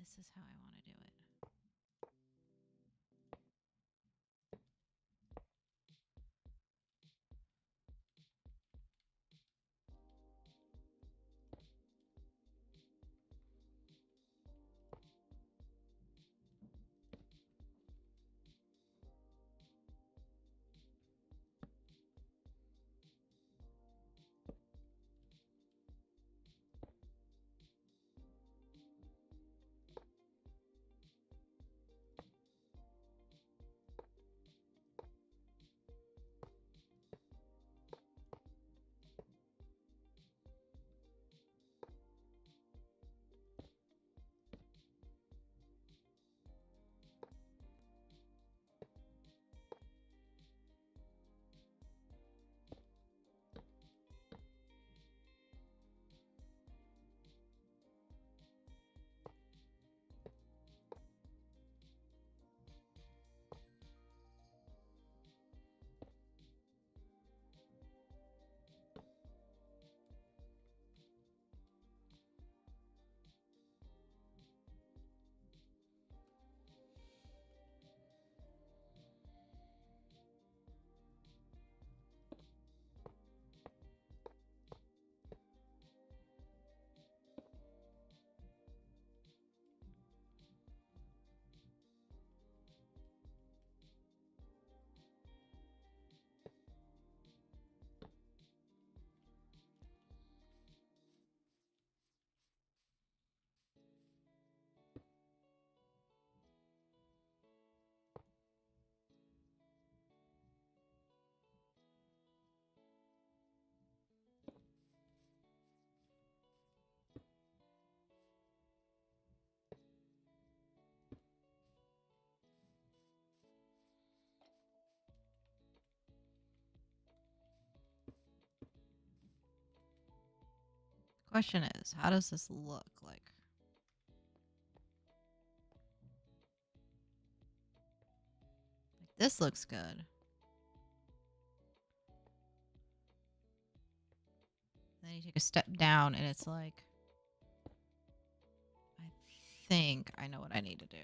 This is how I want to do it. Question is, how does this look like? This looks good. Then you take a step down and it's like, I think I know what I need to do.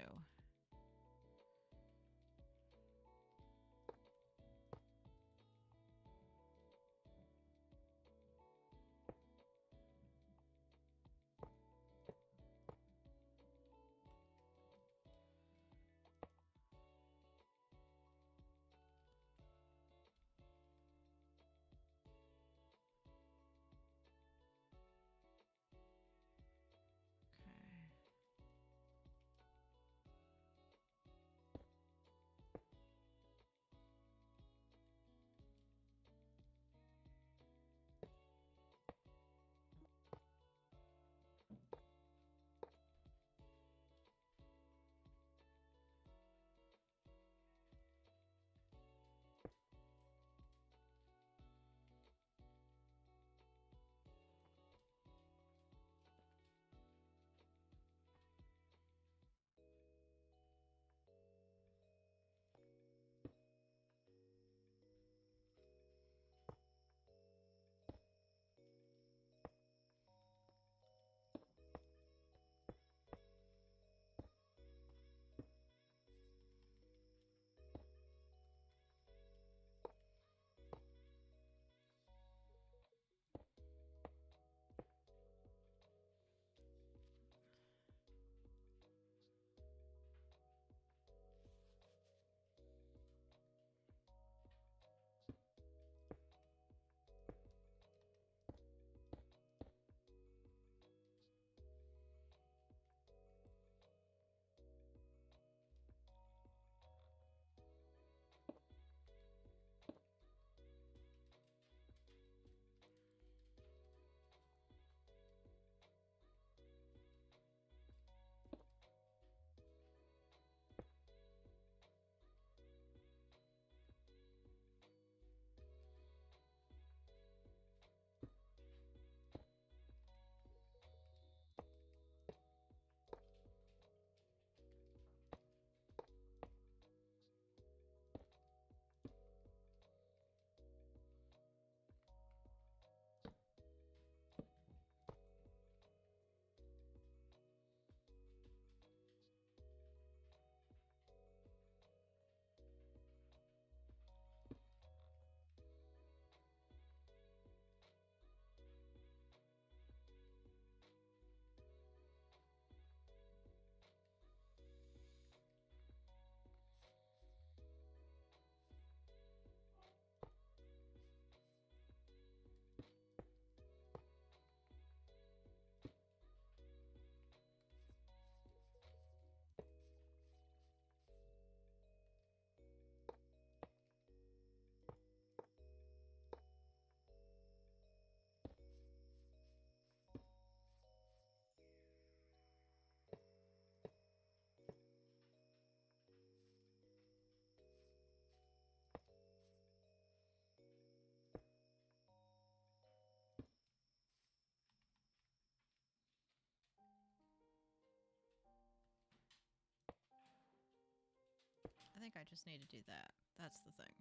think I just need to do that. That's the thing.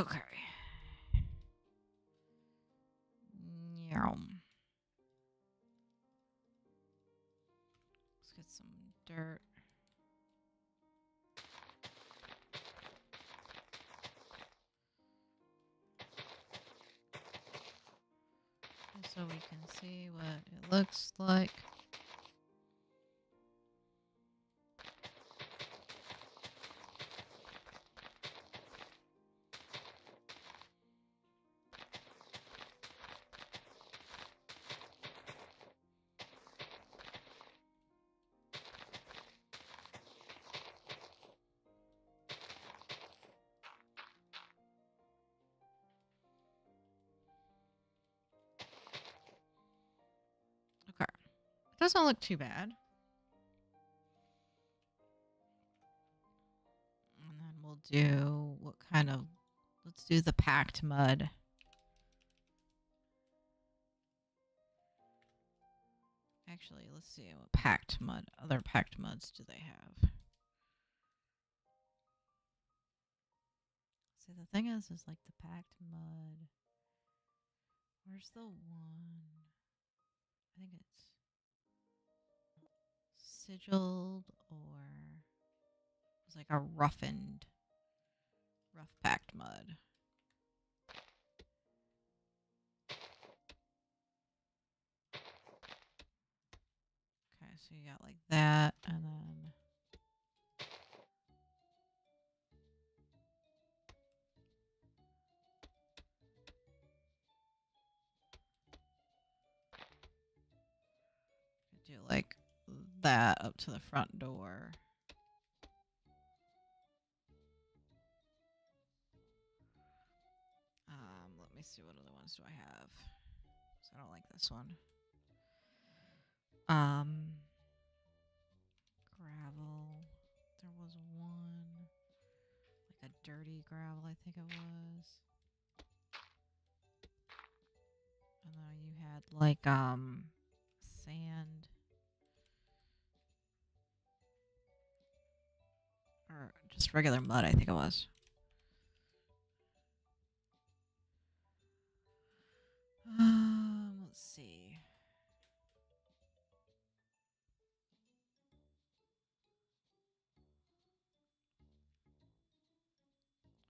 Okay. Let's get some dirt. So we can see what it looks like. Okay. It doesn't look too bad. And then we'll do what kind of, let's do the packed mud. Actually, let's see what packed mud, other packed muds do they have. See, the thing is like the packed mud. Where's the one? I think it's sigilled or it's like a rough packed mud. Okay, so you got like that, and then do like that up to the front door. Let me see, what other ones do I have? So I don't like this one. Gravel. There was one, like a dirty gravel, I think it was. And then you had like sand. Or just regular mud, I think it was. Let's see.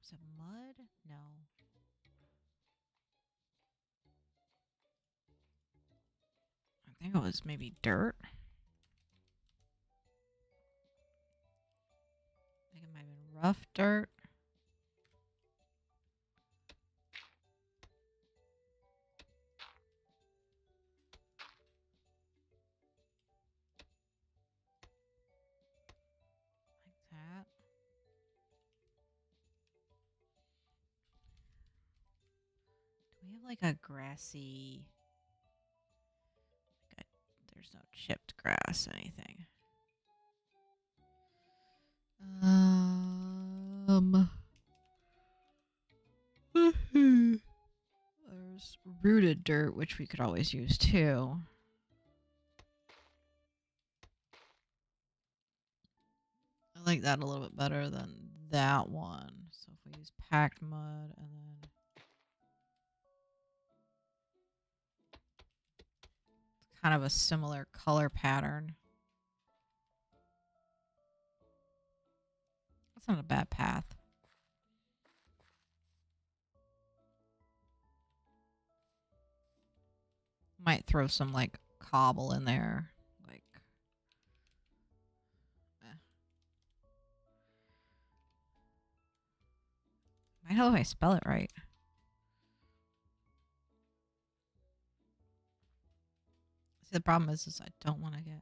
Was it mud? No. I think it was maybe dirt. I think it might have been rough dirt. Like that. Do we have like a grassy... There's no chipped grass, anything. There's rooted dirt, which we could always use too. I like that a little bit better than that one. So if we use packed mud and then it's kind of a similar color pattern. That's not a bad path. Might throw some like cobble in there. Like I hope I spell it right. See, the problem is I don't want to get...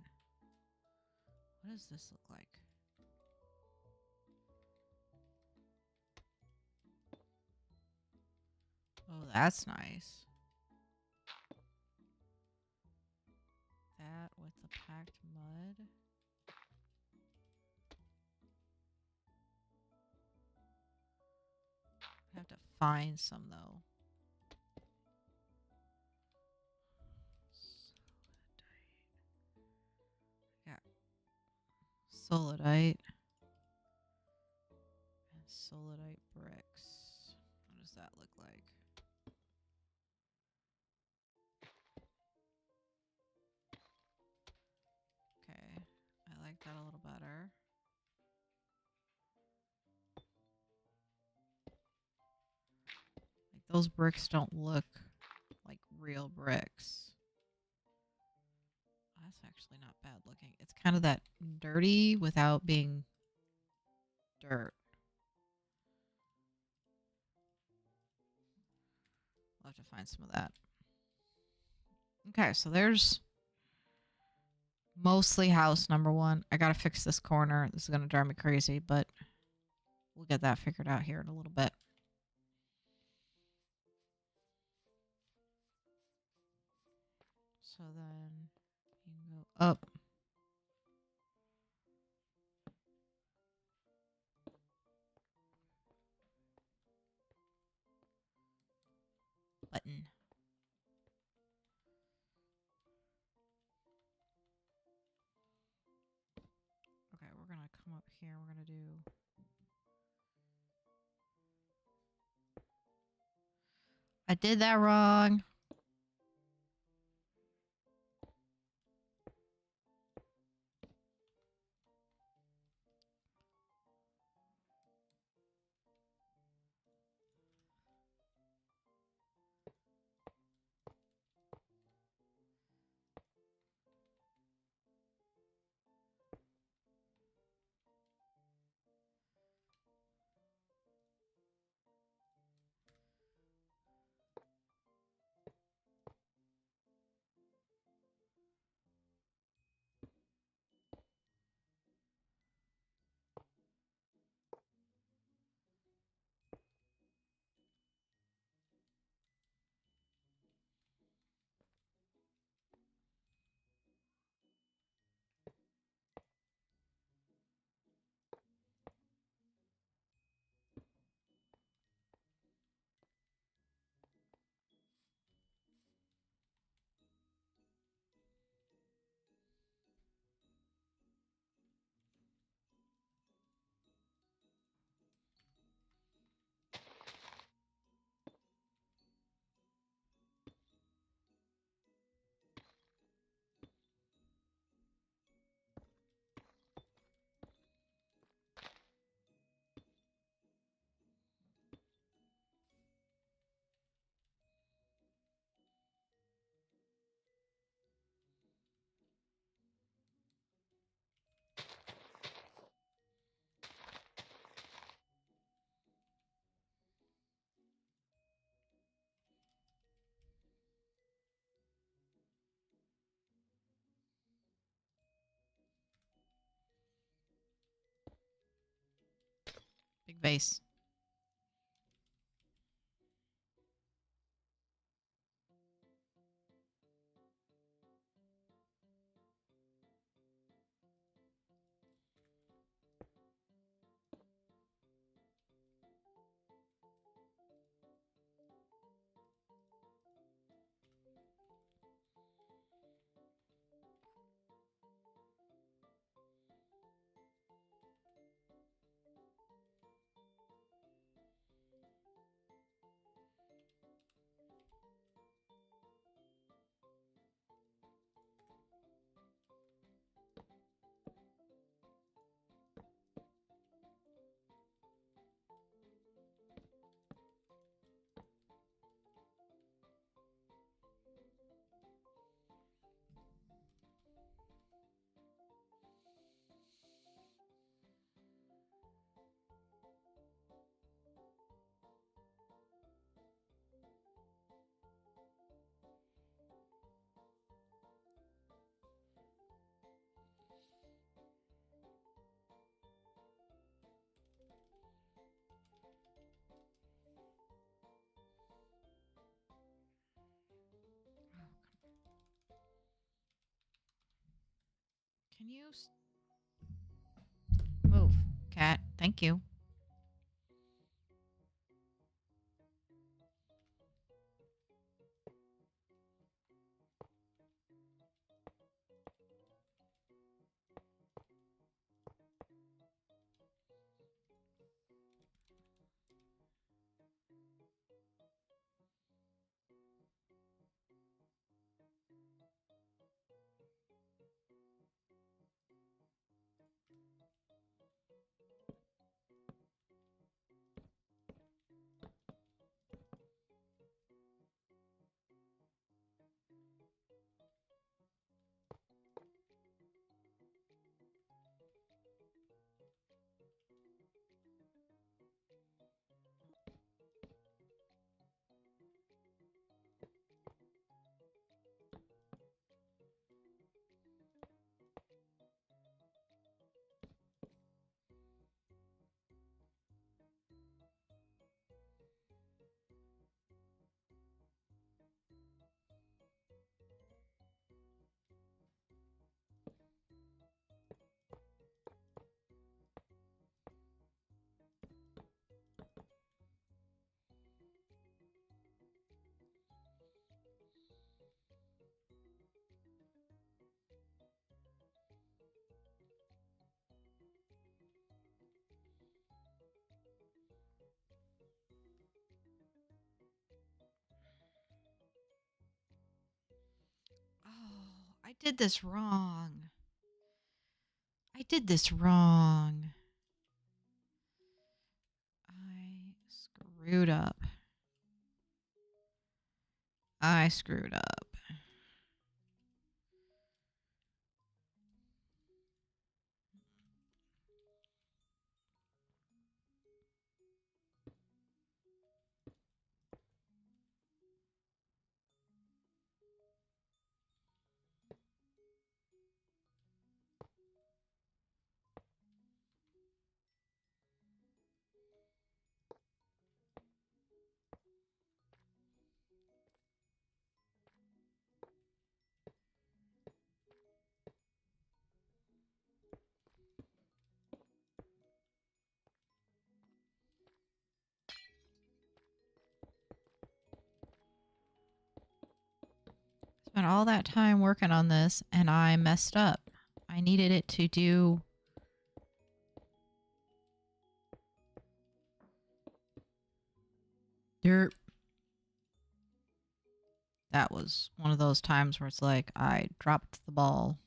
What does this look like? Oh, that's nice. That with the packed mud. I have to find some though. Yeah. solidite. And solidite bricks. What does that look like? Okay, I like that a little better. Like those bricks don't look like real bricks. That's actually not bad looking. It's kind of that dirty without being dirt. I'll have to find some of that. Okay, so there's mostly house number 1. I gotta fix this corner. This is gonna drive me crazy, but we'll get that figured out here in a little bit. So then you can go up. Button. Okay, we're gonna come up here. We're gonna do... I did that wrong. Big vase. Can you move, cat? Thank you. I did this wrong. I did this wrong. I screwed up. I screwed up. Spent all that time working on this and I messed up. I needed it to do... Derp. That was one of those times where it's like, I dropped the ball.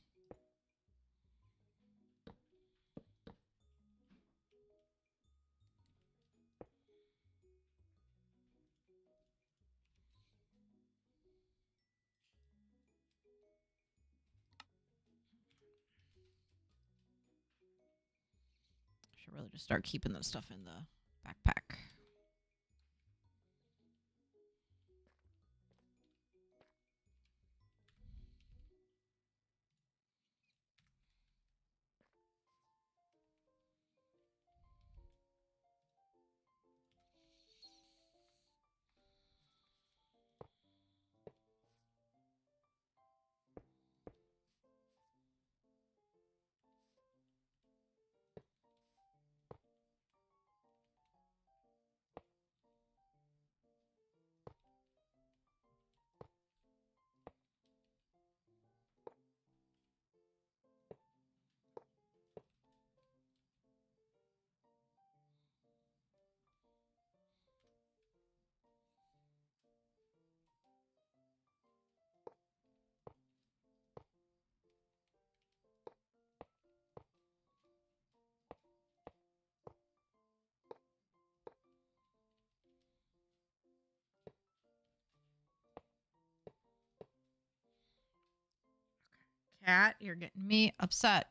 Should really just start keeping this stuff in the backpack. Cat, you're getting me upset.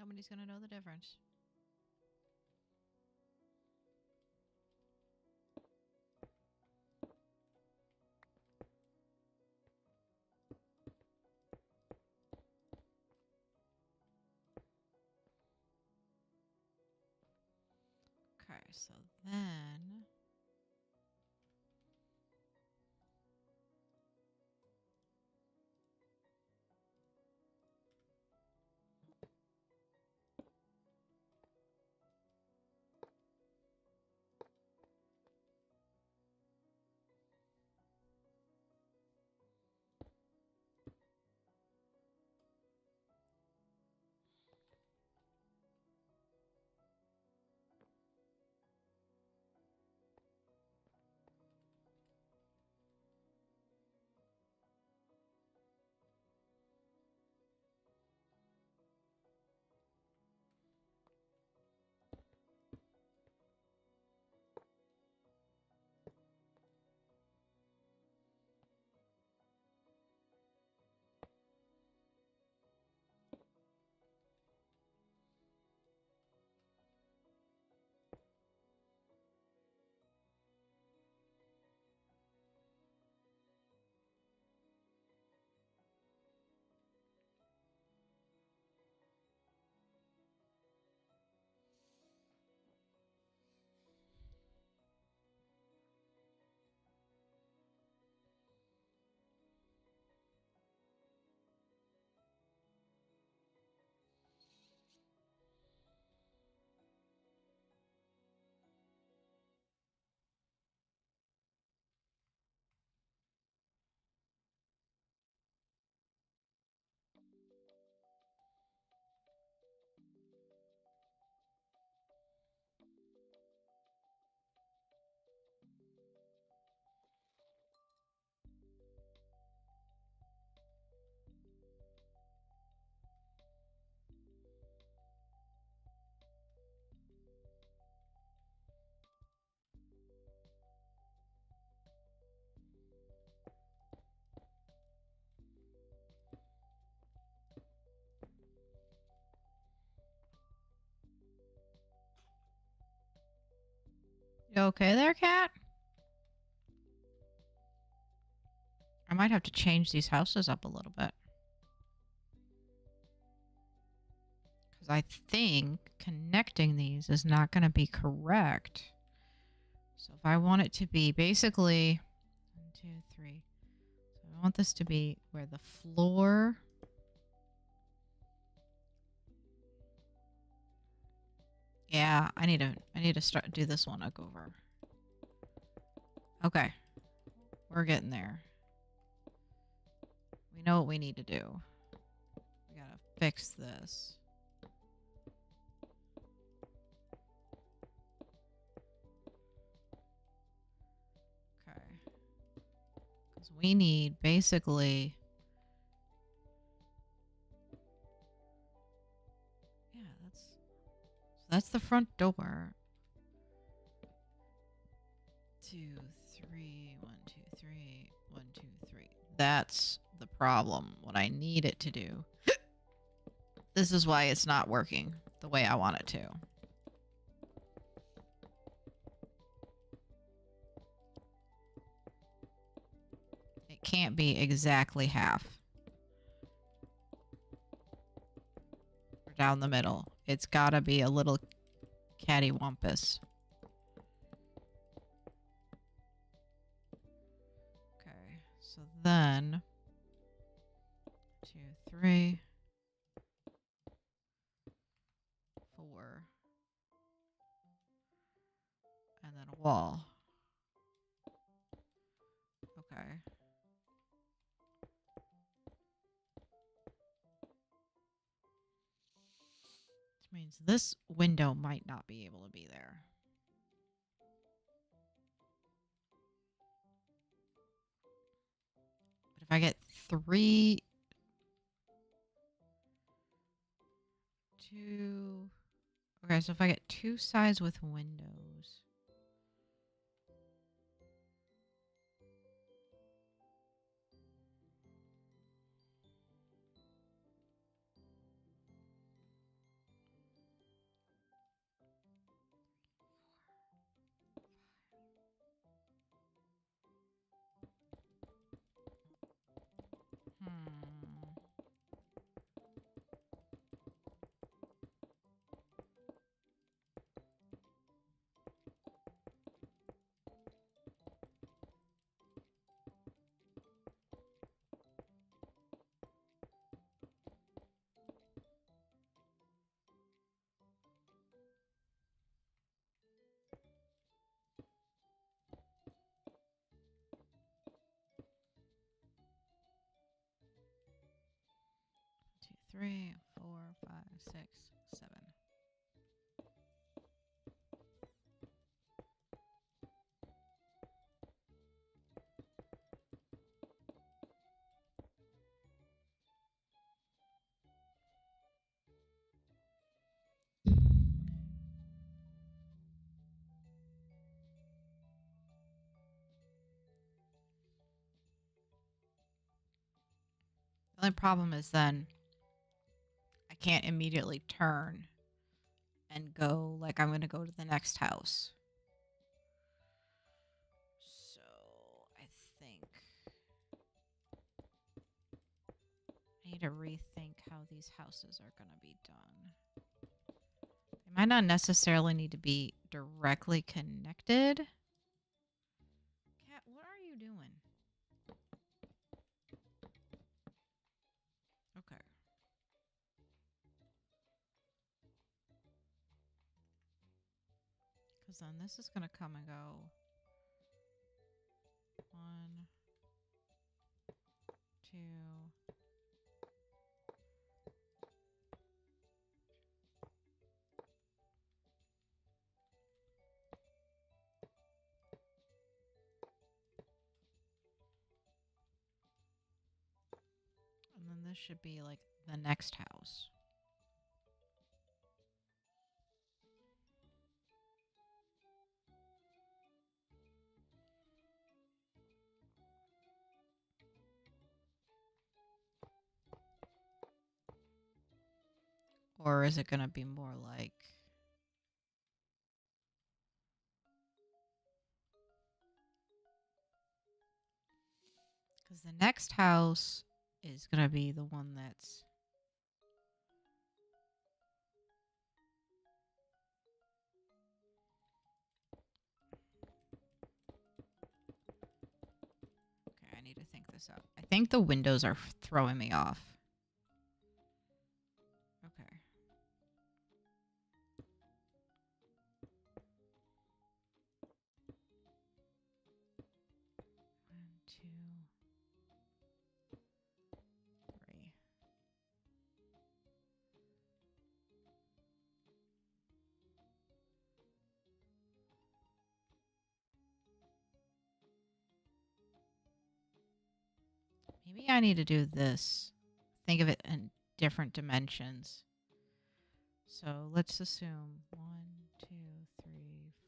Somebody's gonna know the difference. Okay, so then... You okay there, cat? I might have to change these houses up a little bit. Because I think connecting these is not going to be correct. So if I want it to be basically 1, 2, 3. So I want this to be where the floor. Yeah, I need to start do this one over. Okay. We're getting there. We know what we need to do. We gotta fix this. Okay. Because we need basically... Yeah, that's the front door. 2, 3, 1, 2, 3, 1, 2, 3. That's the problem. What I need it to do. This is why it's not working the way I want it to. It can't be exactly half. Or down the middle. It's gotta be a little cattywampus. Okay, so then 2, 3, 4, and then a wall. Okay. Which means this window might not be able to be there. But if I get 3, 2... Okay, so if I get 2 sides with windows... 3, 4, 5, 6, 7. The only problem is then I can't immediately turn and go like I'm going to go to the next house. So I think I need to rethink how these houses are going to be done. They might not necessarily need to be directly connected. Cat, what are you doing? Okay. Because then this is going to come and go. 1, 2. And then this should be like the next house. Or is it going to be more like... Because the next house is going to be the one that's... Okay, I need to think this out. I think the windows are throwing me off. Okay. One, two, three. Maybe I need to do this. Think of it in different dimensions. So let's assume 1, 2, 3,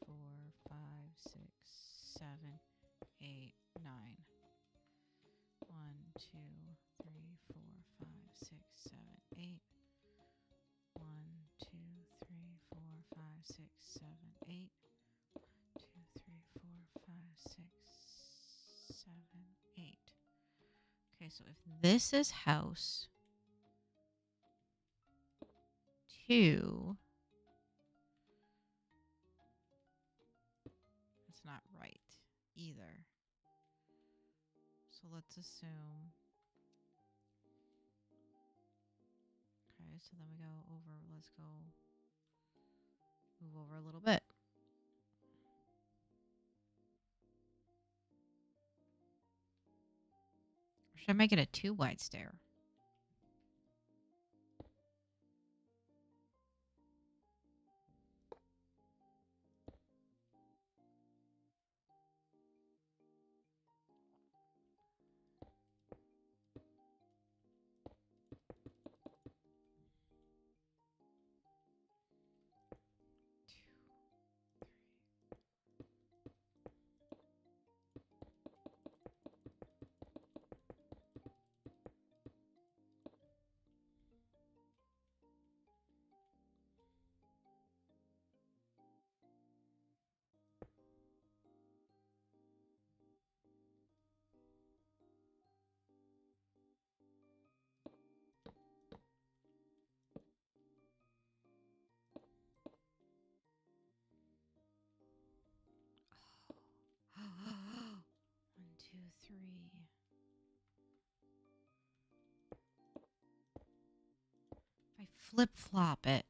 4, 5, 6, 7, 8, 9. 1, 2, 3, 4, 5, 6, 7, 8. 1, 2, 3, 4, 5, 6, 7, 8. 2, 3, 4, 5, 6, 7, 8. Okay, so if this is house 2, that's not right either. So let's assume. Okay, so then we go over, let's go move over a little bit. Or should I make it a 2 wide stair? One, two, three. If I flip flop it,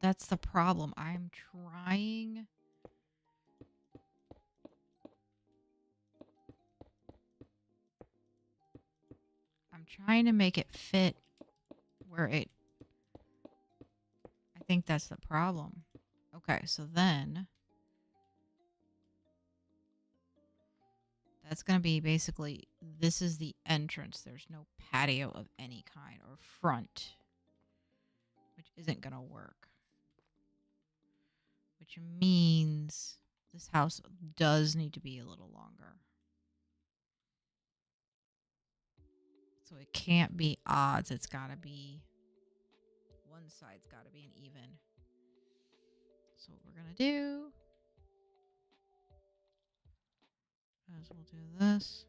that's the problem. I'm trying. I'm trying to make it fit where it... I think that's the problem. Okay, so then... That's going to be basically... This is the entrance. There's no patio of any kind or front. Which isn't going to work. Which means this house does need to be a little longer. So it can't be odds. It's got to be... One side's got to be an even. So what we're going to do is we'll do this.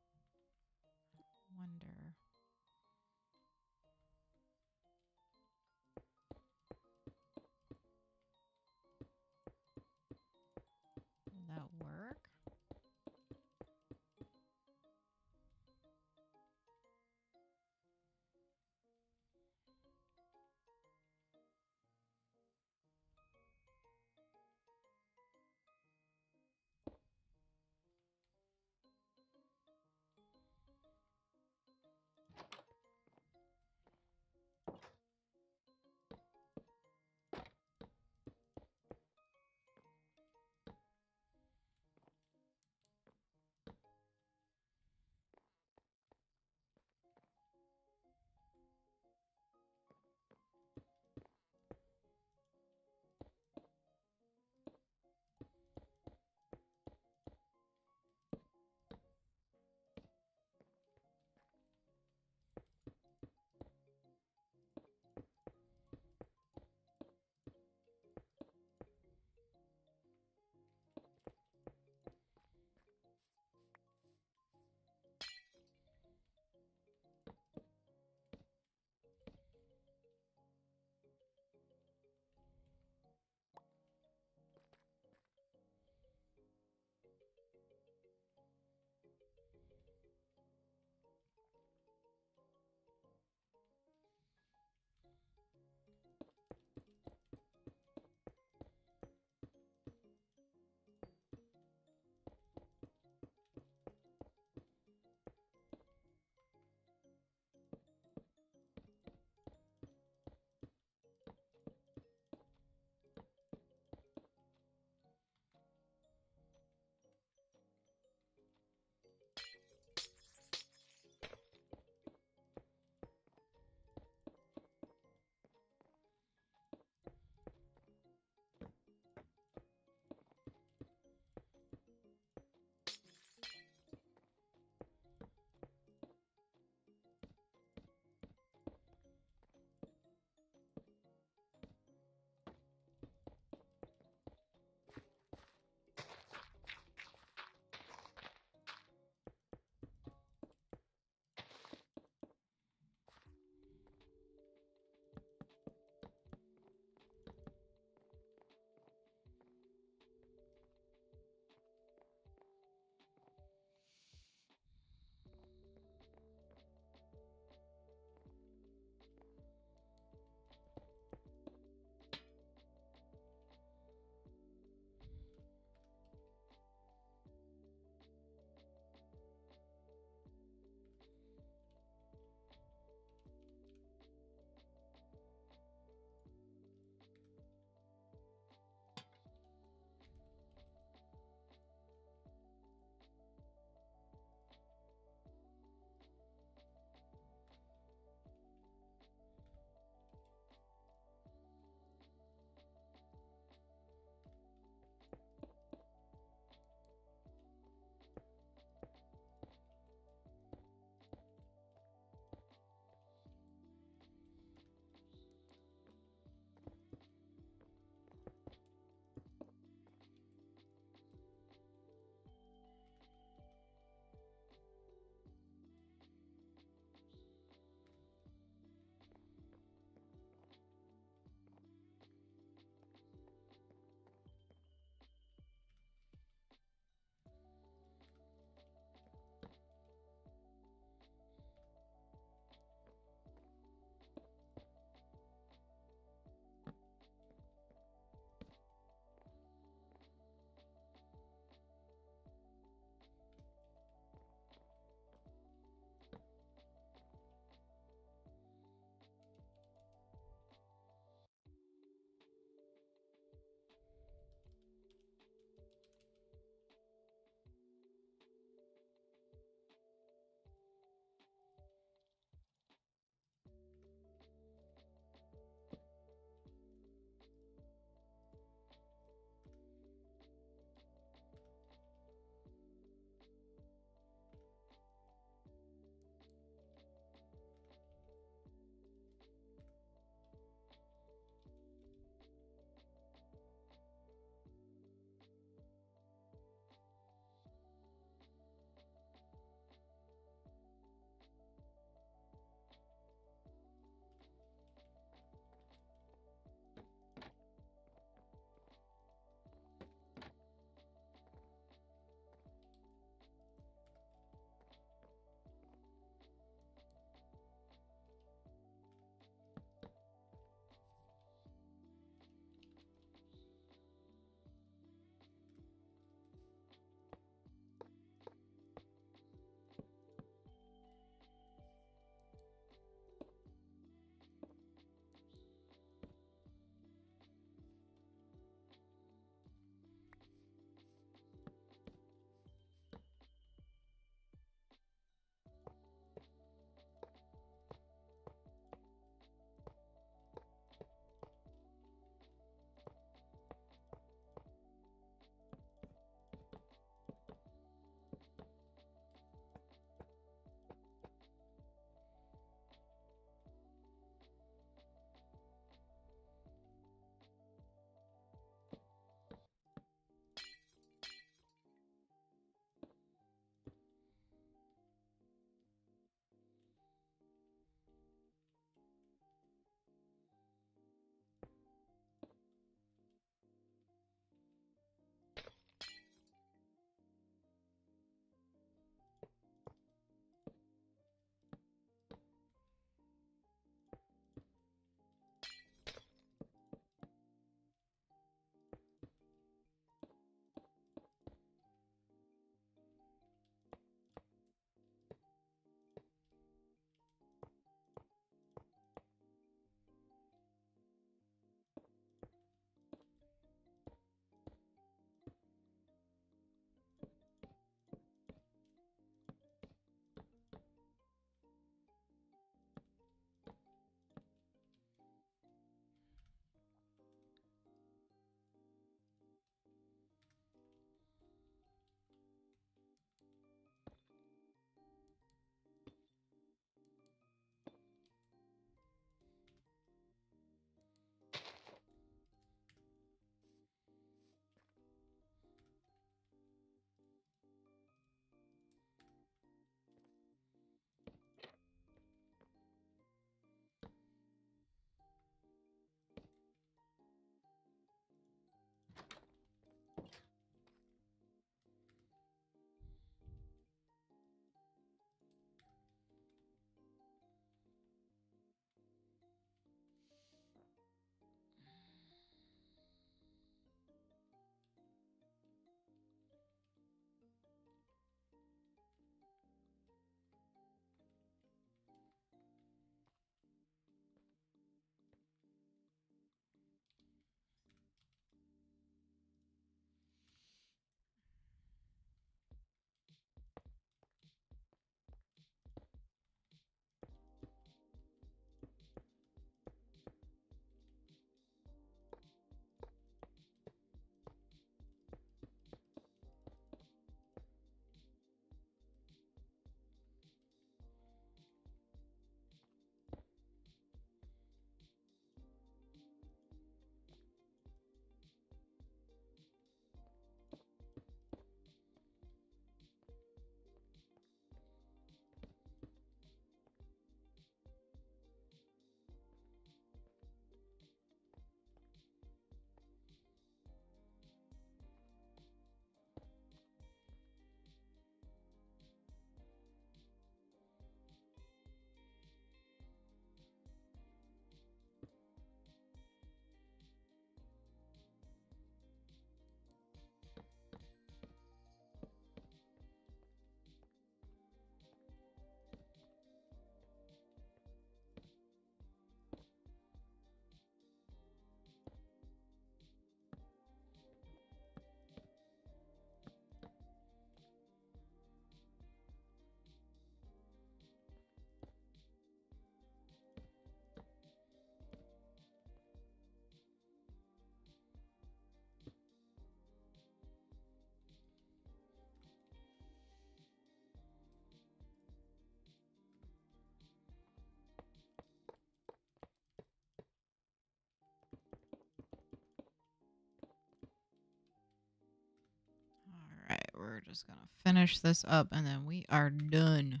just gonna finish this up and then we are done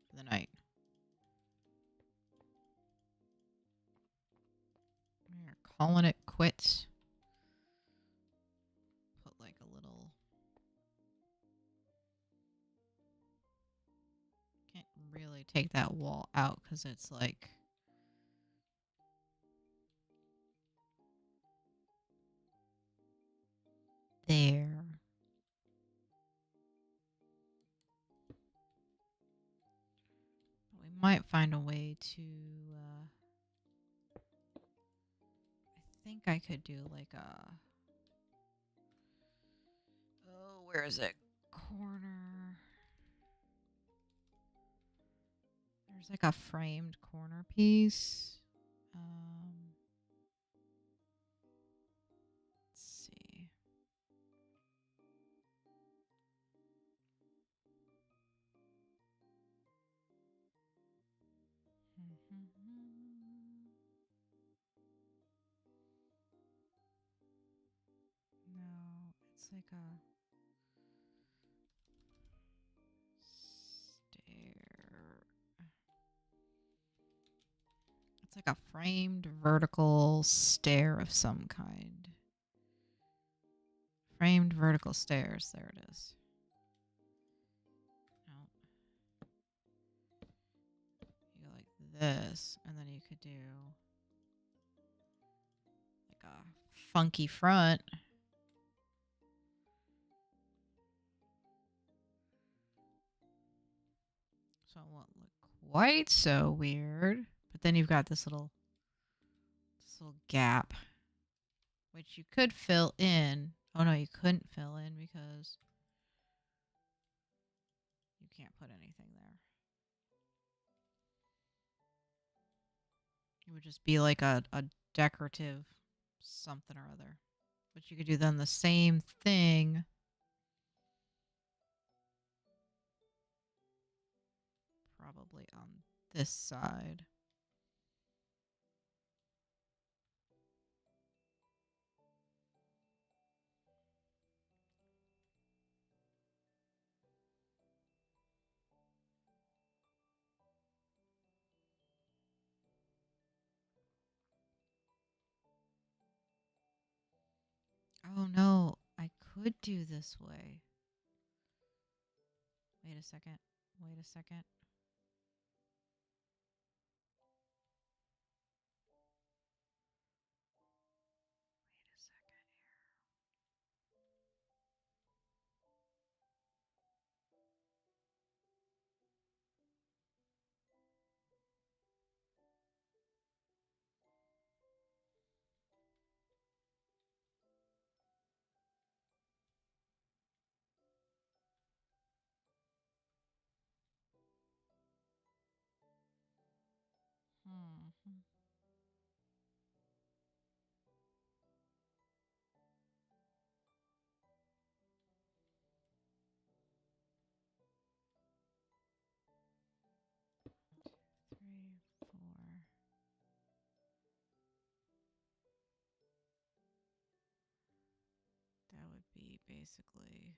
for the night. We're calling it quits. Put like a little... Can't really take that wall out because it's like... there. We might find a way to... I think I could do like a... Oh, where is it? Corner. There's like a framed corner piece. Let's see. No, it's like a stair. It's like a framed vertical stair of some kind. Framed vertical stairs. There it is. No. You go like this, and then you could do like a funky front. So it won't look quite so weird. But then you've got this little gap, which you could fill in. Oh no, you couldn't fill in because you can't put anything there. It would just be like a decorative something or other. But you could do then the same thing. Probably on this side. Oh no, I could do this way. Wait a second. Wait a second. Wait a second here. Three, four. That would be basically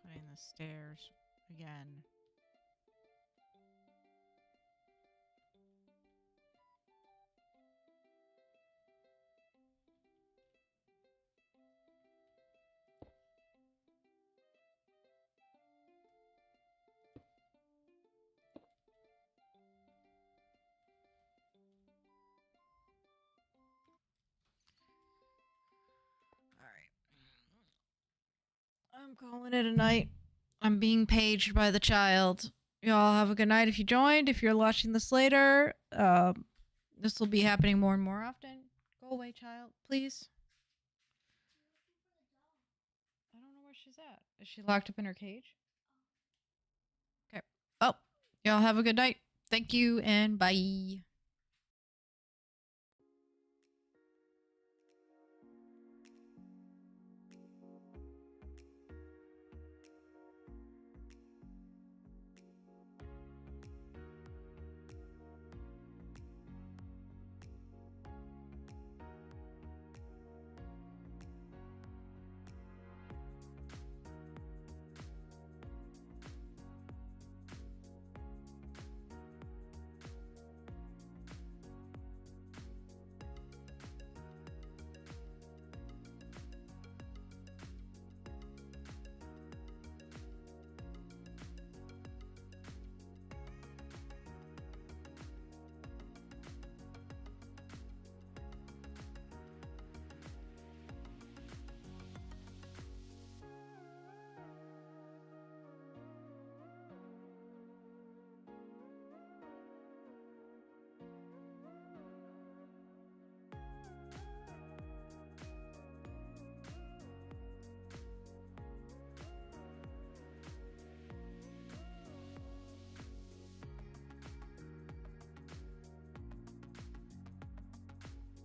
putting the stairs again. I'm calling it a night. I'm being paged by the child. Y'all have a good night if you joined. If you're watching this later, this will be happening more and more often. Go away, child, please. I don't know where she's at. Is she locked up in her cage? Okay. Oh, y'all have a good night. Thank you and bye.